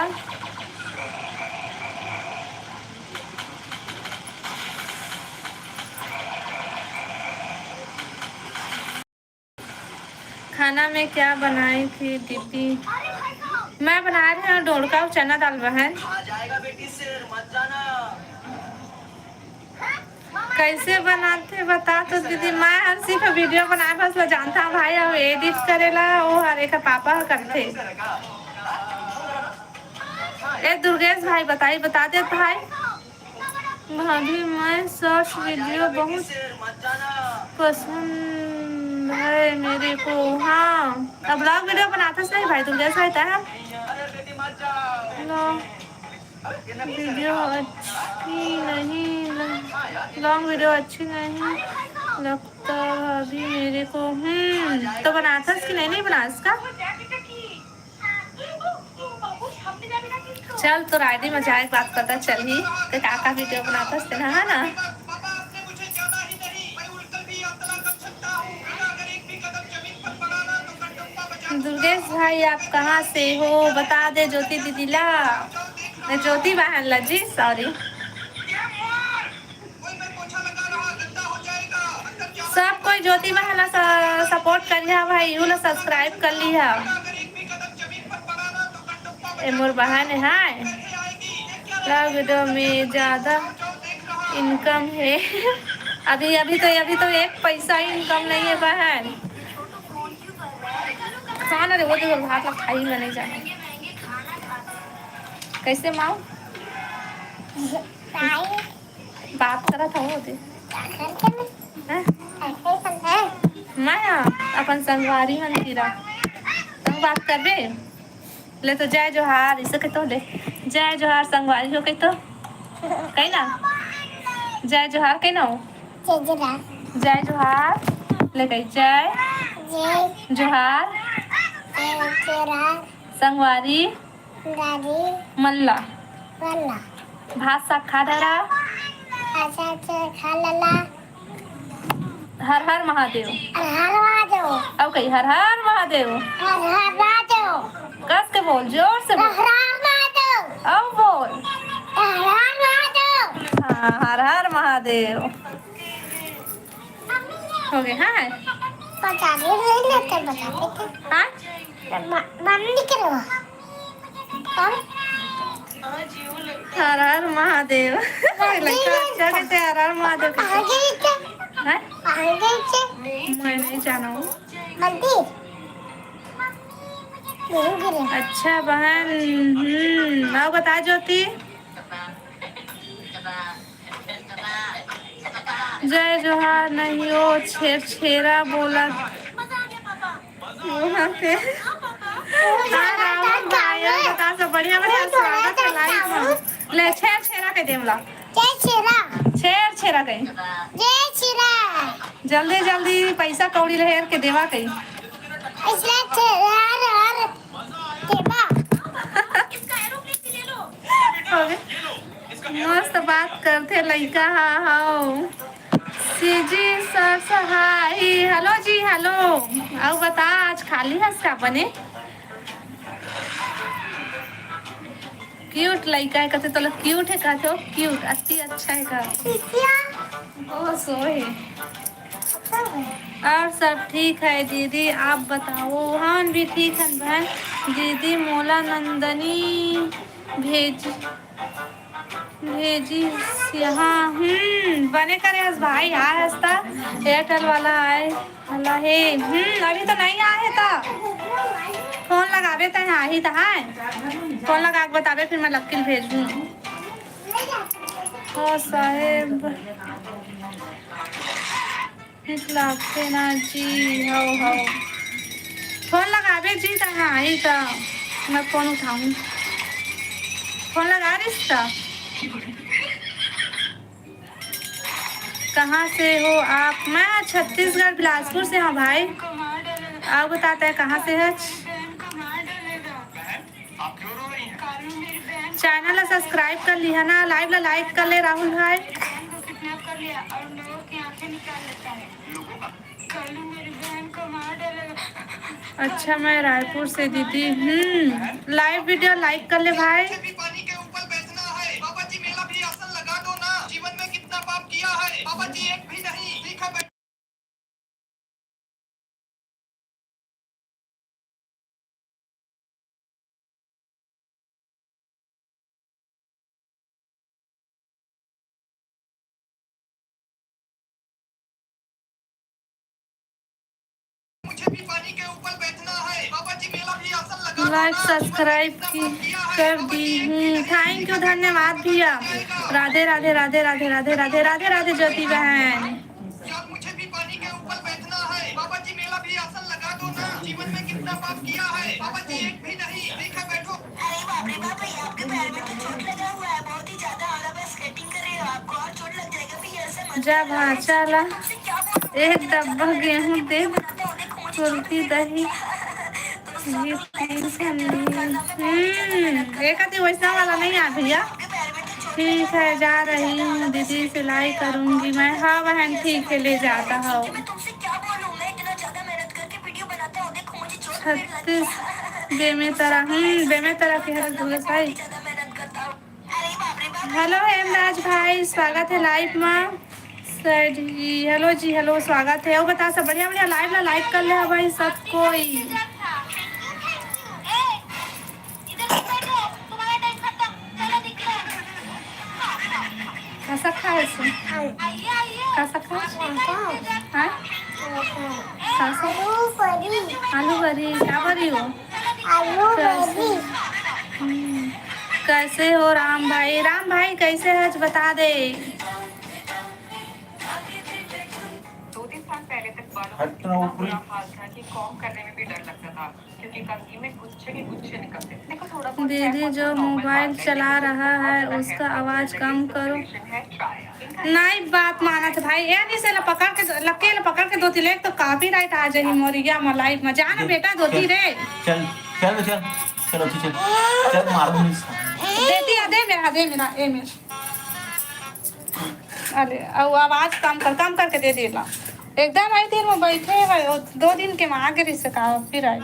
खाना में क्या बनाई थी दीदी? मैं बना रही हूँ डोड़का और चना दाल बहन। कैसे बनाते बता तो दीदी। मैं हर सिर्फ वीडियो बनाए बस मैं जानता हूँ भाई। और एडिट करेला वो हर एक पापा करते। ए दुर्गेश भाई बताइए बता दे भाई। भाभी मैं शॉर्ट्स वीडियो बहुत पसंद है मेरे को। हाँ अब ब्लॉग वीडियो बनाते सही भाई दुर्गेश भाई था। वीडियो अच्छी नहीं लॉन्ग वीडियो अच्छी नहीं लगता अभी मेरे को। तो बनाता कि नहीं बना इसका। चल तो राइडी में जाए बात पता चल ही तो काका वीडियो बनाता है ना। दुर्गेश भाई आप कहाँ से हो बता दे ज्योति दीदी ला। ज्योति बहन ला जी सॉरी। सब कोई ज्योति बहन ला सपोर्ट करिए भाई। यू ला सब्सक्राइब कर लिया। मोर बहन है वीडियो में ज्यादा इनकम है। अभी तो एक पैसा ही इनकम नहीं है बहन। खाना रे वो तो भात ला खाई में नहीं जाना। कैसे माँ बात करा था वो मैं अपन संगवारी मंदिरा तुम बात करबे ले तो जय जोहार इसे कहते ले जय जोहार संगवारी हो कहते कही ना जय जोहार कही ना जय जोहार ले कही जय जोहार संगवारी मल्ला भात साग खा धरा हर हर महादेव अब कही हर हर महादेव कस के बोल जोर से बोल अब बोल हाँ हर हर महादेव हो गए। हाँ हर हर महादेव अच्छा कहते हर हर महादेव। मैं नहीं जाना हूँ। अच्छा बहन आओ बता ज्योति। जय जोहार नहीं हो छेरा बोला वहाँ पे। बता सब बढ़िया स्वागत है लाइव में। ले छेरा के देवला छेरा कहीं जल्दी जल्दी पैसा कौड़ी लहेर के देवा कहीं। मस्त बात करते लड़का। हाँ सीजी सर सहाय हेलो जी हेलो। आओ बता आज खाली है क्या बने क्यूट लड़का है कहते तो लोग क्यूट है कहते हो क्यूट अति अच्छा है का ओ सो है और सब ठीक है दीदी आप बताओ हाँ भी ठीक है बहन दीदी मोला नंदनी भेजी यहाँ बने करे हस भाई आए हस्ता एयरटेल वाला आए हला है अभी तो नहीं आए था फोन लगावे तो आ ही था फोन लगा के बतावे फिर मैं लकील भेजूँ ओ साहेब लगते ना जी हो फोन लगावे जी तो हाँ ही था मैं फोन उठाऊँ फोन लगा रिश्ता कहाँ से हो आप मैं छत्तीसगढ़ बिलासपुर से हूँ भाई आप बताते हैं कहाँ से है चैनल सब्सक्राइब कर लिया ना लाइव ला लाइक कर ले राहुल भाई अच्छा मैं रायपुर से दीदी लाइव वीडियो लाइक कर ले भाई पानी के ऊपर बैठना है बाबा जी मेला भी आसन लगा दो ना जीवन में कितना पाप किया है बाबा जी एक भी नहीं लिखा मुझे भी पानी के ऊपर बैठना है बाबा जी मेला भी आसन लगा दो लाइक ना। सब्सक्राइब कर दी हूँ थैंक यू धन्यवाद भैया राधे राधे राधे राधे राधे राधे राधे राधे ज्योति बहन यार मुझे भी पानी के ऊपर बैठना है बाबा जी मेला भी आसन लगा दो ना जीवन में कितना पाप किया है बाबा जी एक भी नहीं लिखा बैठो अरे बाप रे बाप भैया आपके पैर में तो चोट लगा हुआ है बहुत ही ज्यादा और अब स्केटिंग कर रहे हो आपको और चोट लग जाएगा भैया ऐसे मत जब हाँ चला से क्या बोल एक डब्बा गेहूँ दे बनाते हो देखो मुझे कुल्फी दही ये एक आधी वैसा वाला नहीं आ भैया ठीक है जा रही हूँ दीदी सिलाई करूँगी मैं हाँ बहन ठीक है ले जाता हूँ मैं तुमसे क्या बोलूं मैं इतना ज्यादा मेहनत करके वीडियो बनाता हूँ देखो मुझे चोट भी लग छत्तीस बेमे तरह की है दूल्हे भाई ज्यादा मेहनत करता हूँ अरे बाप रे बाप हेलो हेमराज भाई स्वागत है लाइव में सर जी हेलो स्वागत है वो बता सब बढ़िया बढ़िया लाइव ला लाइक कर ले भाई सब कोई कैसा खा है इसमें कैसा खा हाँ कैसा आलू बरी क्या बरी हो कैसे हो राम भाई कैसे है बता दे 2-3 साल पहले तक बालों हट का रहा हूँ इतना पूरी। बुरा हाल था कि कॉम करने में भी डर लगता था क्योंकि कंघी में गुच्छे के गुच्छे निकलते थे। देखो थोड़ा बहुत दीदी जो मोबाइल चला रहा है उसका आवाज कम करो नहीं बात माना था भाई ये नहीं से पकड़ के पकड़ के दो तिलेक तो कॉपीराइट आ जाही मोरिया में लाइव में जाना बेटा दोती रे चल चल चल चलो चल चल मार दूँ देती दे मेरा ए मेरा अरे अब आवाज कम करके दे देला एकदम आई देर में बैठे है 2 दिन के में आगे रही सका फिर आई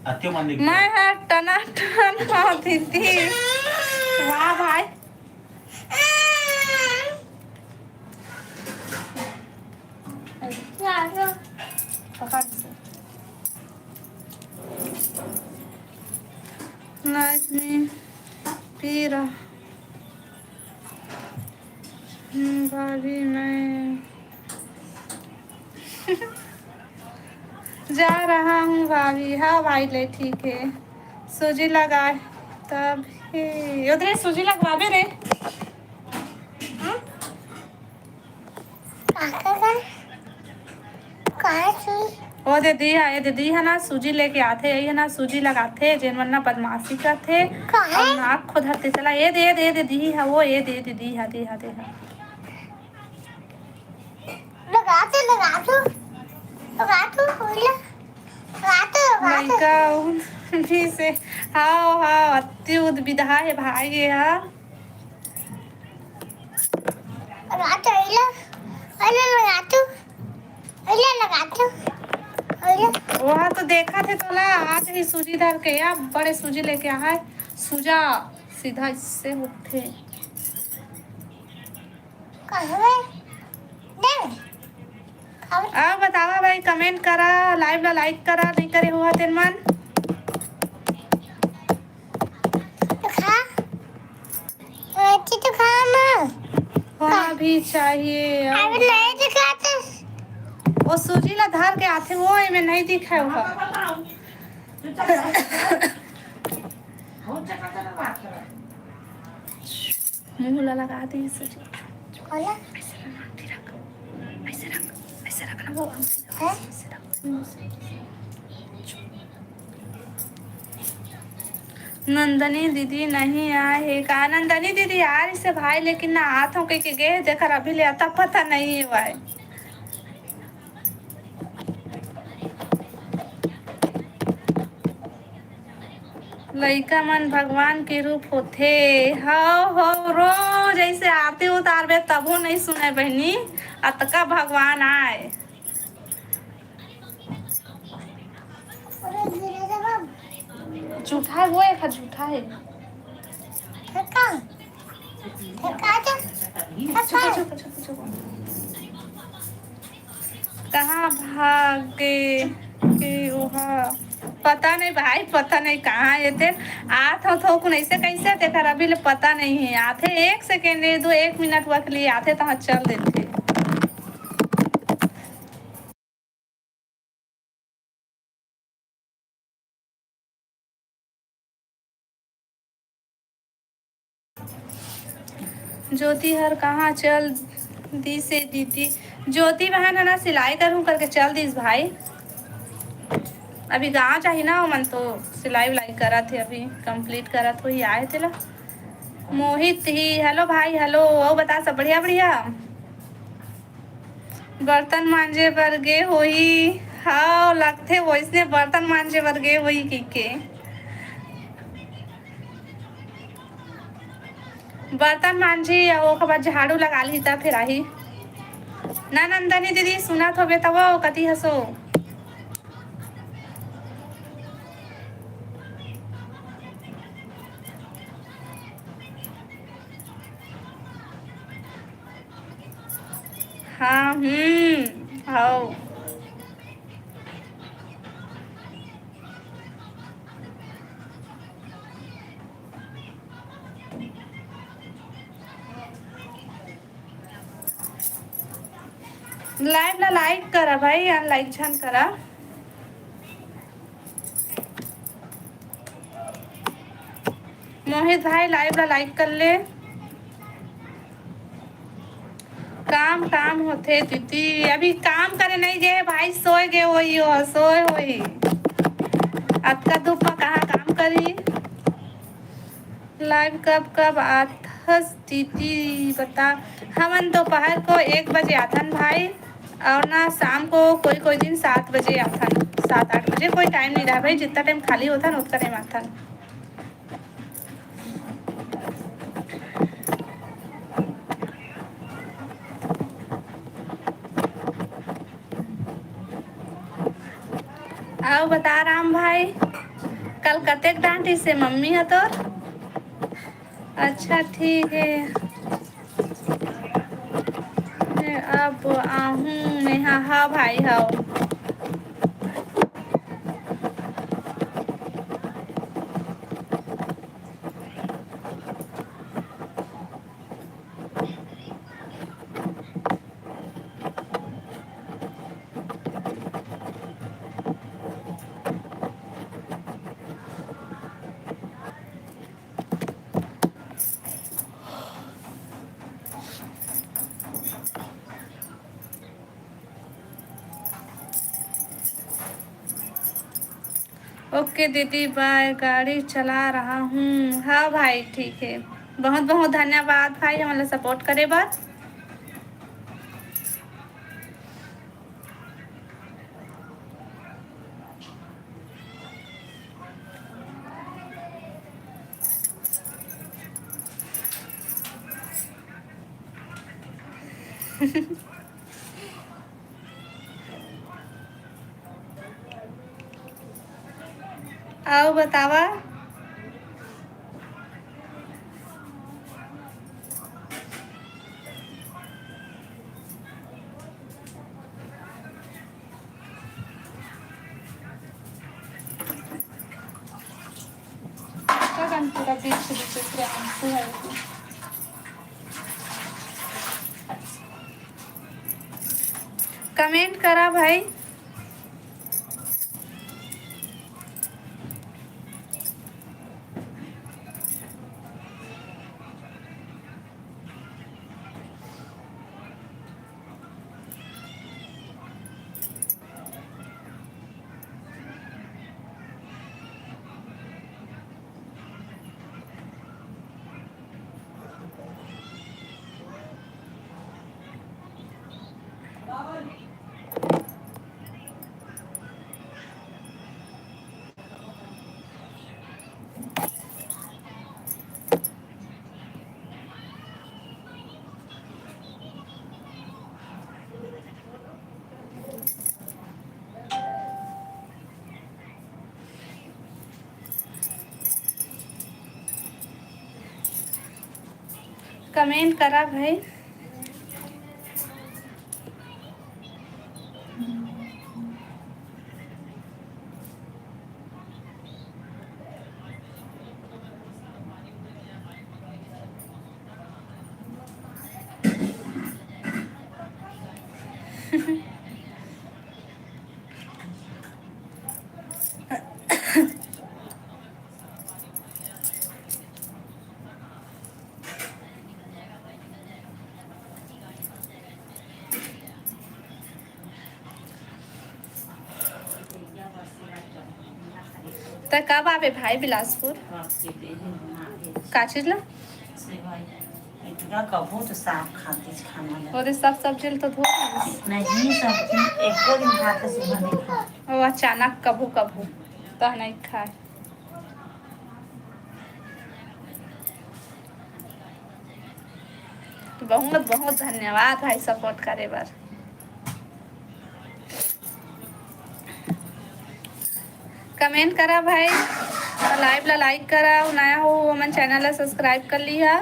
अत्यो मान देगी मैं है टना होती थी वाह भाई पकड़ से नाइस में पी रहा भाभी मैं जा रहा हूँ भाभी हाँ भाई ले ठीक है सूजी लगाए तब उधर सूजी लगवाबे रे ओ दीदी है ना सूजी लेके आते है ना सूजी लगाते जेन वरना बदमाशी करते और नाक खुद हते चला ये दे दीदी है वो ये दे दीदी है दे लड़का भी से हाँ अति उद्विदा है भाई ये हाँ वहाँ तो देखा थे तोला आज ही सूजी धर के या बड़े सूजी लेके आ है सूजा सीधा इससे उठे। अब बतावा भाई कमेंट करा लाइव ला लाइक करा नहीं करे हुआ तेन मन होना भी चाहिए। वो सूजी ला धर के आथे वो में नहीं दिखा होगा। मुंह ला लगा दी सूजी ऐसे रख वो नंदनी दीदी नहीं आए है का नंदनी दीदी आ रही से भाई लेकिन ना हाथों के गए देखकर अभी ले आता पता नहीं है भाई। लइका मन भगवान के रूप होथे हो रोज ऐसे आरती उतारबे तबो नहीं सुने बहनी अतका भगवान आए। झूठा है वो एक झूठा है कहाँ भागे के वहाँ पता नहीं भाई पता नहीं कहाँ ये थे आते हो थोक ऐसे कैसे देखा अभी ले पता नहीं है आते 1 सेकेंड 1 मिनट वक्त लिए आते तो चल देते। ज्योति हर कहाँ चल दी से दीदी ज्योति बहन है ना सिलाई करूँ करके चल दीस भाई अभी गाँव चाहिए ना मन तो सिलाई विलाई करा थे अभी कंप्लीट करा तो ही आए थे ला मोहित ही हेलो भाई हेलो वो बता सब बढ़िया बढ़िया बर्तन मांजे बर गे होई हाँ लगते वैसने बर्तन मांजे बर गे होई की बर्तन मांझी वो के बाद झाड़ू लगा ली था फिर आई ना नंदनी दीदी सुना तो बे तब कति हसो हाँ हाँ लाइव ला लाइक करा भाई लाइक छान करा मोहित भाई लाइव ला लाइक कर ले काम होते दीदी अभी काम करे नहीं गए भाई सोए गए वही हो सोए वही आपका धूप कहाँ काम करी लाइव कब आथस दीदी बता हमन दोपहर को 1 बजे आथन भाई और ना शाम को कोई दिन 7 बजे आथन 7-8 बजे कोई टाइम नहीं रहा भाई जितना टाइम खाली होता ना उतना टाइम आथन। आओ बता राम भाई कल कतेक डांटी से मम्मी है तो अच्छा ठीक है अब आहूँ नेहा हाँ भाई हाँ ओके दीदी बाय गाड़ी चला रहा हूँ हाँ भाई ठीक है बहुत बहुत धन्यवाद भाई हमारा सपोर्ट करे बात आओ बतावा। पूरा बीच से आंसू है। कमेंट करा भाई। कमेंट करा भाई। तो कब आवे भाई बिलासपुर? का चीज ला? कबू तो साफ खाते खाना और सब सब्जी तो धो नहीं सब्जी एको दिन खाते से बने खा वो अचानक कभू कभू तो नहीं खाए। बहुत बहुत धन्यवाद भाई सपोर्ट करे बार। कमेंट करा भाई, लाइव ला लाइक करा, नया हो मन चैनल ला सब्सक्राइब कर लिया।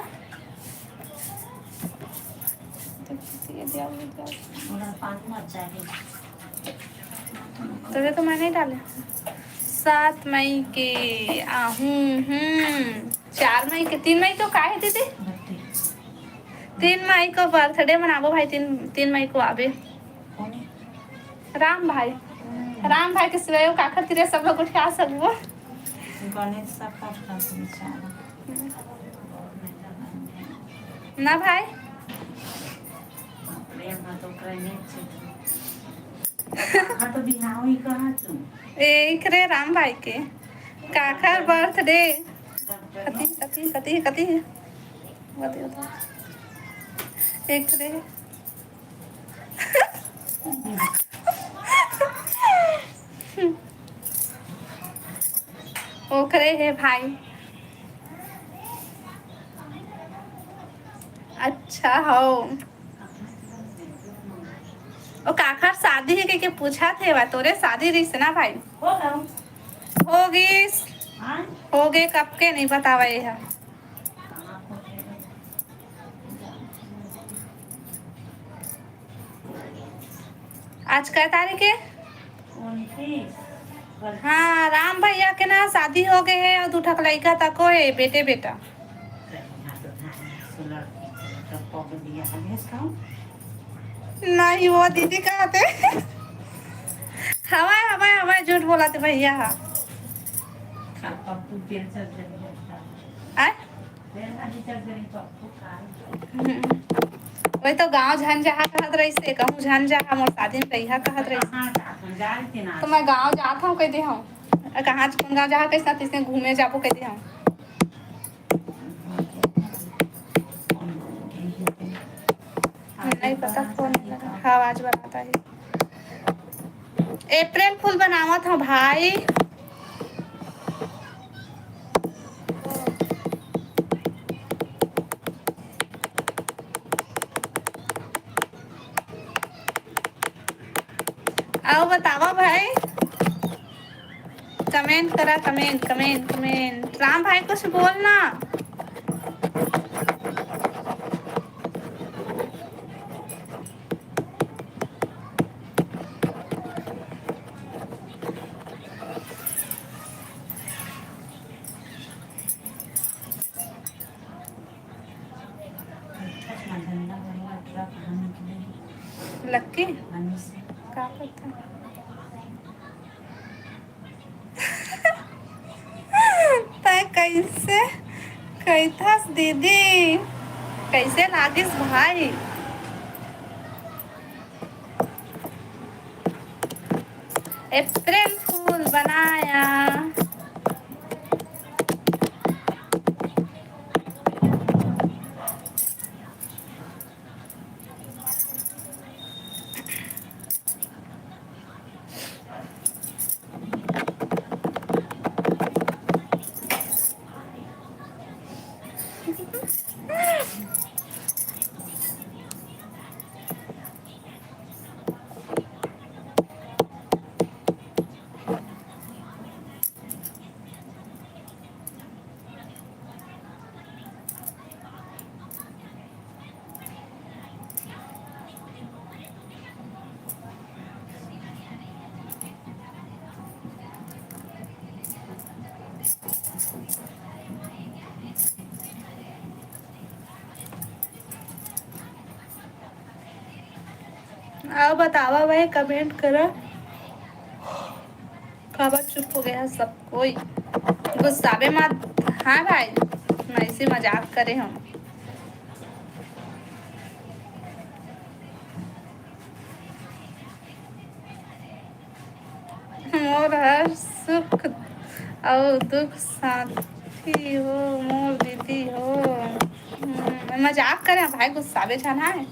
तो मैं नहीं डाले 7 मई के आहूँ 4 मई के 3 मई तो का है दीदी? 3 मई को बर्थडे मनाबो भाई। 3 मई को आवे राम भाई के सिवाय का खातिर सब लोग उठा सकबो। गणेश सब का ना भाई प्रेम तो करने हाँ तो बिहाव ही कहाँ तू एक रे राम भाई के काखर बर्थडे कती बता एक रे ओखरे है भाई। अच्छा हो ओ काखर शादी है के पूछा थे वा तोरे शादी रही से ना भाई? होगी हो गए कब के नहीं बतावा है। आज क्या तारीख है? हाँ राम भैया के ना शादी हो गए है और 2 ठक लड़का तक हो है बेटा। नहीं वो दीदी कहते हवाई झूठ बोला थे भैया। वही तो गांव झंझाहा कहत रही से कहूँ झंझाहा मोर शादी में कहिया कहत रही तो मैं गांव जाता हूँ कह दे हूँ कहाँ कौन गाँव जहाँ कैसा तिसने घूमे जाबो कह दे हूँ। नहीं पता कौन आवाज बनाता है। अप्रैल फूल बनावत हूँ भाई। आओ बतावा भाई कमेंट करा, कमेंट कमेंट कमेंट। राम भाई कुछ बोलना। इतना गंदा वाला ट्रक कहाँ निकले लक्की पानी से। क्या करता है? तय कैसे कैथास दीदी, कैसे लागिस भाई? अप्रैल फूल बनाया। अब बतावा भाई, कमेंट करो। खबर चुप हो गया सब कोई। गुस्सावे मत। हाँ भाई, मैं ऐसे मजाक करे हम। मोर हर सुख और दुख साथी हो, मोर दीदी हो। मजाक करे भाई, गुस्सावे जाना है।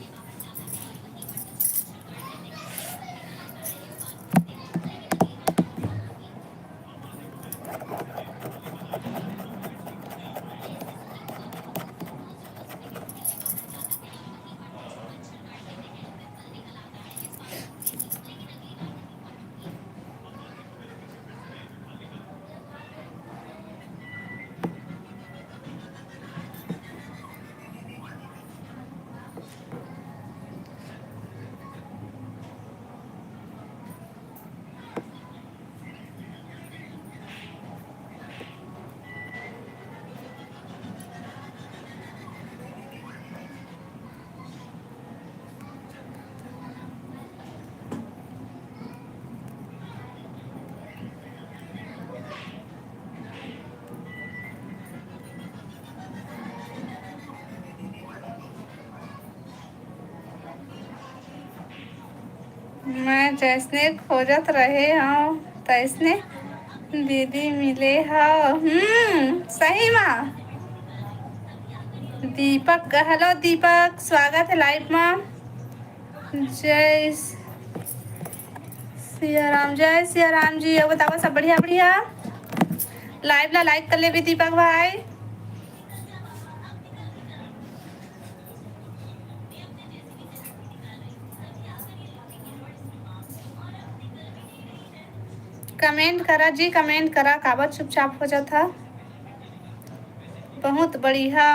मैं जैसने खोजत रहे हूँ तैसने दीदी मिले हो। सही माँ। दीपक, हेलो दीपक, स्वागत है लाइव में। जय सिया राम, जय सिया राम जी। अब बताओ सब बढ़िया बढ़िया। लाइव ला लाइक कर ले भी दीपक भाई। कमेंट करा जी, कमेंट करा। काबर चुपचाप हो जाता। बहुत बढ़िया।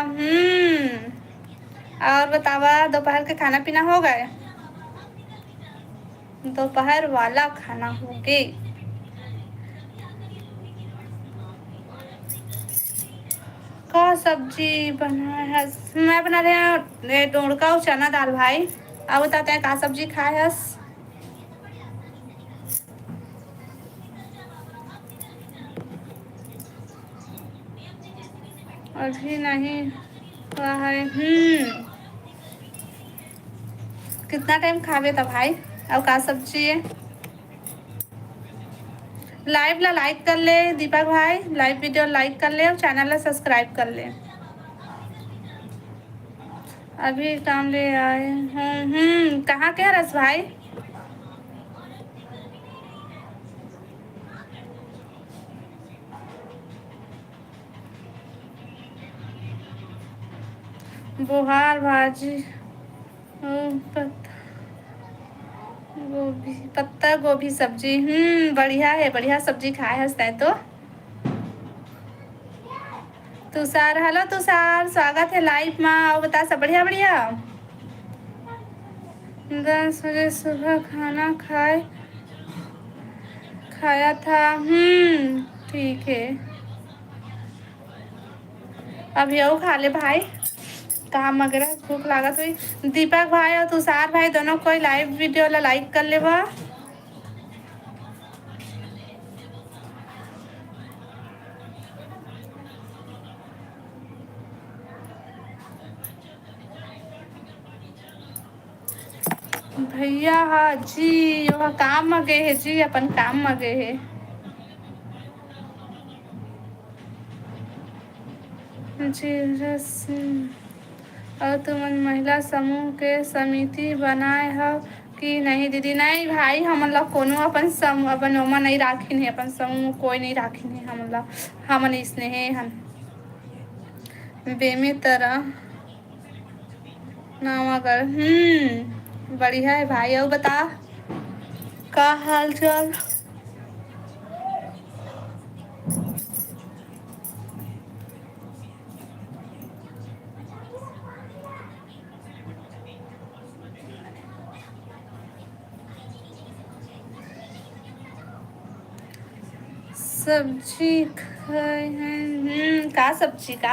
और बतावा, दोपहर के खाना पीना हो गए? दोपहर वाला खाना हो गए। का सब्जी बना है? मैं बना रहे हैं डोड़का और चना दाल भाई। अब बताते हैं का सब्जी खाए हस। अभी नहीं हुआ है। कितना टाइम खावे था भाई? अब का सब्जी है? लाइव ला लाइक कर ले दीपक भाई, लाइव वीडियो लाइक कर ले और चैनल ला सब्सक्राइब कर ले। अभी काम ले आए हूँ। कहाँ के रस भाई? बुहार भाजी। गोभी पत्ता गोभी सब्जी बढ़िया है, बढ़िया सब्जी खाए हंसता तो। तुषार हेलो तुषार, स्वागत है लाइव में। और बता सब बढ़िया बढ़िया। 10 बजे सुबह खाना खाया था। ठीक है, अभी आओ खा ले भाई, काम वगैरह भूख लागत हुई। दीपक भाई और तुषार भाई दोनों कोई लाइव वीडियो वाला लाइक कर ले बा। भैया हाँ जी, वह काम में गए है जी, अपन काम में गए है जी। और तुम महिला समूह के समिति बनाए हो कि नहीं दीदी? नहीं भाई, हम लोग कोनो अपन समूह अपन ओमा नहीं राखिन है, अपन समूह कोई नहीं राखिन है। हम लोग हमन स्नेह हम बेमे तरह नामागर बढ़िया है भाई। और बता का हाल चाल? सब्जी खाए हैं का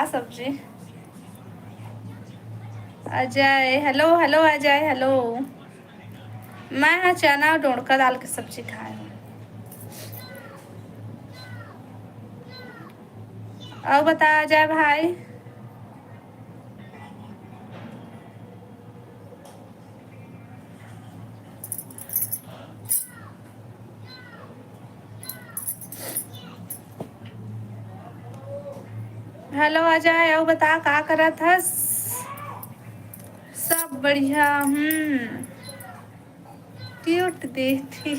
सब्जी? Ajay hello hello, Ajay hello. मैं हाँ चना और डोड़का दाल की सब्जी खाए हूँ। और बता अजय भाई। हेलो अजय, और बता का करा था? सब बढ़िया। क्यूट देखती।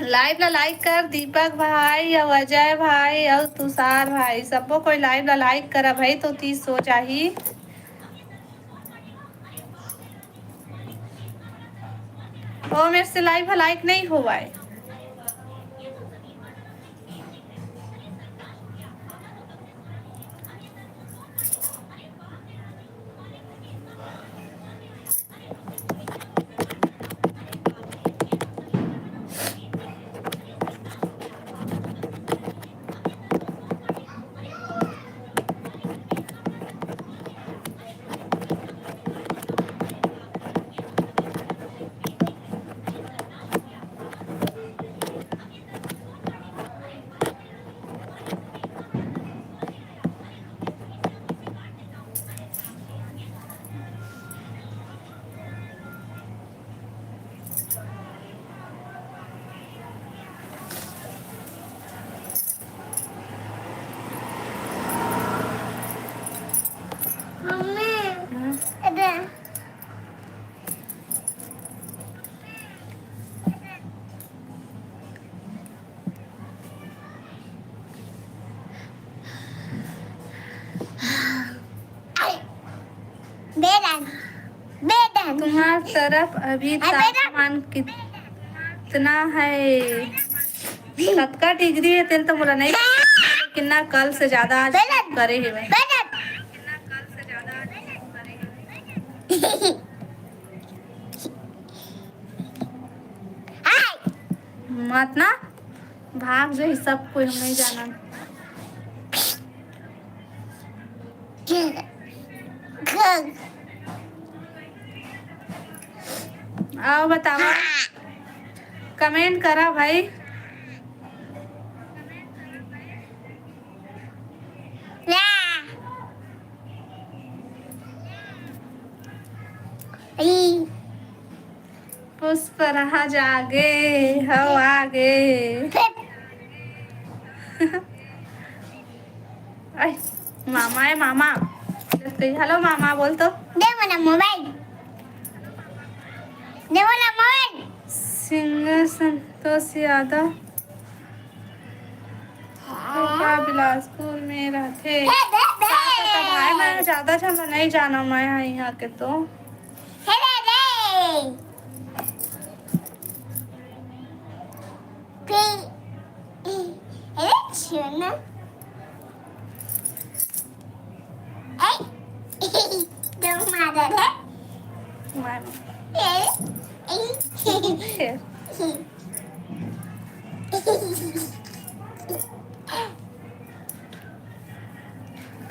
लाइव ला लाइक कर दीपक भाई और अजय भाई और तुषार भाई, सबको कोई लाइव ला लाइक करा भाई तो 30 हो जाही। ओ मेरे से लाइव लाइक नहीं हुआ है। तुम्हारी तरफ अभी तापमान कितना है? 7 डिग्री है। तेल तो बोला नहीं, लेकिन ना कल से ज्यादा आज करे है। मत ना भाग जाए, सब कोई हम नहीं जाना। आओ बताओ, कमेंट करा भाई। पुष्प रहा जागे हो आगे। मामा है मामा। हेलो मामा बोल तो। दे वाला मोबाइल, दे वाला मोबाइल। सिंगर संतोष यादव बिलासपुर में रहते। भाई मैं ज्यादा नहीं जाना मैं यहाँ के तो। सुना दो मादर है मानो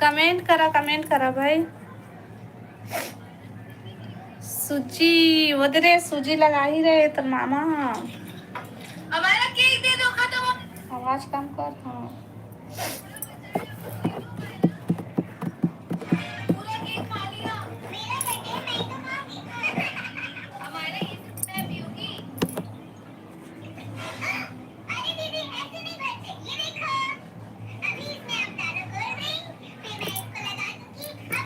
कमेंट करा भाई। सूजी उधरे सूजी लगा ही रहे तो मामा हमारा केक दे दो खत्म। आवाज कम कर। हाँ